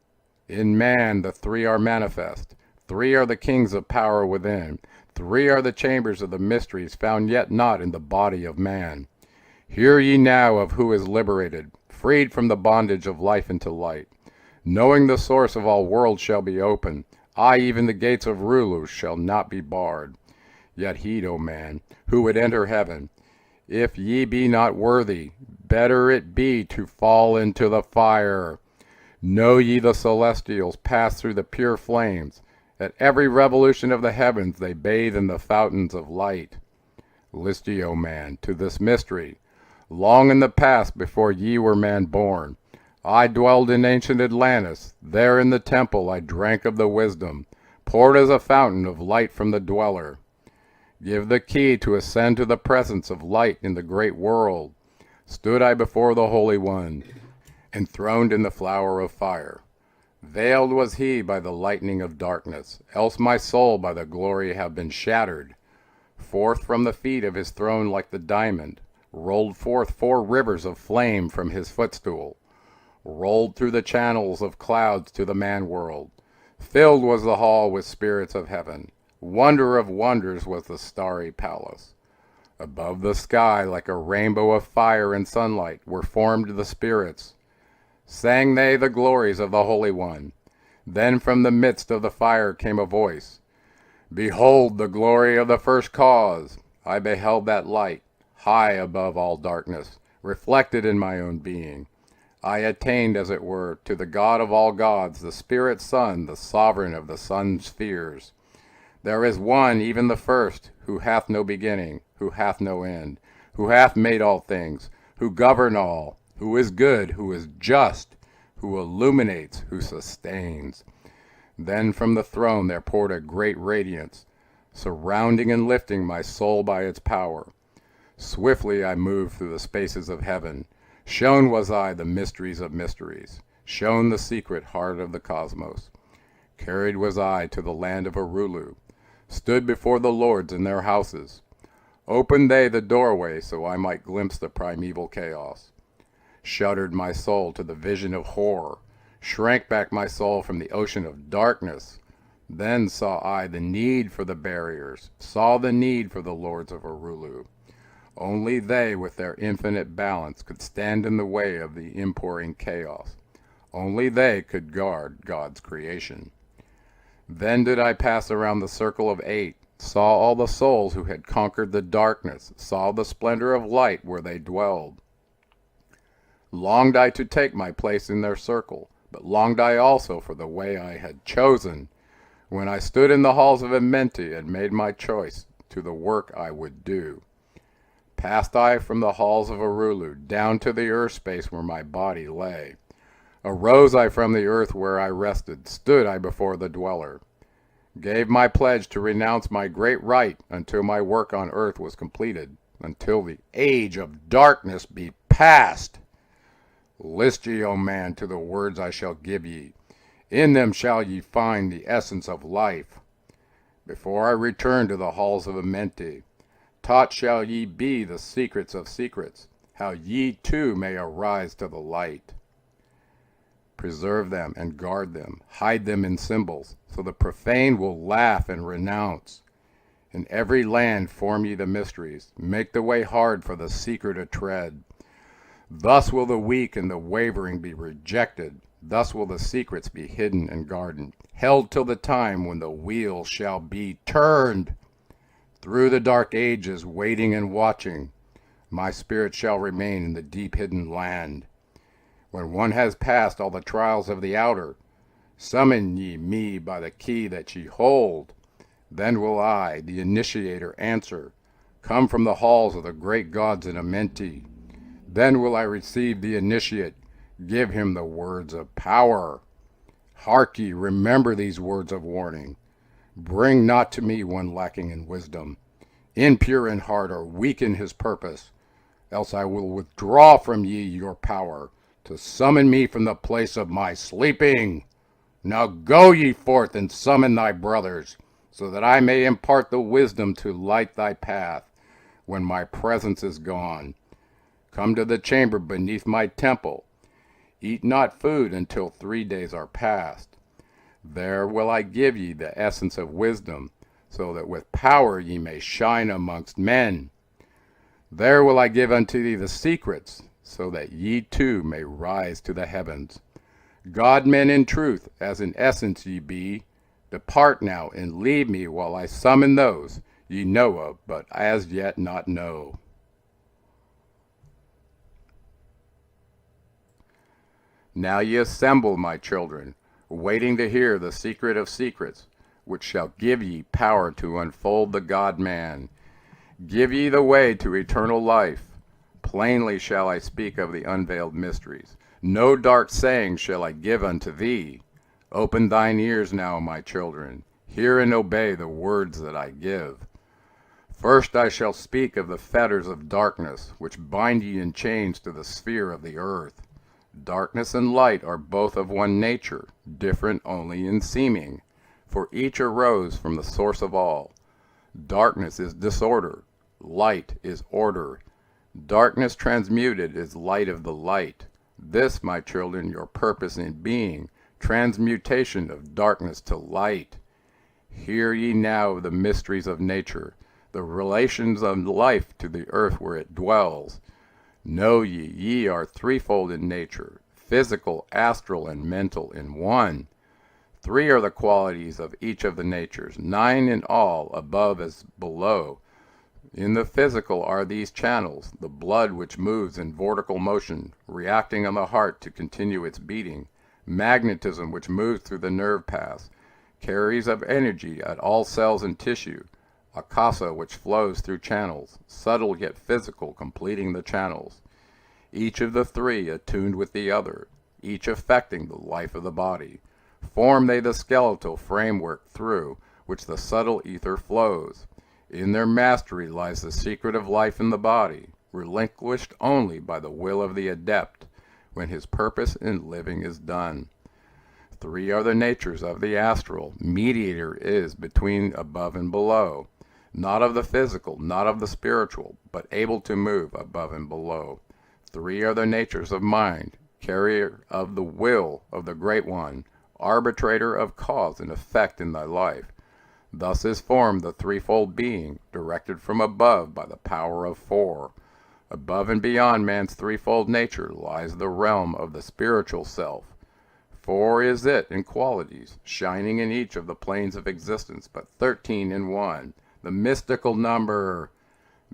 In man the 3 are manifest. 3 are the kings of power within. 3 are the chambers of the mysteries found yet not in the body of man. Hear ye now of who is liberated, freed from the bondage of life into light. Knowing the source of all worlds shall be open, aye, even the gates of Rulu shall not be barred. Yet heed, O man, who would enter heaven, if ye be not worthy, better it be to fall into the fire. Know ye the celestials pass through the pure flames. At every revolution of the heavens they bathe in the fountains of light. List ye, O man, to this mystery. Long in the past, before ye were man born, I dwelled in ancient Atlantis. There in the temple I drank of the wisdom, poured as a fountain of light from the dweller. Give the key to ascend to the presence of light in the great world. Stood I before the Holy One, enthroned in the flower of fire. Veiled was he by the lightning of darkness, else my soul by the glory have been shattered. Forth from the feet of his throne like the diamond, rolled forth 4 rivers of flame from his footstool, rolled through the channels of clouds to the man-world. Filled was the hall with spirits of heaven. Wonder of wonders was the starry palace. Above the sky, like a rainbow of fire and sunlight, were formed the spirits. Sang they the glories of the Holy One. Then from the midst of the fire came a voice. Behold the glory of the first cause. I beheld that light, high above all darkness, reflected in my own being. I attained, as it were, to the God of all gods, the Spirit Son, the sovereign of the sun spheres. There is one, even the first, who hath no beginning, who hath no end, who hath made all things, who govern all, who is good, who is just, who illuminates, who sustains. Then from the throne there poured a great radiance, surrounding and lifting my soul by its power. Swiftly I moved through the spaces of heaven. Shown was I the mysteries of mysteries, shown the secret heart of the cosmos. Carried was I to the land of Arulu, stood before the lords in their houses. Opened they the doorway so I might glimpse the primeval chaos. Shuddered my soul to the vision of horror, shrank back my soul from the ocean of darkness. Then saw I the need for the barriers, saw the need for the lords of Arulu. Only they with their infinite balance could stand in the way of the inpouring chaos. Only they could guard God's creation. Then did I pass around the circle of 8, saw all the souls who had conquered the darkness, saw the splendor of light where they dwelled. Longed I to take my place in their circle, but longed I also for the way I had chosen, when I stood in the halls of Amenti and made my choice to the work I would do. Passed I from the halls of Arulu down to the earth space where my body lay. Arose I from the earth where I rested, stood I before the dweller. Gave my pledge to renounce my great right until my work on earth was completed, until the age of darkness be past. List ye, O man, to the words I shall give ye. In them shall ye find the essence of life. Before I return to the halls of Amenti, taught shall ye be the secrets of secrets, how ye too may arise to the light. Preserve them and guard them, hide them in symbols, so the profane will laugh and renounce. In every land form ye the mysteries, make the way hard for the seeker to tread. Thus will the weak and the wavering be rejected, thus will the secrets be hidden and guarded, held till the time when the wheel shall be turned. Through the dark ages, waiting and watching, my spirit shall remain in the deep hidden land. When one has passed all the trials of the outer, summon ye me by the key that ye hold. Then will I, the initiator, answer, come from the halls of the great gods in Amenti. Then will I receive the initiate, give him the words of power. Hark ye, remember these words of warning. Bring not to me one lacking in wisdom, impure in heart or weak in his purpose, else I will withdraw from ye your power, to summon me from the place of my sleeping. Now go ye forth and summon thy brothers, so that I may impart the wisdom to light thy path when my presence is gone. Come to the chamber beneath my temple. Eat not food until 3 days are past. There will I give ye the essence of wisdom, so that with power ye may shine amongst men. There will I give unto thee the secrets, so that ye too may rise to the heavens. God-men in truth, as in essence ye be, depart now and leave me while I summon those ye know of, but as yet not know. Now ye assemble, my children, waiting to hear the secret of secrets, which shall give ye power to unfold the God-man. Give ye the way to eternal life. Plainly shall I speak of the unveiled mysteries. No dark saying shall I give unto thee. Open thine ears now, my children. Hear and obey the words that I give. First I shall speak of the fetters of darkness, which bind ye in chains to the sphere of the earth. Darkness and light are both of one nature, different only in seeming, for each arose from the source of all. Darkness is disorder, light is order. Darkness transmuted is light of the light. This, my children, your purpose in being, transmutation of darkness to light. Hear ye now the mysteries of nature, the relations of life to the earth where it dwells. Know ye, ye are threefold in nature, physical, astral, and mental in one. 3 are the qualities of each of the natures, 9 in all, above as below. In the physical are these channels, the blood which moves in vortical motion, reacting on the heart to continue its beating, magnetism which moves through the nerve paths, carries of energy at all cells and tissue, akasa which flows through channels, subtle yet physical, completing the channels. Each of the 3 attuned with the other, each affecting the life of the body. Form they the skeletal framework through which the subtle ether flows. In their mastery lies the secret of life in the body, relinquished only by the will of the adept, when his purpose in living is done. 3 are the natures of the astral, mediator is between above and below, not of the physical, not of the spiritual, but able to move above and below. 3 are the natures of mind, carrier of the will of the Great One, arbitrator of cause and effect in thy life. Thus is formed the threefold being, directed from above by the power of four. Above and beyond man's threefold nature lies the realm of the spiritual self. Four is it in qualities, shining in each of the planes of existence, but 13 in one. The mystical number.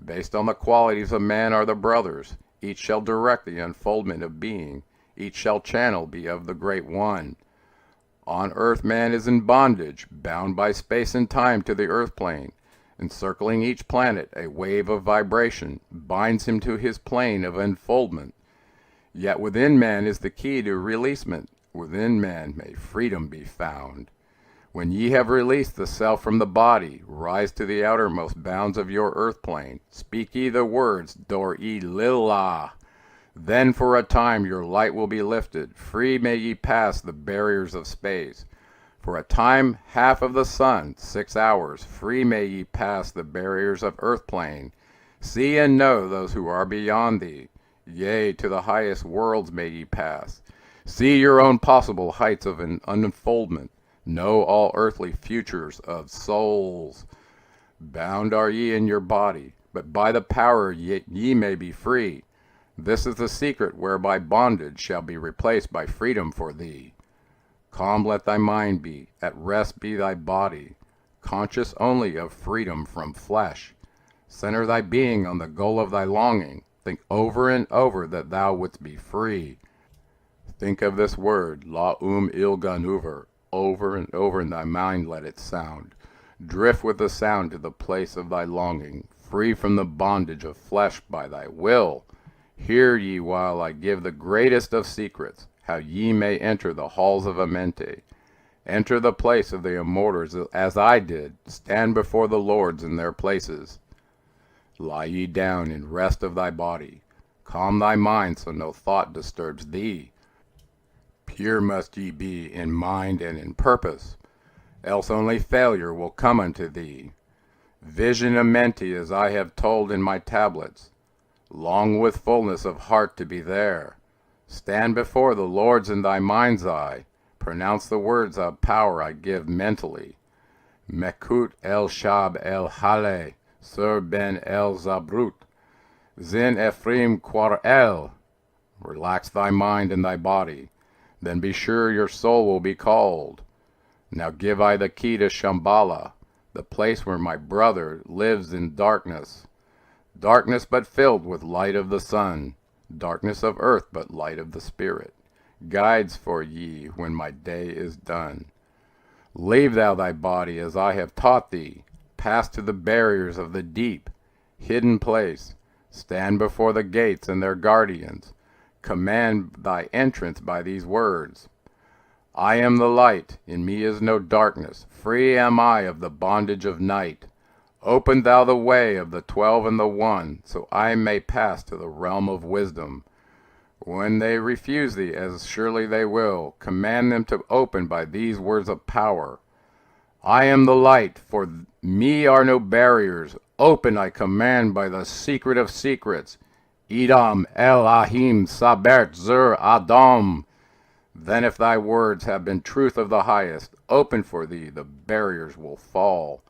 Based on the qualities of man are the brothers. Each shall direct the unfoldment of being. Each shall channel be of the Great One. On earth man is in bondage, bound by space and time to the earth plane. Encircling each planet, a wave of vibration binds him to his plane of unfoldment. Yet within man is the key to releasement. Within man may freedom be found. When ye have released the self from the body, rise to the outermost bounds of your earth plane. Speak ye the words, Dor-e-lila. Then for a time your light will be lifted. Free may ye pass the barriers of space. For a time, half of the sun, 6 hours, free may ye pass the barriers of earth plane. See and know those who are beyond thee. Yea, to the highest worlds may ye pass. See your own possible heights of an unfoldment. Know all earthly futures of souls. Bound are ye in your body, but by the power ye may be free. This is the secret whereby bondage shall be replaced by freedom for thee. Calm let thy mind be, at rest be thy body, conscious only of freedom from flesh. Center thy being on the goal of thy longing. Think over and over that thou wouldst be free. Think of this word, La-ilganuver, over and over in thy mind let it sound. Drift with the sound to the place of thy longing, free from the bondage of flesh by thy will. Hear ye while I give the greatest of secrets, how ye may enter the halls of Amente. Enter the place of the immortals as I did, stand before the lords in their places. Lie ye down in rest of thy body, calm thy mind so no thought disturbs thee. Pure must ye be in mind and in purpose, else only failure will come unto thee. Vision Amenti as I have told in my tablets, long with fullness of heart to be there. Stand before the lords in thy mind's eye, pronounce the words of power I give mentally. Mekut el Shab el Hale, Sur ben el Zabrut, Zin Ephraim Quar el. Relax thy mind and thy body, then be sure your soul will be called. Now give I the key to Shambhala, the place where my brother lives in darkness. Darkness but filled with light of the sun, darkness of earth but light of the spirit. Guides for ye when my day is done. Leave thou thy body as I have taught thee. Pass to the barriers of the deep, hidden place. Stand before the gates and their guardians. Command thy entrance by these words. I am the light, in me is no darkness. Free am I of the bondage of night. Open thou the way of the 12 and the 1, so I may pass to the realm of wisdom. When they refuse thee, as surely they will, command them to open by these words of power. I am the light, for me are no barriers. Open I command by the secret of secrets. Idam el ahim sabert zur Adam. Then if thy words have been truth of the highest, open for thee, the barriers will fall.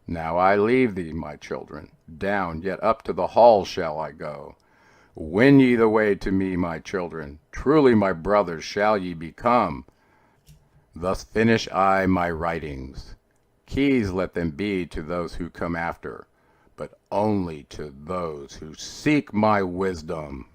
Now I leave thee, my children, down, yet up to the hall shall I go. Win ye the way to me, my children, truly my brothers shall ye become. Thus finish I my writings. Keys let them be to those who come after, but only to those who seek my wisdom.